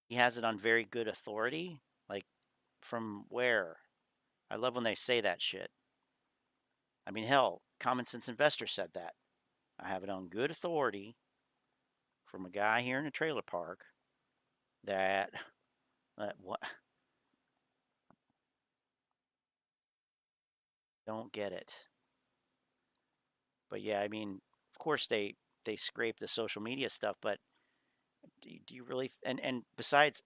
he has it on very good authority. Like, from where? I love when they say that shit. I mean, hell, Common Sense Investor said that. I have it on good authority from a guy here in a trailer park that what? Don't get it. But yeah, I mean, of course they scrape the social media stuff, but do you really? And besides,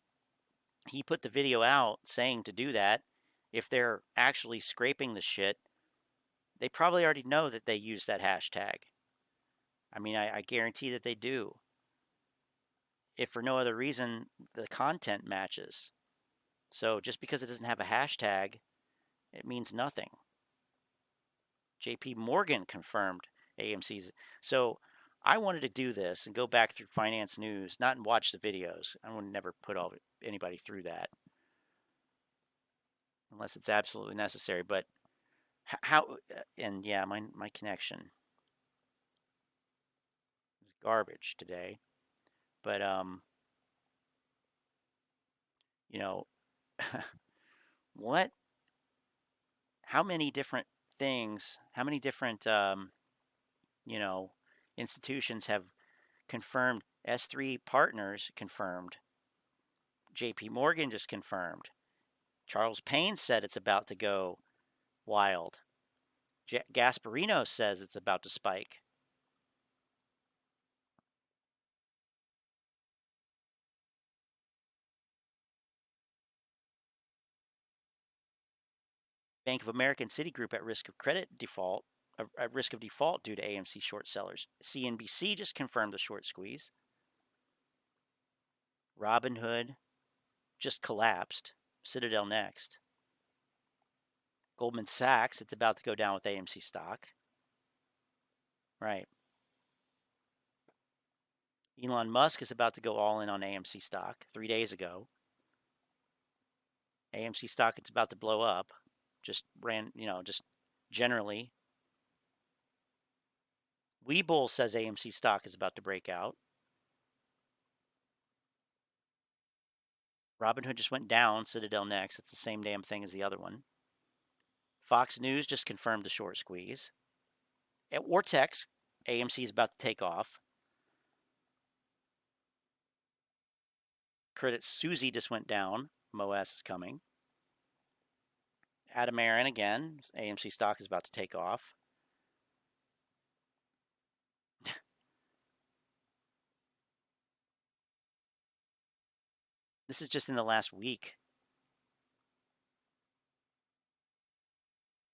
he put the video out saying to do that. If they're actually scraping the shit, they probably already know that they use that hashtag. I mean, I guarantee that they do. If for no other reason, the content matches. So just because it doesn't have a hashtag, it means nothing. JP Morgan confirmed AMC's. So I wanted to do this and go back through finance news, not watch the videos. I would never put anybody through that unless it's absolutely necessary. But how? And yeah, my connection is garbage today. But you know, what? How many different things? How many different you know, institutions have confirmed? S3 Partners confirmed. JP Morgan just confirmed. Charles Payne said it's about to go wild. Gasparino says it's about to spike. Bank of America and Citigroup at risk of credit default, at risk of default due to AMC short sellers. CNBC just confirmed the short squeeze. Robinhood just collapsed. Citadel next. Goldman Sachs, it's about to go down with AMC stock. Right. Elon Musk is about to go all in on AMC stock 3 days ago. AMC stock, it's about to blow up. Just just generally. Webull says AMC stock is about to break out. Robinhood just went down. Citadel next. It's the same damn thing as the other one. Fox News just confirmed the short squeeze. At Ortex, AMC is about to take off. Credit Susie just went down. Moass is coming. Aron again. AMC stock is about to take off. This is just in the last week.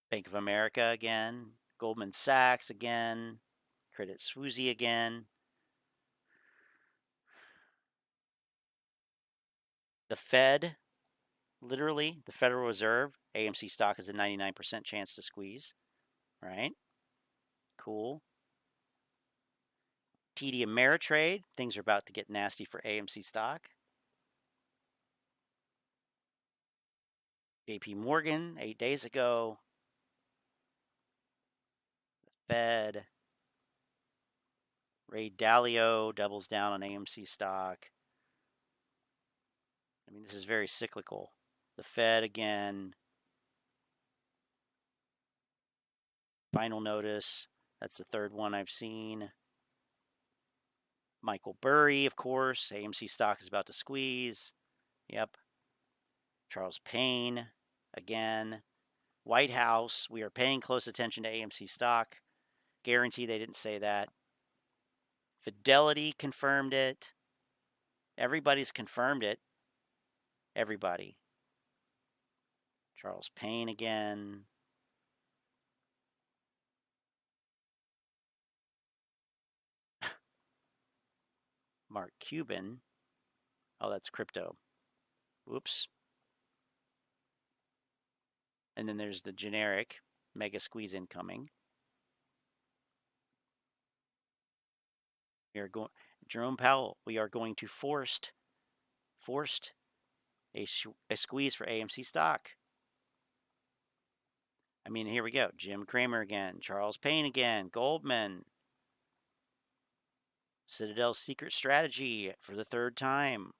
Bank of America again. Goldman Sachs again. Credit Suisse again. The Fed Literally, the Federal Reserve, AMC stock is a 99% chance to squeeze, right? Cool. TD Ameritrade, things are about to get nasty for AMC stock. JP Morgan, 8 days ago. The Fed. Ray Dalio doubles down on AMC stock. I mean, this is very cyclical. The Fed again. Final notice. That's the third one I've seen. Michael Burry, of course. AMC stock is about to squeeze. Yep. Charles Payne, again. White House, we are paying close attention to AMC stock. Guarantee they didn't say that. Fidelity confirmed it. Everybody's confirmed it. Everybody. Charles Payne again. Mark Cuban. Oh, that's crypto. Whoops. And then there's the generic mega squeeze incoming. We are going, Jerome Powell, we are going to forced a squeeze for AMC stock. I mean, here we go. Jim Cramer again, Charles Payne again, Goldman. Citadel's secret strategy for the third time.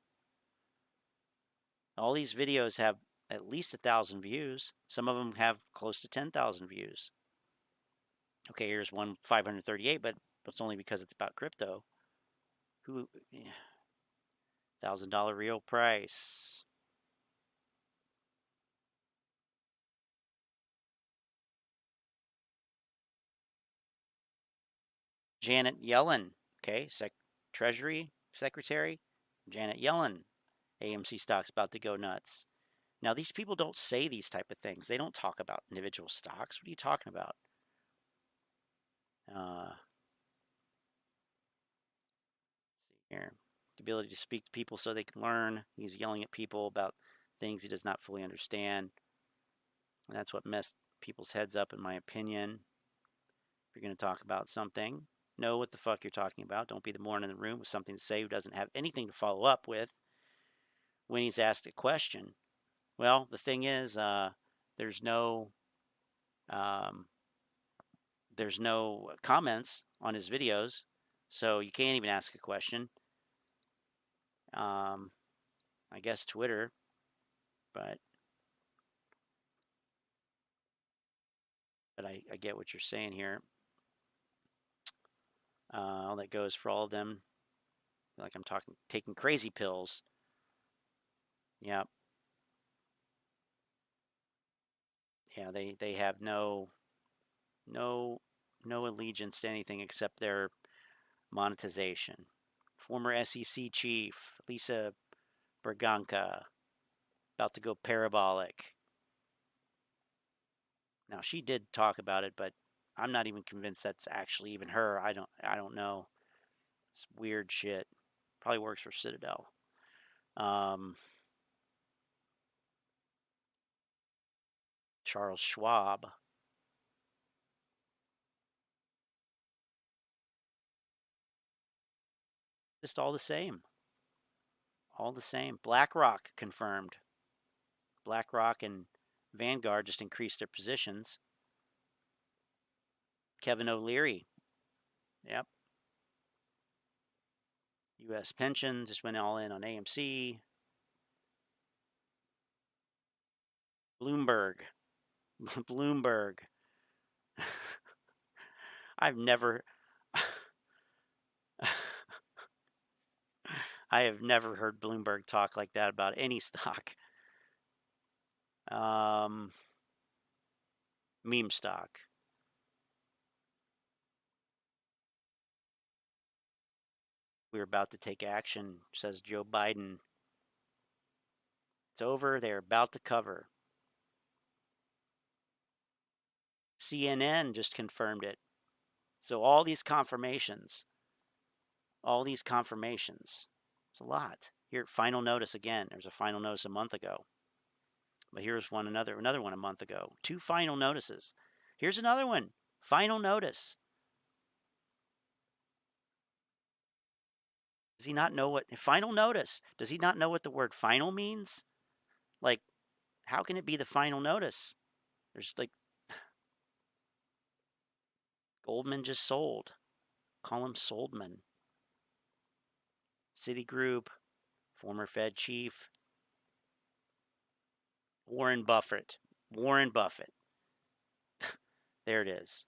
All these videos have at least 1,000 views. Some of them have close to 10,000 views. Okay, here's one 538, but it's only because it's about crypto. Who? Yeah. $1,000 real price. Janet Yellen. Okay, Treasury Secretary Janet Yellen. AMC stock's about to go nuts. Now, these people don't say these type of things. They don't talk about individual stocks. What are you talking about? Let's see here. The ability to speak to people so they can learn. He's yelling at people about things he does not fully understand. And that's what messed people's heads up, in my opinion. If you're going to talk about something, know what the fuck you're talking about. Don't be the moron in the room with something to say who doesn't have anything to follow up with when he's asked a question. Well, the thing is, there's no comments on his videos, so you can't even ask a question. I guess Twitter, but I get what you're saying here. All that goes for all of them. Like I'm taking crazy pills. Yep. Yeah, they have no allegiance to anything except their monetization. Former SEC chief Lisa Berganca about to go parabolic. Now she did talk about it, but I'm not even convinced that's actually even her. I don't know. It's weird shit. Probably works for Citadel. Charles Schwab. Just all the same. All the same. BlackRock confirmed. BlackRock and Vanguard just increased their positions. Kevin O'Leary. Yep. U.S. pension just went all in on AMC. Bloomberg. I've never I have never heard Bloomberg talk like that about any stock. Meme stock. We're about to take action, says Joe Biden. It's over. They're about to cover. CNN just confirmed it. So all these confirmations. It's a lot. Here, final notice again. There's a final notice a month ago. But here's another one a month ago. 2 final notices. Here's another one. Final notice. Does he not know what final notice? Does he not know what the word final means? Like, how can it be the final notice? There's like Goldman just sold. Call him Soldman. Citigroup, former Fed chief. Warren Buffett. Warren Buffett. There it is.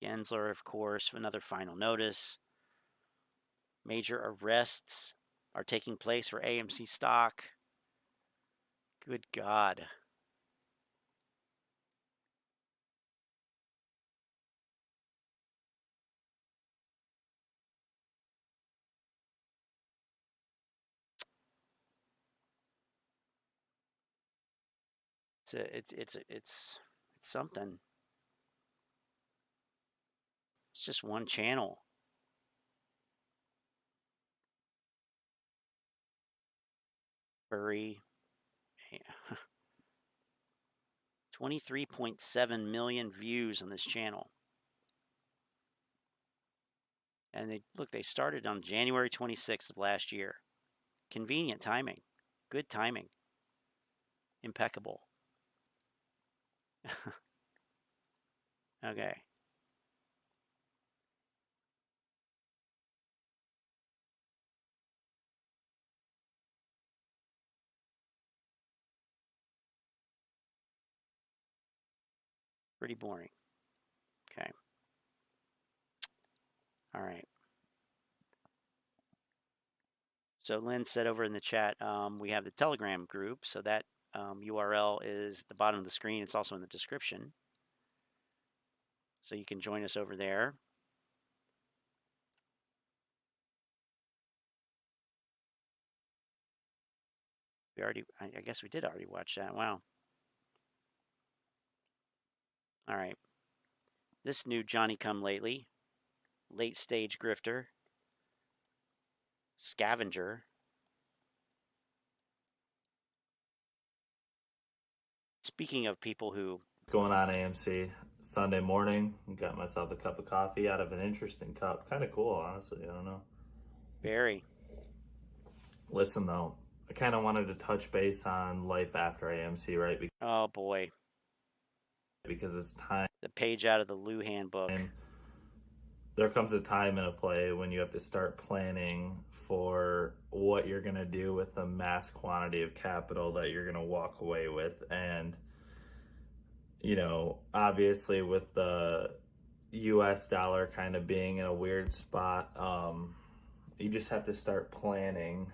Gensler, of course, another final notice. Major arrests are taking place for AMC stock. Good God. It's something. It's just one channel. Bury. 23.7 million views on this channel. And they started on January 26th of last year. Convenient timing. Good timing. Impeccable. Okay. Pretty boring. Okay. All right. So Lynn said over in the chat, we have the Telegram group. So that URL is at the bottom of the screen. It's also in the description. So you can join us over there. I guess we did already watch that. Wow. All right. This new Johnny-come-lately, late-stage grifter, scavenger. Speaking of people who... What's going on, AMC? Sunday morning, got myself a cup of coffee out of an interesting cup. Kind of cool, honestly. I don't know. Very. Listen, though, I kind of wanted to touch base on life after AMC, right? Oh, boy. Because it's time. The page out of the Lou handbook. And there comes a time in a play when you have to start planning for what you're going to do with the mass quantity of capital that you're going to walk away with. And, you know, obviously with the US dollar kind of being in a weird spot, you just have to start planning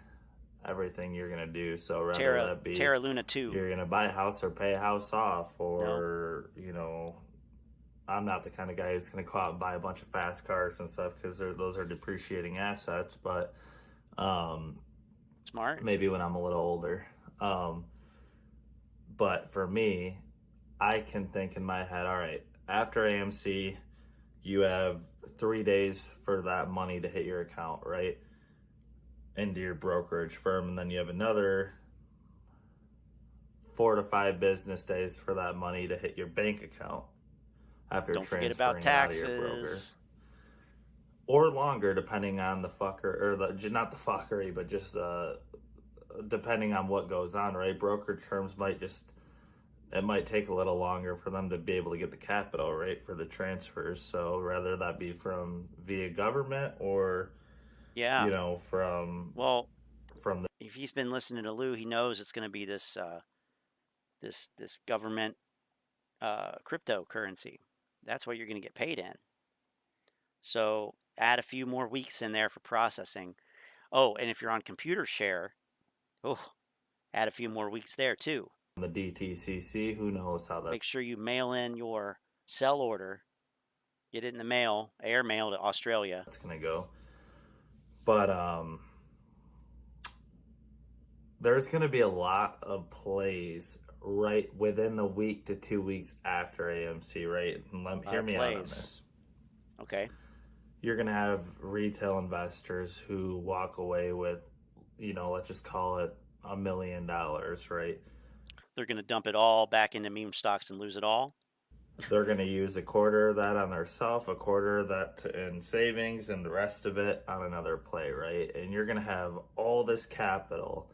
everything you're going to do. So rather that be Terra Luna 2. You're going to buy a house or pay a house off, or, you know, I'm not the kind of guy who's going to go out and buy a bunch of fast cars and stuff because those are depreciating assets. But smart. Maybe when I'm a little older. But for me, I can think in my head, all right, after AMC, you have 3 days for that money to hit your account, right? Into your brokerage firm, and then you have another 4 to 5 business days for that money to hit your bank account after Don't forget transferring about taxes. out of your broker. Or longer, depending on the fucker, or not the fuckery, but just depending on what goes on, right? Brokerage firms it might take a little longer for them to be able to get the capital, right, for the transfers. So rather that be via government or, yeah, you know, from the... If he's been listening to Lou, he knows it's going to be this this government cryptocurrency. That's what you're going to get paid in. So add a few more weeks in there for processing. Oh, and if you're on computer share, add a few more weeks there too. The DTCC, who knows how that... Make sure you mail in your sell order. Get it in the mail, air mail to Australia. That's going to go. But there's going to be a lot of plays right within the week to 2 weeks after AMC, right? And hear me out on this. Okay. you're going to have retail investors who walk away with, you know, let's just call it $1 million, right? They're going to dump it all back into meme stocks and lose it all. They're going to use a quarter of that on their self, a quarter of that in savings, and the rest of it on another play, right? And you're going to have all this capital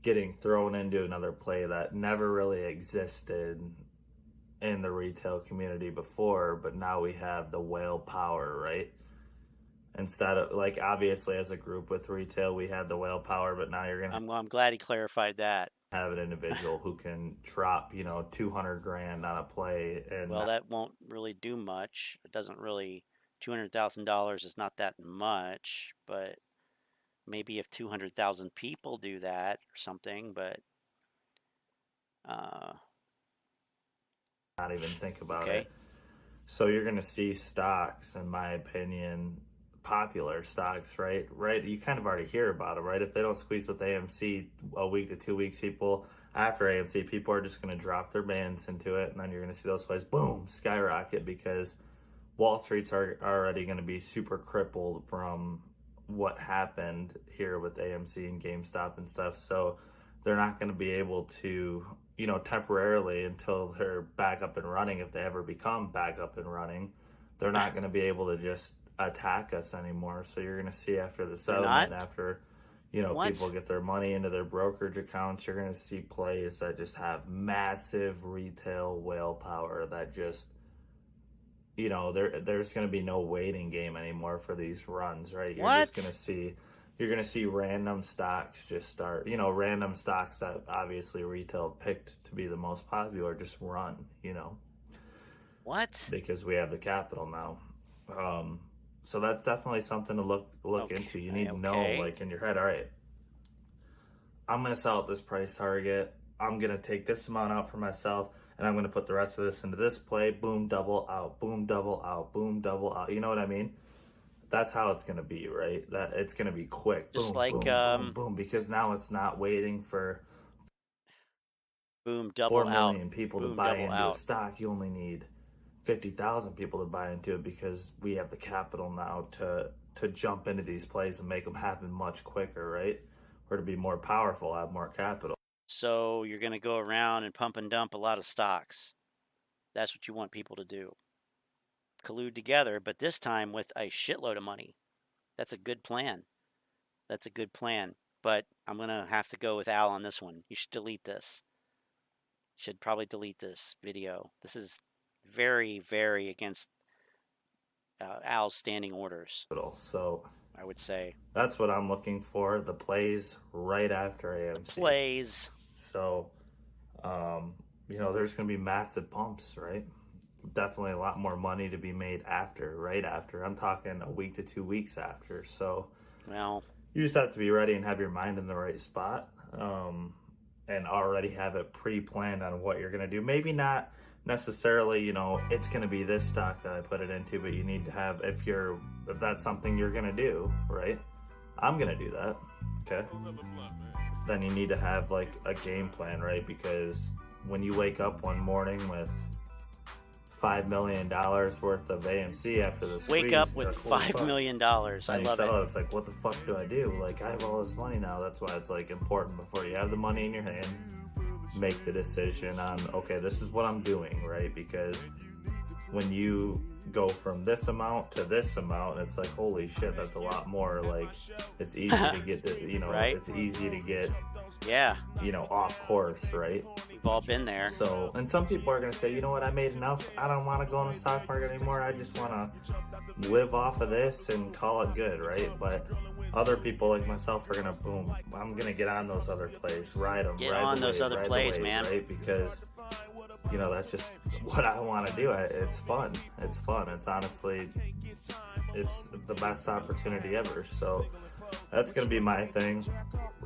getting thrown into another play that never really existed in the retail community before, but now we have the whale power, right? Instead of, like, obviously as a group with retail, we had the whale power, but now you're going to... I'm glad he clarified that. Have an individual who can drop, you know, 200 grand on a play. And well, that won't really do much. It doesn't really, $200,000 is not that much, but maybe if 200,000 people do that or something, but not even think about it. So you're going to see stocks, in my opinion, popular stocks, right? You kind of already hear about it, right? If they don't squeeze with AMC a week to 2 weeks, people after AMC, people are just going to drop their bands into it, and then you're going to see those plays, boom, skyrocket, because Wall Street's are already going to be super crippled from what happened here with AMC and GameStop and stuff. So they're not going to be able to, you know, temporarily, until they're back up and running, if they ever become back up and running, they're not going to be able to just attack us anymore. So you're going to see after the settlement, after, you know, people get their money into their brokerage accounts, you're going to see plays that just have massive retail whale power that just, you know, there's going to be no waiting game anymore for these runs, right? You're just going to see, you're going to see random stocks just start, you know, random stocks that obviously retail picked to be the most popular just run, you know. Because we have the capital now. So that's definitely something to look into. You need to know, like, in your head, all right, I'm going to sell at this price target. I'm going to take this amount out for myself, and I'm going to put the rest of this into this play. Boom, double out. Boom, double out. Boom, double out. You know what I mean? That's how it's going to be, right? That it's going to be quick. Just boom, like boom, boom, boom, because now it's not waiting for boom, double 4 million people to buy into a stock. You only need 50,000 people to buy into it, because we have the capital now to jump into these plays and make them happen much quicker, right? Or to be more powerful, have more capital. So you're going to go around and pump and dump a lot of stocks. That's what you want people to do. Collude together, but this time with a shitload of money. That's a good plan. That's a good plan. But I'm going to have to go with Al on this one. You should delete this. Should probably delete this video. This is very, very against Al's standing orders. So I would say that's what I'm looking for. The plays right after AMC. The plays. So, you know, there's going to be massive pumps, right? Definitely a lot more money to be made after, right after. I'm talking a week to 2 weeks after. So, well, you just have to be ready and have your mind in the right spot, and already have it pre-planned on what you're going to do. Maybe not necessarily, you know, it's going to be this stock that I put it into, but you need to have, if that's something you're going to do, right? I'm going to do that, okay? Then you need to have like a game plan, right? Because when you wake up one morning with $5 million worth of AMC after this, wake up with $5 million. I love it. It's like, what the fuck do I do? Like, I have all this money now. That's why it's like important, before you have the money in your hand, make the decision on, okay, this is what I'm doing, right? Because when you go from this amount to this amount, it's like, holy shit, that's a lot more. Like, it's easy to get, you know, right? It's easy to get, yeah, you know, off course, right? We've all been there. So, and some people are going to say, you know what, I made enough. I don't want to go in the stock market anymore. I just want to live off of this and call it good, right? But other people like myself are going to, boom, I'm going to get on those other plays, ride them. Get on those other plays, man. Right? Because, you know, that's just what I want to do. It's fun. It's fun. It's honestly, it's the best opportunity ever. So that's going to be my thing.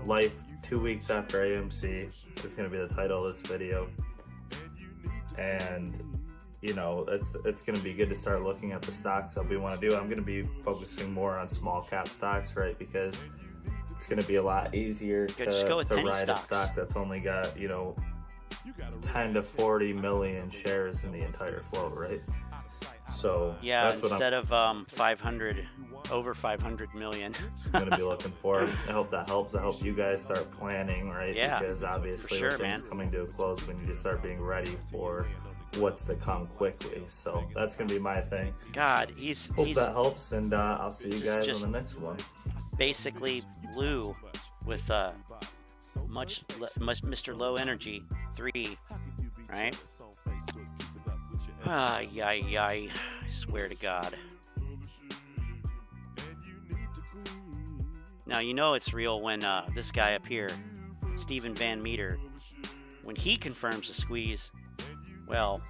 Life 2 weeks after AMC is going to be the title of this video. And, you know, it's going to be good to start looking at the stocks that we want to do. I'm going to be focusing more on small cap stocks, right? Because it's going to be a lot easier to ride a stock that's only got, you know, 10 to 40 million shares in the entire float, right? So yeah, instead of 500 over 500 million. I'm gonna be looking for. I hope that helps. I hope you guys start planning, right? Yeah, because obviously sure, with things coming to a close, we need to start being ready for what's to come quickly. So that's gonna be my thing. God, hope that helps, and I'll see you guys on the next one. Basically blue with Mr. Low Energy 3, right? I swear to God. Now you know it's real when this guy up here, Stephen Van Meter, when he confirms a squeeze, well,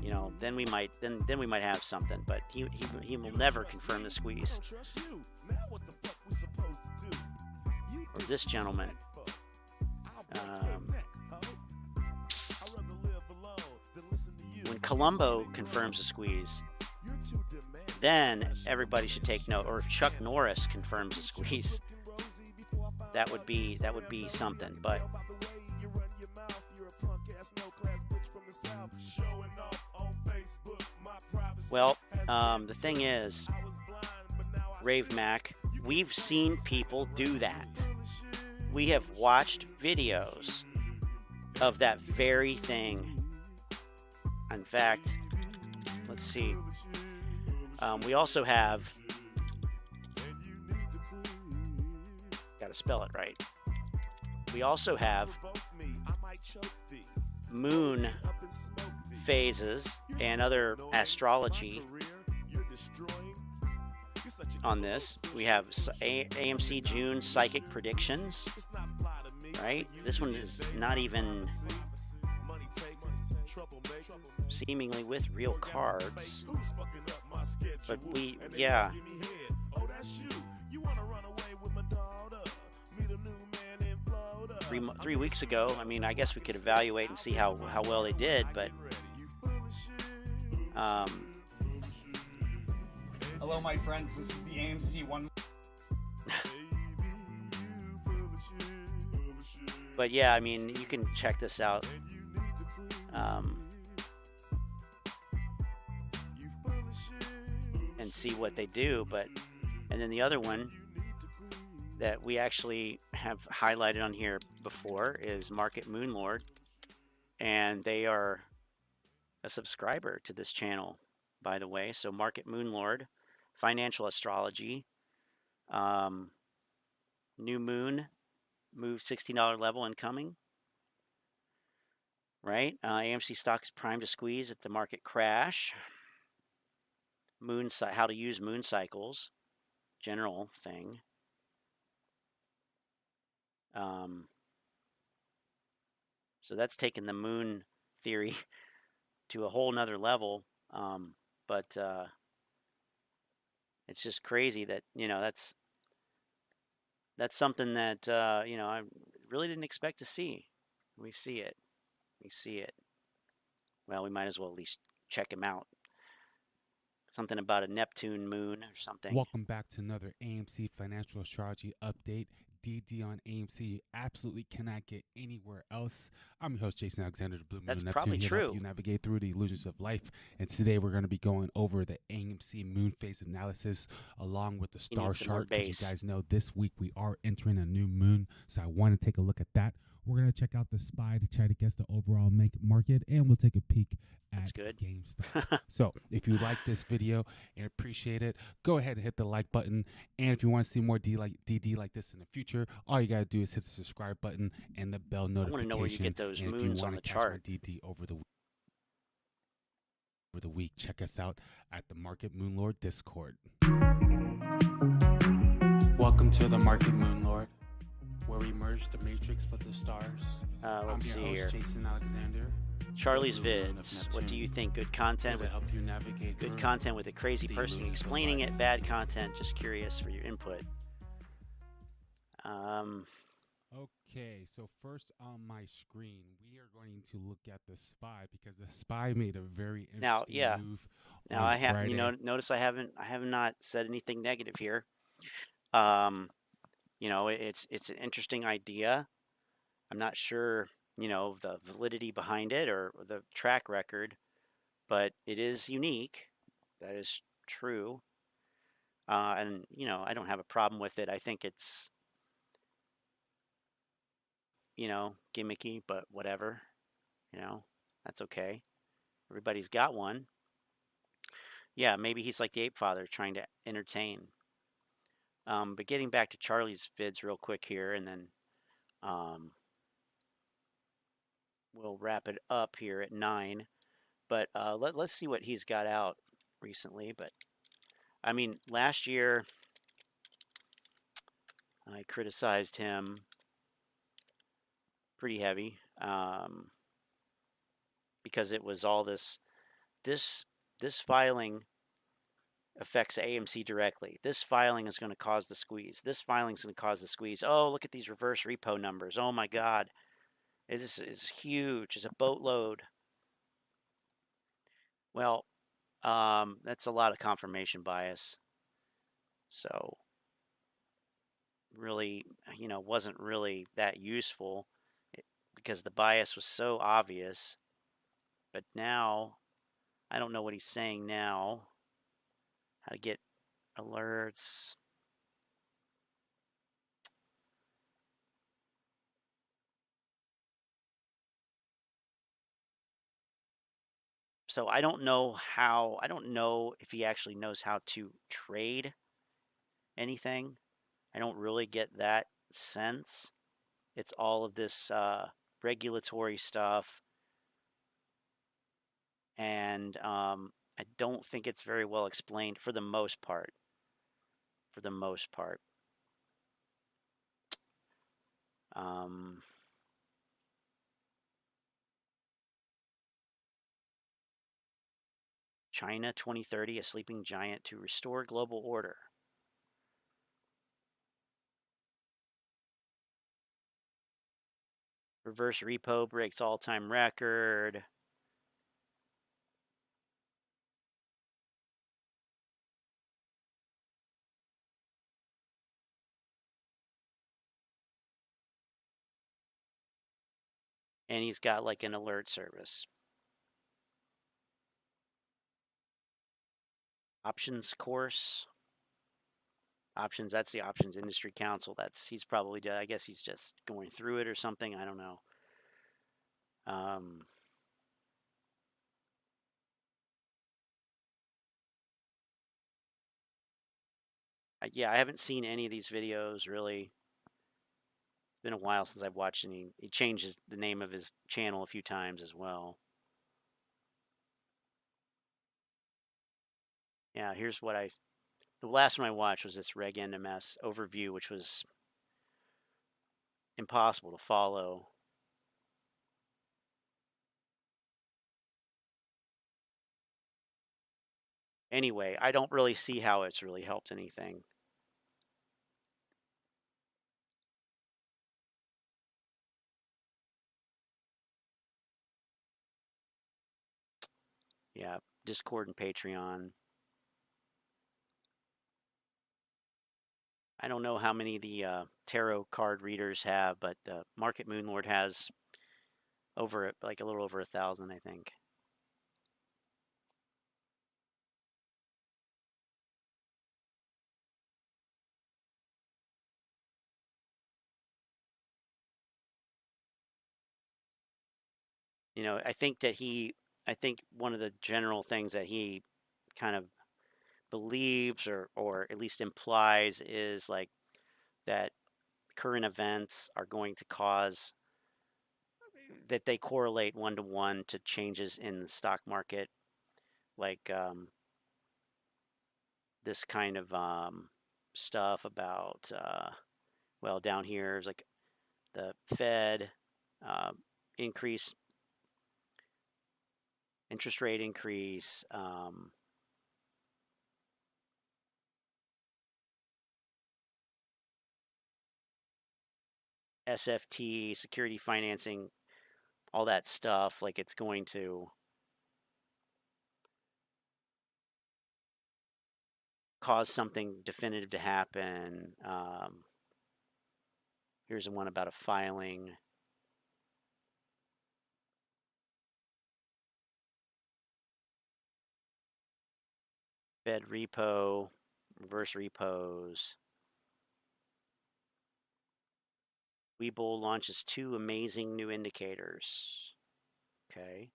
you know, then we might have something. But he will never confirm the squeeze. Or this gentleman. When Colombo confirms a squeeze, then everybody should take note. Or if Chuck Norris confirms a squeeze, that would be something. But well, the thing is, Rave Mac, we've seen people do that. We have watched videos of that very thing. In fact, let's see. We also have, gotta spell it right. We also have moon phases and other astrology on this. We have AMC June psychic predictions, right? This one is not even seemingly with real cards, but yeah. 3 weeks ago, I mean, I guess we could evaluate and see how well they did, but hello, my friends. This is the AMC one. But yeah, I mean, you can check this out. And see what they do. And then the other one that we actually have highlighted on here before is Market Moon Lord, and they are a subscriber to this channel, by the way. So Market Moon Lord, financial astrology, new moon, move $16 level incoming, right? AMC stock is primed to squeeze at the market crash. How to use moon cycles, general thing. So that's taken the moon theory to a whole nother level. But it's just crazy that, you know, that's something that, you know, I really didn't expect to see. We see it. Well, we might as well at least check him out. Something about a Neptune moon or something. Welcome back to another AMC Financial Astrology Update. DD on AMC, you absolutely cannot get anywhere else. I'm your host, Jason Alexander, the Blue Moon That's Neptune, probably here true. to help you navigate through the illusions of life. And today we're going to be going over the AMC moon phase analysis along with the star chart. As you guys know, this week we are entering a new moon, so I want to take a look at that. We're going to check out the SPY to try to guess the overall market, and we'll take a peek at GameStop. So if you like this video and appreciate it, go ahead and hit the like button. And if you want to see more DD like this in the future, all you got to do is hit the subscribe button and the bell notification. I want to know where you get those moons on the chart. DD over the week, check us out at the Market Moon Lord Discord. Welcome to the Market Moon Lord, where we merge the matrix with the stars. Let's see here. Jason Alexander. Charlie's Vids. What do you think? Good content with a crazy person explaining it. Bad content. Just curious for your input. Okay, so first on my screen, we are going to look at the SPY because the SPY made a very interesting move. Now I have, you know, notice I have not said anything negative here. You know, it's an interesting idea. I'm not sure, you know, the validity behind it or the track record, but it is unique. That is true. And, you know, I don't have a problem with it. I think it's, you know, gimmicky, but whatever, you know, that's okay. Everybody's got one. Yeah, maybe he's like the ape father trying to entertain. But getting back to Charlie's vids real quick here, and then we'll wrap it up here at 9. But let's see what he's got out recently. But I mean, last year I criticized him pretty heavy because it was all this filing affects AMC directly. This filing is going to cause the squeeze. This filing is going to cause the squeeze. Oh, look at these reverse repo numbers. Oh my God, this is huge. It's a boatload. Well, that's a lot of confirmation bias. So really, you know, wasn't really that useful because the bias was so obvious. But now, I don't know what he's saying now. How to get alerts. So I don't know if he actually knows how to trade anything. I don't really get that sense. It's all of this regulatory stuff. And I don't think it's very well explained for the most part. China 2030, a sleeping giant to restore global order. Reverse repo breaks all-time record. And he's got like an alert service. Options course. Options, that's the Options Industry Council. He's probably, I guess he's just going through it or something. I don't know. Yeah, I haven't seen any of these videos really. It's been a while since I've watched any. He changes the name of his channel a few times as well. Yeah, here's what the last one I watched was this Reg NMS overview, which was impossible to follow. Anyway, I don't really see how it's really helped anything. Yeah, Discord and Patreon. I don't know how many the tarot card readers have, but Market Moonlord has over like a little over 1,000, I think. You know, I think one of the general things that he kind of believes or at least implies is like that current events are going to cause that they correlate 1-to-1 to changes in the stock market, like this kind of stuff about well, down here is like the Fed increase, interest rate increase, SFT, security financing, all that stuff, like it's going to cause something definitive to happen. Here's one about a filing. Fed repo, Reverse repos. Webull launches 2 amazing new indicators. Okay.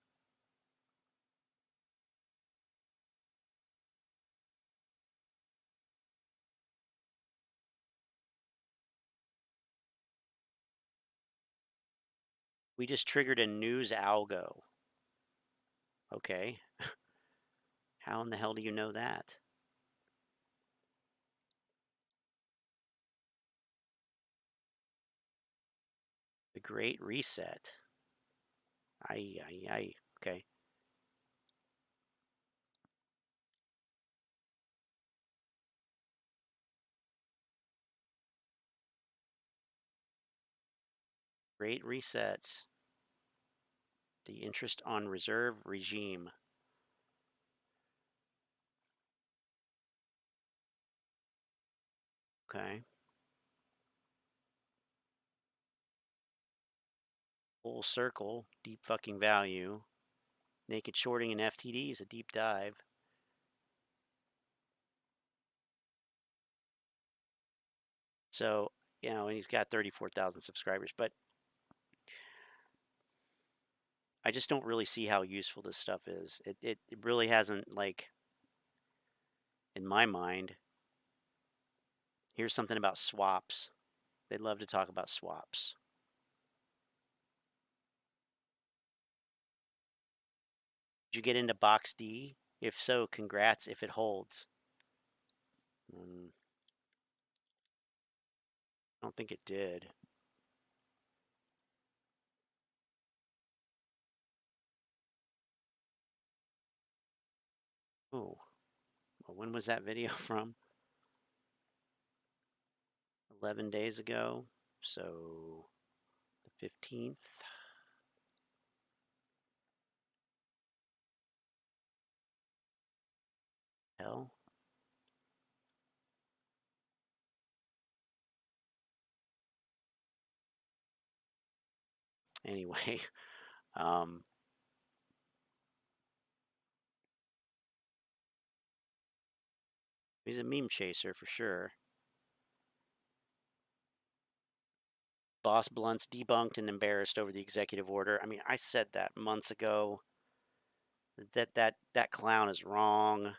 We just triggered a news algo. Okay. How in the hell do you know that? The Great Reset. Aye. Okay. Great Reset. The interest on reserve regime. Okay. Full circle, deep fucking value. Naked shorting in FTD is a deep dive. So, you know, and he's got 34,000 subscribers, but I just don't really see how useful this stuff is. It really hasn't, like, in my mind. Here's something about swaps. They love to talk about swaps. Did you get into box D? If so, congrats if it holds. I don't think it did. Oh, well, when was that video from? 11 days ago. So the 15th. Hell. Anyway, he's a meme chaser for sure. Boss Blunt's debunked and embarrassed over the executive order. I mean, I said that months ago. That clown is wrong.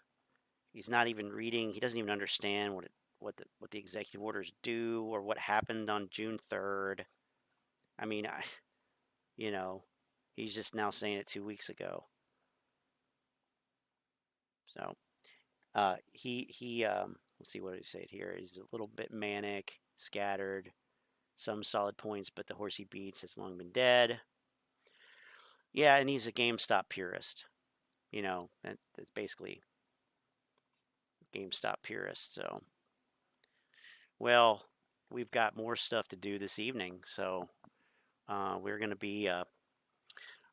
He's not even reading. He doesn't even understand what the executive orders do or what happened on June 3rd. I mean, you know, he's just now saying it 2 weeks ago. So, let's see what he said here. He's a little bit manic, scattered, some solid points, but the horse he beats has long been dead. Yeah, and he's a GameStop purist. You know, that's basically GameStop purist. So, well, we've got more stuff to do this evening, so we're going to be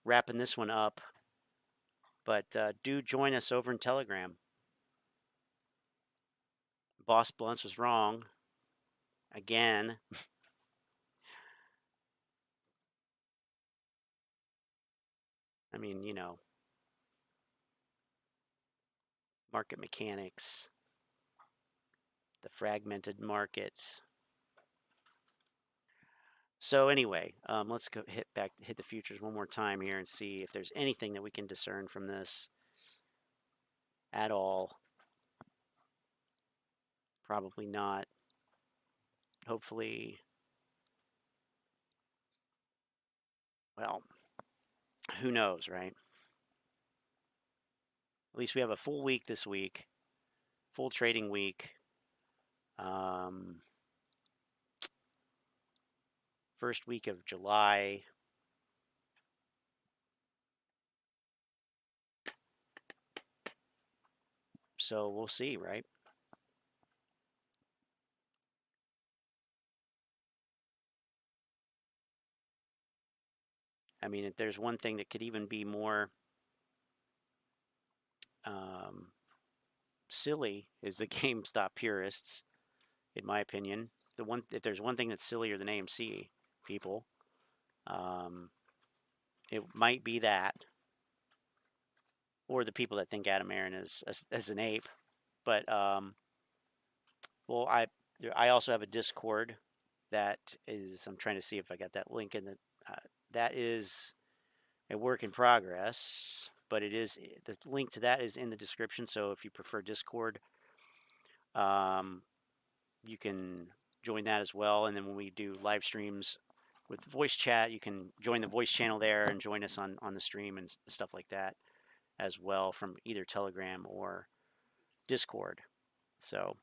wrapping this one up. But do join us over in Telegram. Boss Blunts was wrong. Again. I mean, you know, market mechanics, the fragmented market. So anyway, let's go hit the futures one more time here and see if there's anything that we can discern from this at all. Probably not. Hopefully, well, who knows, right? At least we have a full week this week, full trading week. First week of July. So we'll see, right? I mean, if there's one thing that could even be more silly is the GameStop purists, in my opinion. If there's one thing that's sillier than AMC people, it might be that, or the people that think Adam Aron is as an ape. But well, I also have a Discord that is, I'm trying to see if I got that link in the, that is a work in progress, but it is, the link to that is in the description. So if you prefer Discord, you can join that as well. And then when we do live streams with voice chat, you can join the voice channel there and join us on the stream and stuff like that as well from either Telegram or Discord. So,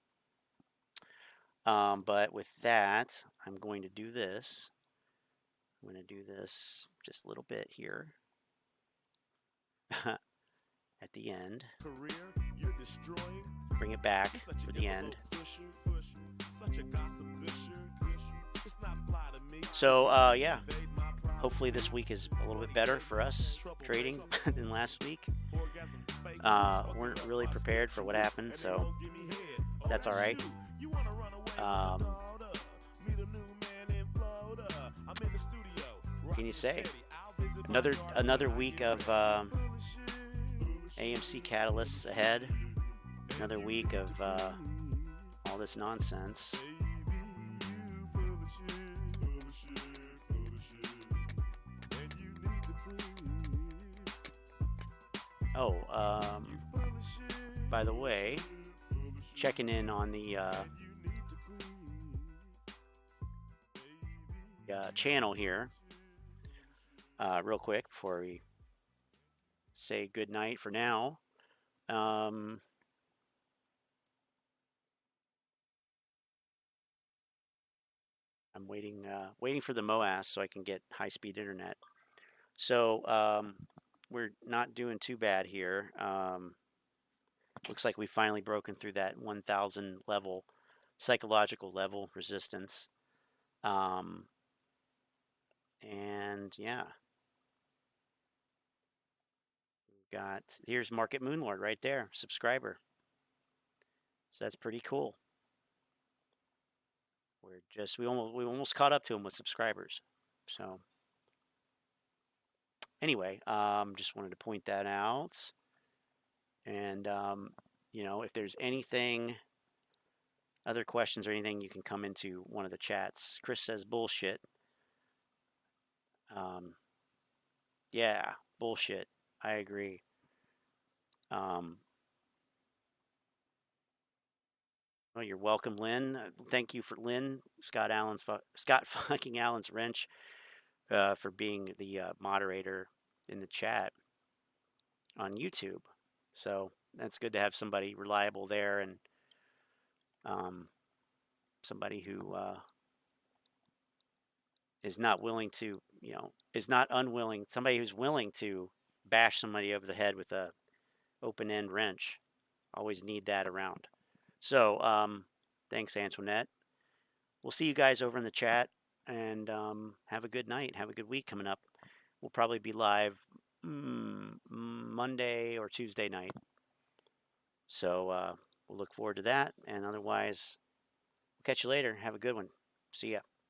but with that, I'm going to do this. I'm going to do this just a little bit here at the end. Bring it back for the end. So, yeah, hopefully this week is a little bit better for us trading than last week. Weren't really prepared for what happened, so that's all right. What can you say? Another week of AMC catalysts ahead. Another week of all this nonsense. Oh, by the way, checking in on the channel here real quick before we say good night for now. I'm waiting for the Moass so I can get high-speed internet. So we're not doing too bad here. Looks like we've finally broken through that 1,000 level, psychological level resistance. And yeah, here's Market Moonlord right there, subscriber. So that's pretty cool. We almost caught up to him with subscribers. So anyway, just wanted to point that out. And you know, if there's anything, other questions or anything, you can come into one of the chats. Chris says bullshit. Yeah, bullshit. I agree. Well, you're welcome, Lynn. Thank you for Lynn, Scott fucking Allen's wrench, for being the moderator in the chat on YouTube. So that's good to have somebody reliable there, and somebody who is not willing to, is not unwilling. Somebody who's willing to bash somebody over the head with a open-end wrench. Always need that around. So thanks, Antoinette. We'll see you guys over in the chat, and have a good night. Have a good week coming up. We'll probably be live Monday or Tuesday night. So we'll look forward to that. And otherwise, we'll catch you later. Have a good one. See ya.